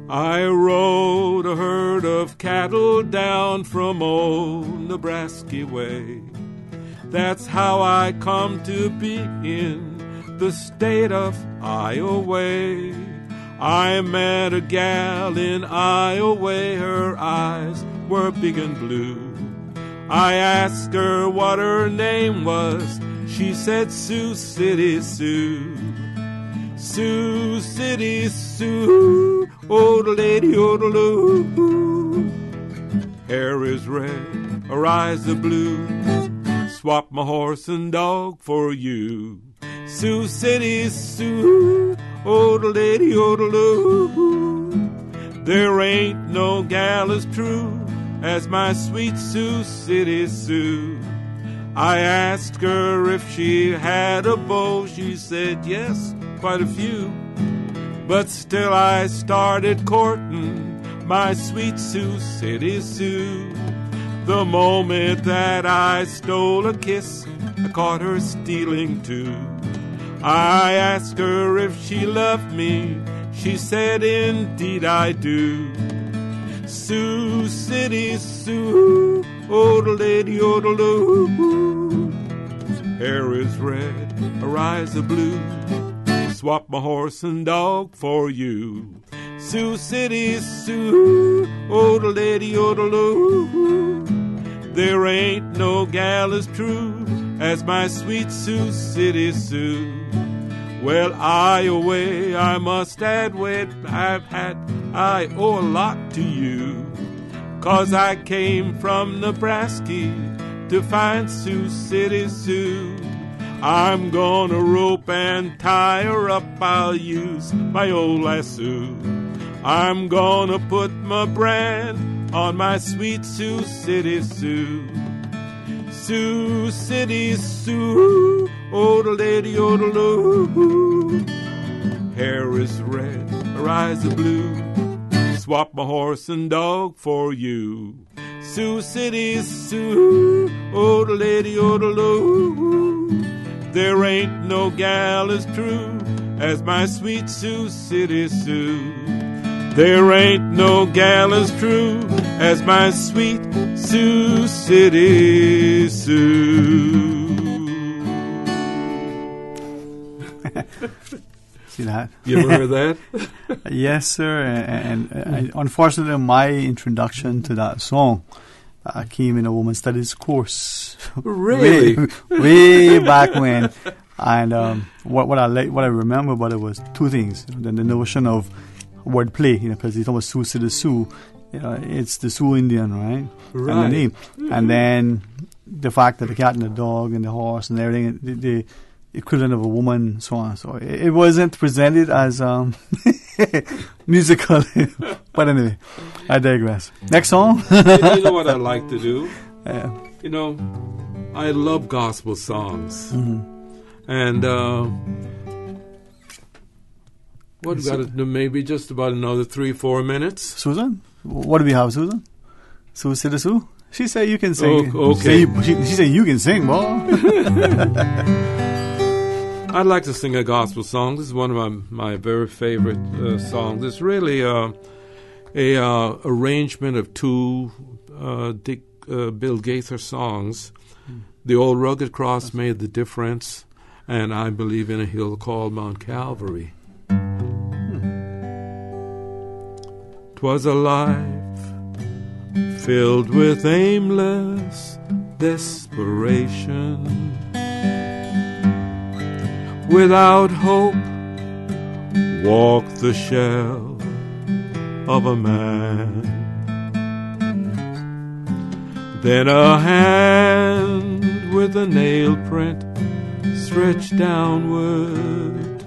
I rode a herd of cattle down from old Nebraska way. That's how I come to be in the state of Iowa. I met a gal in Iowa, her eyes were big and blue. I asked her what her name was, she said Sioux City Sue. Sioux City Sue, old lady, oodaloo. Hair is red, her eyes are blue. swap my horse and dog for you. Sioux City, Sioux, odel-lady, odel-oo. There ain't no gal as true as my sweet Sioux City Sue. I asked her if she had a beau. She said yes, quite a few. But still I started courting my sweet Sioux City Sue. The moment that I stole a kiss, I caught her stealing too. I asked her if she loved me. She said, indeed I do. Sioux City Sue, odel-lady, odel-oo. Hair is red, her eyes are blue. Swap my horse and dog for you. Sioux City Sue, odel-lady, odel-oo. There ain't no gal as true as my sweet Sioux City Sue. Well, I must admit, I owe a lot to you. 'Cause I came from Nebraska to find Sioux City Sue. I'm gonna rope and tie her up, I'll use my old lasso. I'm gonna put my brand on my sweet Sioux City Sue. Sioux City Sue, odel-lady, odel-oo. Hair is red, her eyes are blue. Swap my horse and dog for you. Sioux City Sue, odel-lady, odel-oo. There ain't no gal as true as my sweet Sioux City Sue. There ain't no gal as true as my sweet Sioux City Sue. See that? You ever heard that? Yes, sir. And unfortunately, my introduction to that song came in a women's studies course. Really? way back when. And what I remember about it was two things. Then the notion of wordplay, because he's talking about Sioux City Sioux. It's the Sioux Indian, right? Right. And the name. And then the fact that the cat and the dog and the horse and everything, the equivalent of a woman, so on. So it wasn't presented as musical. But anyway, I digress. Next song. You know what I like to do? Yeah. I love gospel songs. Mm-hmm. And what we got to do? Maybe just about another 3-4 minutes. Susan? What do we have, Susan? Sioux City Sue? She said you can sing. Oh, okay. She said you can sing, boy. I'd like to sing a gospel song. This is one of my very favorite songs. It's really a arrangement of two Bill Gaither songs. The Old Rugged Cross Made the Difference, and I Believe in a Hill Called Mount Calvary. 'Twas a life filled with aimless desperation, without hope walked the shell of a man. Then a hand with a nail print stretched downward,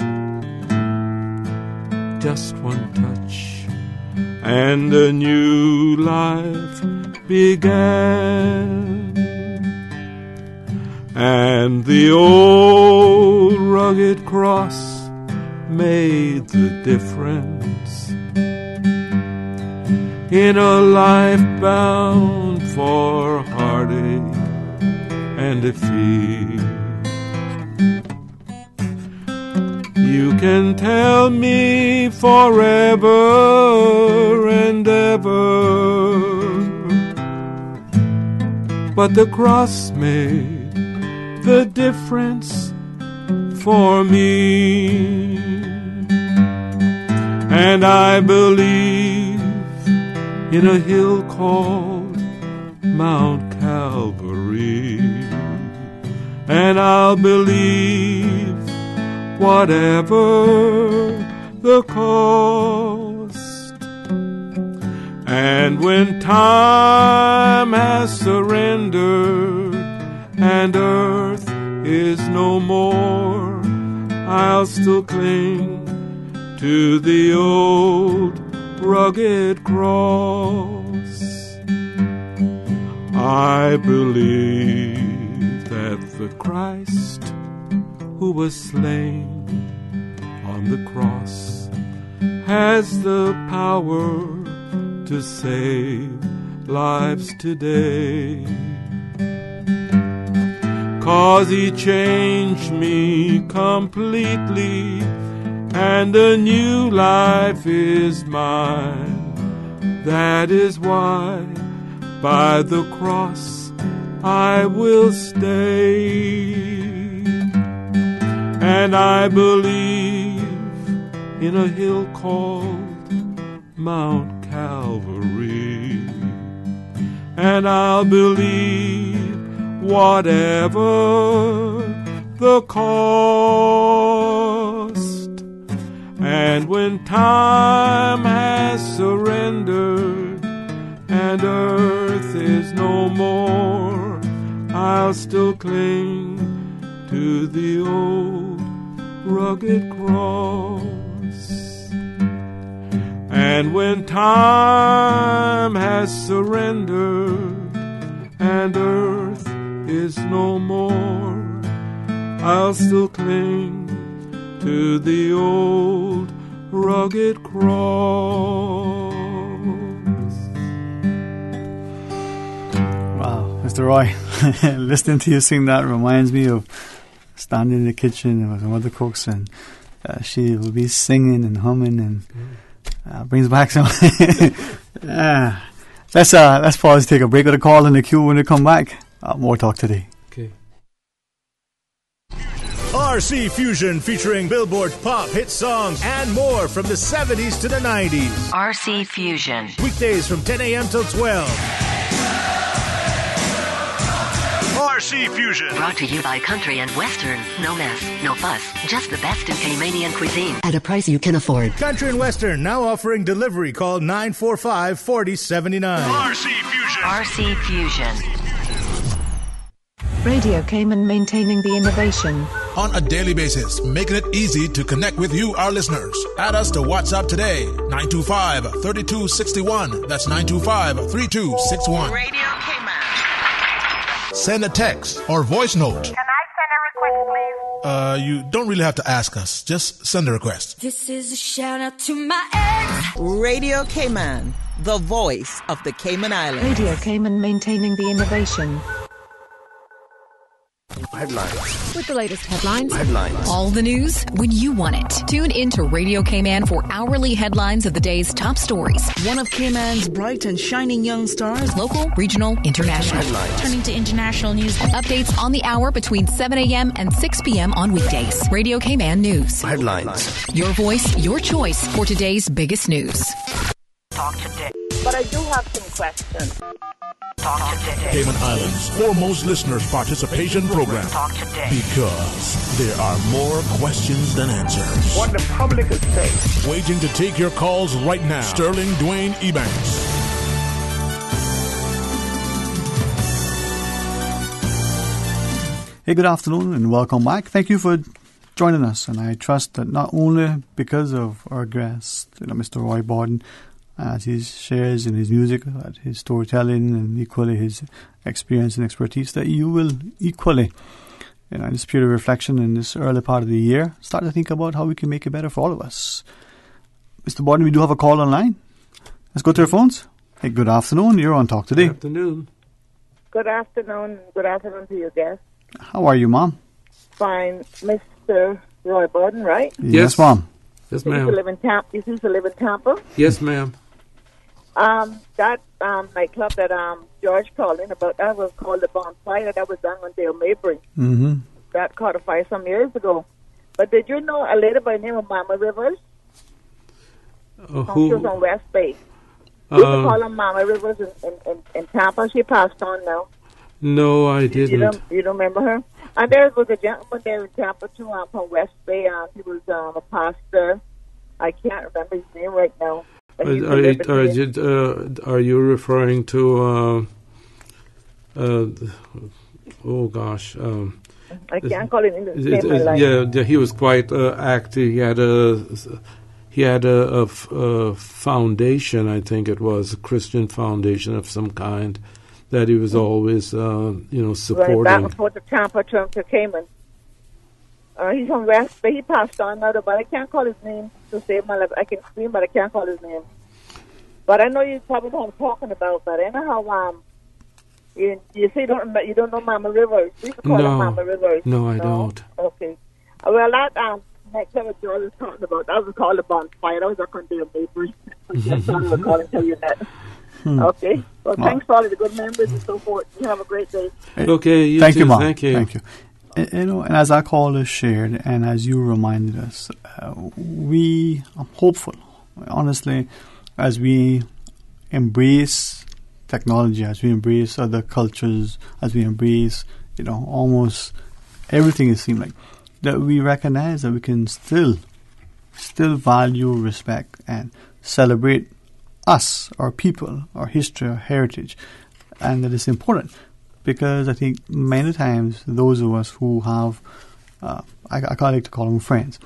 just one touch and a new life began. And the old rugged cross made the difference in a life bound for heartache and defeat. You can tell me forever and ever, but the cross made the difference for me. And I believe in a hill called Mount Calvary, and I'll believe whatever the cost. And when time has surrendered and earth is no more, I'll still cling to the old rugged cross. I believe that the Christ who was slain on the cross has the power to save lives today. 'Cause he changed me completely, and a new life is mine. That is why by the cross I will stay. And I believe in a hill called Mount Calvary, and I'll believe whatever the cost. And when time has surrendered and earth is no more, I'll still cling to the old rugged cross. And when time has surrendered and earth is no more, I'll still cling to the old rugged cross. Wow, Mr. Roy, listening to you sing that reminds me of standing in the kitchen with my mother cooks, and she will be singing and humming, and brings back some. Let's pause, take a break of the call in the queue. When we come back, more talk today. Okay. RC Fusion, featuring Billboard pop hit songs and more from the 70s to the 90s. RC Fusion. Weekdays from 10 a.m. till 12. RC Fusion. Brought to you by Country and Western. No mess, no fuss, just the best in Caymanian cuisine at a price you can afford. Country and Western now offering delivery. Call 945-4079. RC Fusion. RC Fusion. Radio Cayman, maintaining the innovation. On a daily basis, making it easy to connect with you, our listeners. Add us to WhatsApp today, 925-3261. That's 925-3261. Radio Cayman. Send a text or voice note. Can I send a request, please? You don't really have to ask us. Just send a request. This is a shout out to my ex. Radio Cayman, the voice of the Cayman Islands. Radio Cayman, maintaining the innovation. Headlines. With the latest headlines. Headlines. All the news when you want it. Tune in to Radio Cayman for hourly headlines of the day's top stories. One of Cayman's bright and shining young stars. Local, regional, international. Headlines. Turning to international news. Updates on the hour between 7 a.m. and 6 p.m. on weekdays. Radio Cayman News. Headlines. Your voice, your choice for today's biggest news. Talk today. But I do have some questions. Talk today. Cayman Islands' foremost listeners participation program. Talk today. Because there are more questions than answers. What the public is saying. Waiting to take your calls right now. Sterling Dwayne Ebanks. Hey, good afternoon and welcome back. Thank you for joining us. And I trust that not only because of our guest, Mr. Roy Borden, as he shares in his music, his storytelling, and equally his experience and expertise, that you will equally, in this period of reflection in this early part of the year, start to think about how we can make it better for all of us. Mr. Borden, we do have a call online. Let's go to our phones. Hey, good afternoon. You're on Talk Today. Good afternoon. Good afternoon. Good afternoon to your guest. How are you, Mom? Fine. Mr. Roy Borden, right? Yes, Mom. Yes, ma'am. You used to live in Tampa? Yes, ma'am. That nightclub that George called in about, that was called the Bonfire. That was down on Dale Mabry. Mm-hmm. That caught a fire some years ago. But did you know a lady by the name of Mama Rivers? She was on West Bay. We used to call her Mama Rivers in Tampa. She passed on now. No, I didn't. You don't remember her? And there was a gentleman there in Tampa too, from West Bay. He was a pastor. I can't remember his name right now. Are you referring to oh gosh. I can't call it in the same line. Yeah, he was quite active. He had a foundation, I think it was, a Christian foundation of some kind, that he was always, supporting. Right, back and forth to Tampa to Cayman. He's from West, but he passed on now, but I can't call his name to save my life. I can scream, but I can't call his name. But I know you probably know what I'm talking about, but I know how, you say you don't know Mama Rivers. We used to call her Mama Rivers. No, I don't. Okay. Well, that next time what George was talking about, that was called a bonfire. That was our country of neighbors. I'm sorry to call and tell you that. Okay. Well, thanks for all of the good memories and so forth. You have a great day. Okay, Thank too. you, Mom. Thank you. Thank you. And as our caller shared, and as you reminded us, we are hopeful, honestly, as we embrace technology, as we embrace other cultures, as we embrace, almost everything, it seems like, that we recognize that we can still value, respect, and celebrate us, our people, our history, our heritage, and that is important. Because I think many times those of us who have, I like to call them friends,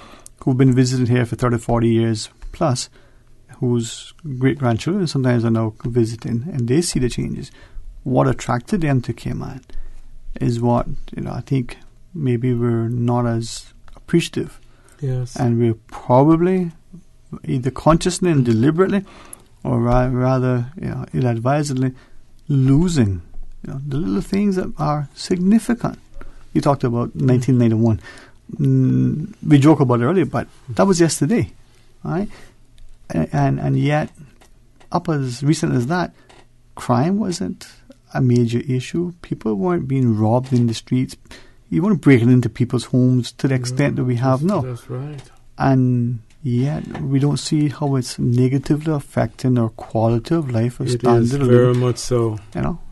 who've been visiting here for 30, 40 years plus, whose great-grandchildren sometimes are now visiting, and they see the changes. What attracted them to Cayman is what, I think maybe we're not as appreciative. Yes. And we're probably either consciously and deliberately, or rather, ill-advisedly, losing the little things that are significant. You talked about 1991. We joke about it earlier, but that was yesterday, right? And yet, up as recent as that, crime wasn't a major issue. People weren't being robbed in the streets. You weren't breaking into people's homes to the extent that we have now. That's right. And yet, we don't see how it's negatively affecting our quality of life or standard of living. Very much so.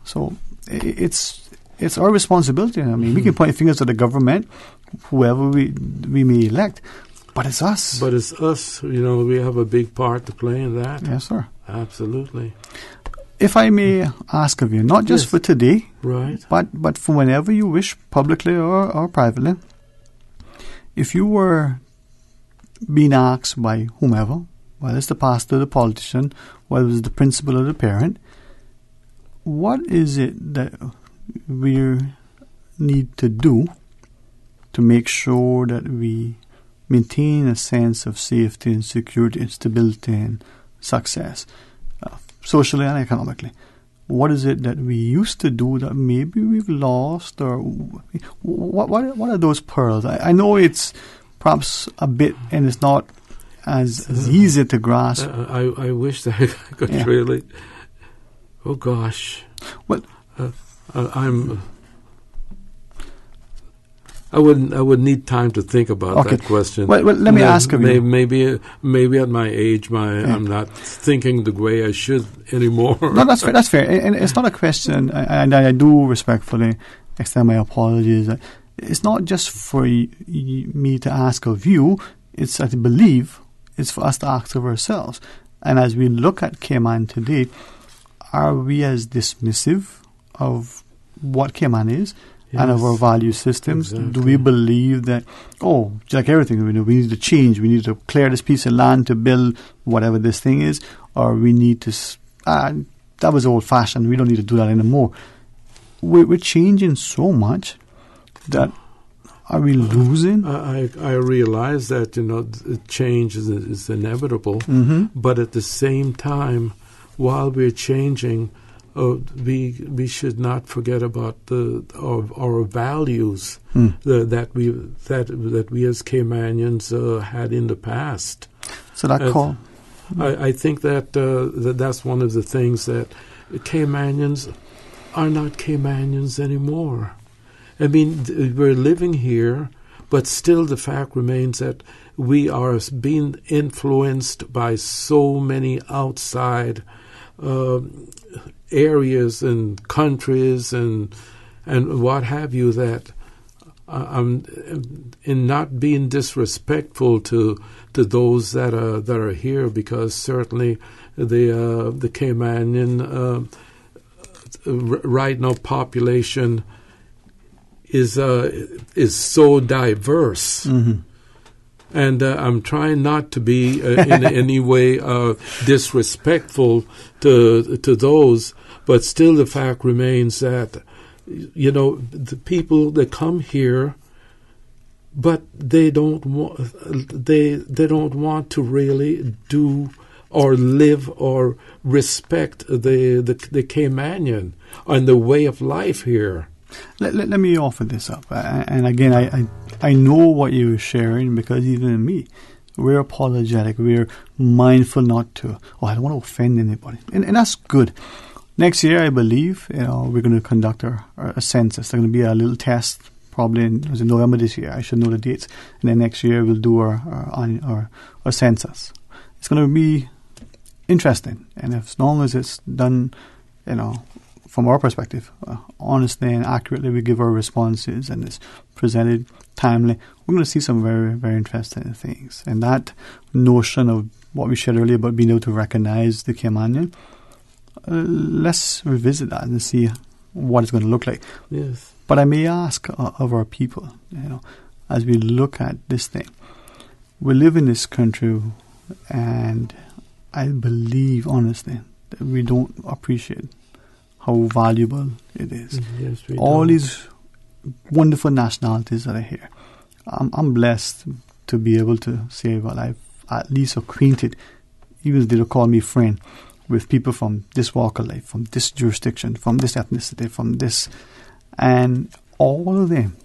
So it's our responsibility. I mean, we can point fingers at the government, whoever we may elect, but it's us. But it's us. We have a big part to play in that. Yes, sir. Absolutely. If I may ask of you, not just for today, right, but for whenever you wish, publicly or privately, if you were being asked by whomever, whether it's the pastor, the politician, whether it's the principal or the parent, what is it that we need to do to make sure that we maintain a sense of safety and security and stability and success, socially and economically? What is it that we used to do that maybe we've lost, or what are those pearls? I know it's perhaps a bit, and it's not as easy to grasp. I wish that I could really. Oh gosh. Well, I would need time to think about that question. Well, let me ask of you. Maybe at my age, I'm not thinking the way I should anymore. No, that's fair. That's fair. And it's not a question, and I do respectfully extend my apologies. It's not just for me to ask of you. It's, I believe, it's for us to ask of ourselves. And as we look at Cayman today, are we as dismissive of what Cayman is and of our value systems? Exactly. Do we believe that, like everything, we need to change, we need to clear this piece of land to build whatever this thing is, or we need to, that was old-fashioned, we don't need to do that anymore. We're changing so much that, are we losing? I realize that, change is inevitable, but at the same time, while we're changing, we should not forget about our values that we as Caymanians had in the past. So that call. I think that's one of the things that Caymanians are not Caymanians anymore. I mean, we're living here, but still the fact remains that we are being influenced by so many outside areas and countries and what have you, that in not being disrespectful to those that are here, because certainly the Caymanian right now population is so diverse. Mm-hmm. And I'm trying not to be in any way disrespectful to those, but still the fact remains that, you know, the people that come here, but they don't want to really do or live or respect the Caymanian and the way of life here. Let me offer this up. And again, I know what you're sharing, because even me, we're apologetic. We're mindful not to, I don't want to offend anybody. And that's good. Next year, I believe, we're going to conduct a census. There's going to be a little test, probably in November this year. I should know the dates. And then next year, we'll do our census. It's going to be interesting. And as long as it's done, from our perspective, honestly and accurately, we give our responses and it's presented timely, we're going to see some very, very interesting things. And that notion of what we shared earlier about being able to recognize the Caymanian, let's revisit that and see what it's going to look like. Yes. But I may ask of our people, as we look at this thing, we live in this country, and I believe, honestly, that we don't appreciate how valuable it is. Yes, we all don't. These wonderful nationalities that are here. I'm blessed to be able to say, well, I've at least acquainted, even if they don't call me friend, with people from this walk of life, from this jurisdiction, from this ethnicity, from this, and all of them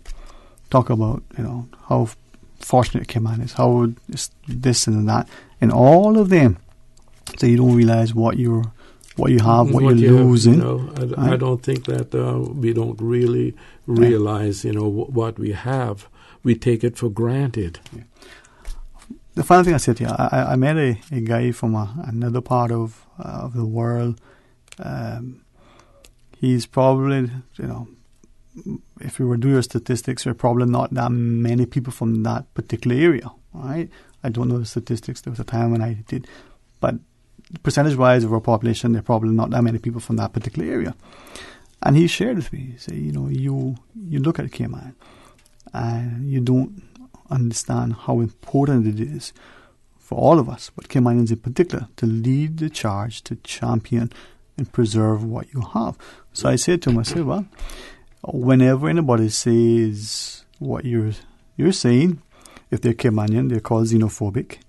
talk about, how fortunate Cayman is, how it's this and that, and all of them say you don't realize what you have, what you're losing. I don't think that we don't really realize, what we have. We take it for granted. Yeah. The final thing I said to you, I met a guy from another part of the world. He's probably, if we were doing statistics, there are probably not that many people from that particular area, right? I don't know the statistics. There was a time when I did. But percentage-wise of our population, there are probably not that many people from that particular area. And he shared with me, he said, you look at Cayman and you don't understand how important it is for all of us, but Caymanians in particular, to lead the charge to champion and preserve what you have. So I said to him, well, whenever anybody says what you're saying, if they're Caymanian, they're called xenophobic.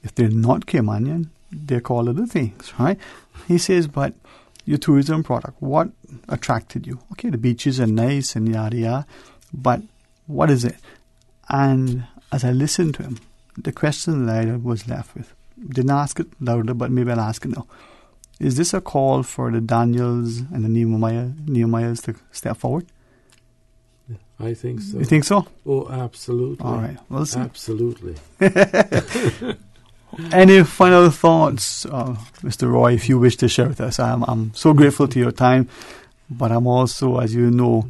If they're not Caymanian, they're called other things, right? He says, but your tourism product, what attracted you? Okay, the beaches are nice and yada yada, but what is it? And as I listened to him, the question that I was left with, didn't ask it louder, but maybe I'll ask it now. Is this a call for the Daniels and the Nehemiahs to step forward? I think so. You think so? Oh, absolutely. All right. Well, absolutely. Any final thoughts, Mr. Roy, if you wish to share with us? I'm so grateful to your time, but I'm also, as you know,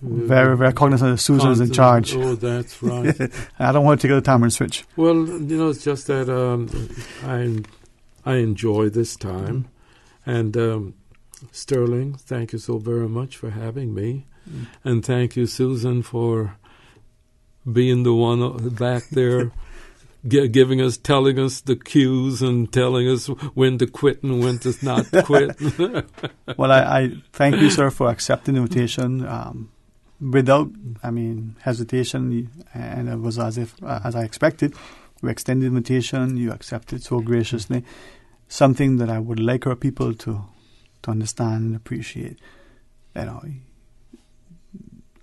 very, very cognizant that Susan's in charge. Oh, that's right. I don't want to take the timer and switch. Well, it's just that I enjoy this time. And Sterling, thank you so very much for having me. And thank you, Susan, for being the one back there telling us the cues and telling us when to quit and when to not quit. Well, I thank you, sir, for accepting the invitation without, hesitation, and it was as I expected. You extended the invitation, you accepted so graciously. Something that I would like our people to understand and appreciate.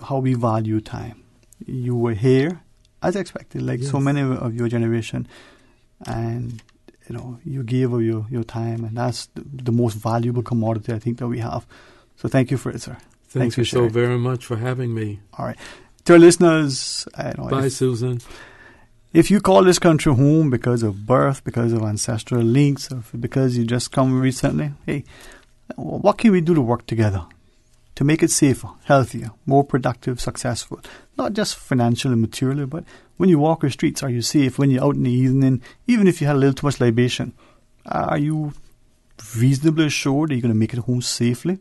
How we value time. You were here as expected, like so many of your generation, and you gave of your time, and that's the most valuable commodity I think that we have. So thank you for it, sir. Thank you so very much for having me. All right. To our listeners, bye, Susan. If you call this country home because of birth, because of ancestral links, or because you just come recently, hey, what can we do to work together to make it safer, healthier, more productive, successful? Not just financially and materially, but when you walk the streets, are you safe? When you're out in the evening, even if you had a little too much libation, are you reasonably assured that you're going to make it home safely?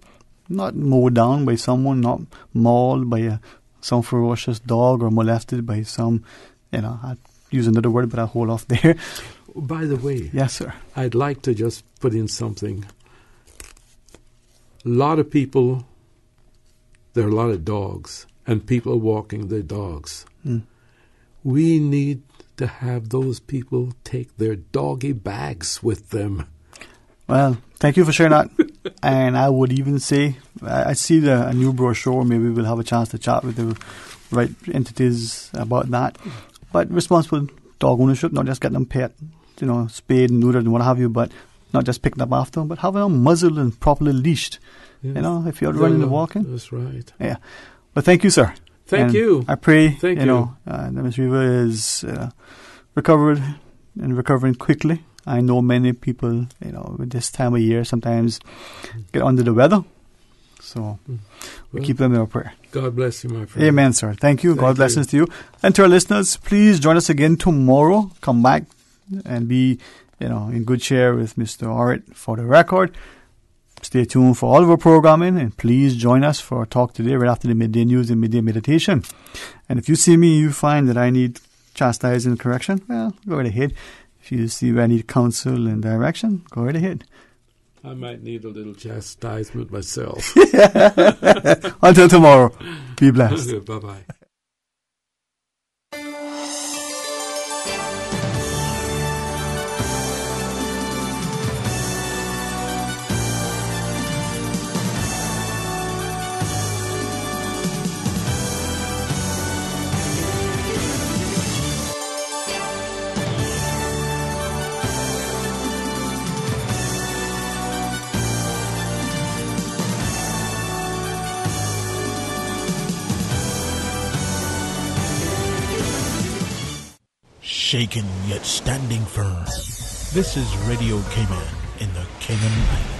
Not mowed down by someone, not mauled by some ferocious dog or molested by some, I'd use another word, but I'll hold off there. By the way, yes, sir. I'd like to just put in something. A lot of people, there are a lot of dogs, and people walking their dogs. Mm. We need to have those people take their doggy bags with them. Well, thank you for sharing that. And I would even say, I see a new brochure. Maybe we'll have a chance to chat with the right entities about that. But responsible dog ownership, not just getting them pet, spayed and neutered and what have you, but not just picking up after them, but having them muzzled and properly leashed. Yes. If you're running and walking. That's right. Yeah. But thank you, sir. Thank you. I pray, Thank you. that Ms. Riva is recovered and recovering quickly. I know many people, with this time of year, sometimes get under the weather. So we keep them in our prayer. God bless you, my friend. Amen, sir. Thank you. God blessings to you. And to our listeners, please join us again tomorrow. Come back and be, in good cheer with Mr. Orrit for the record. Stay tuned for all of our programming, and please join us for our talk today right after the midday news and midday meditation. And if you see me, you find that I need chastising and correction, well, go right ahead. If you see I need counsel and direction, go right ahead. I might need a little chastisement myself. Until tomorrow, be blessed. Bye-bye. Shaken yet standing firm. This is Radio Cayman in the Cayman Islands.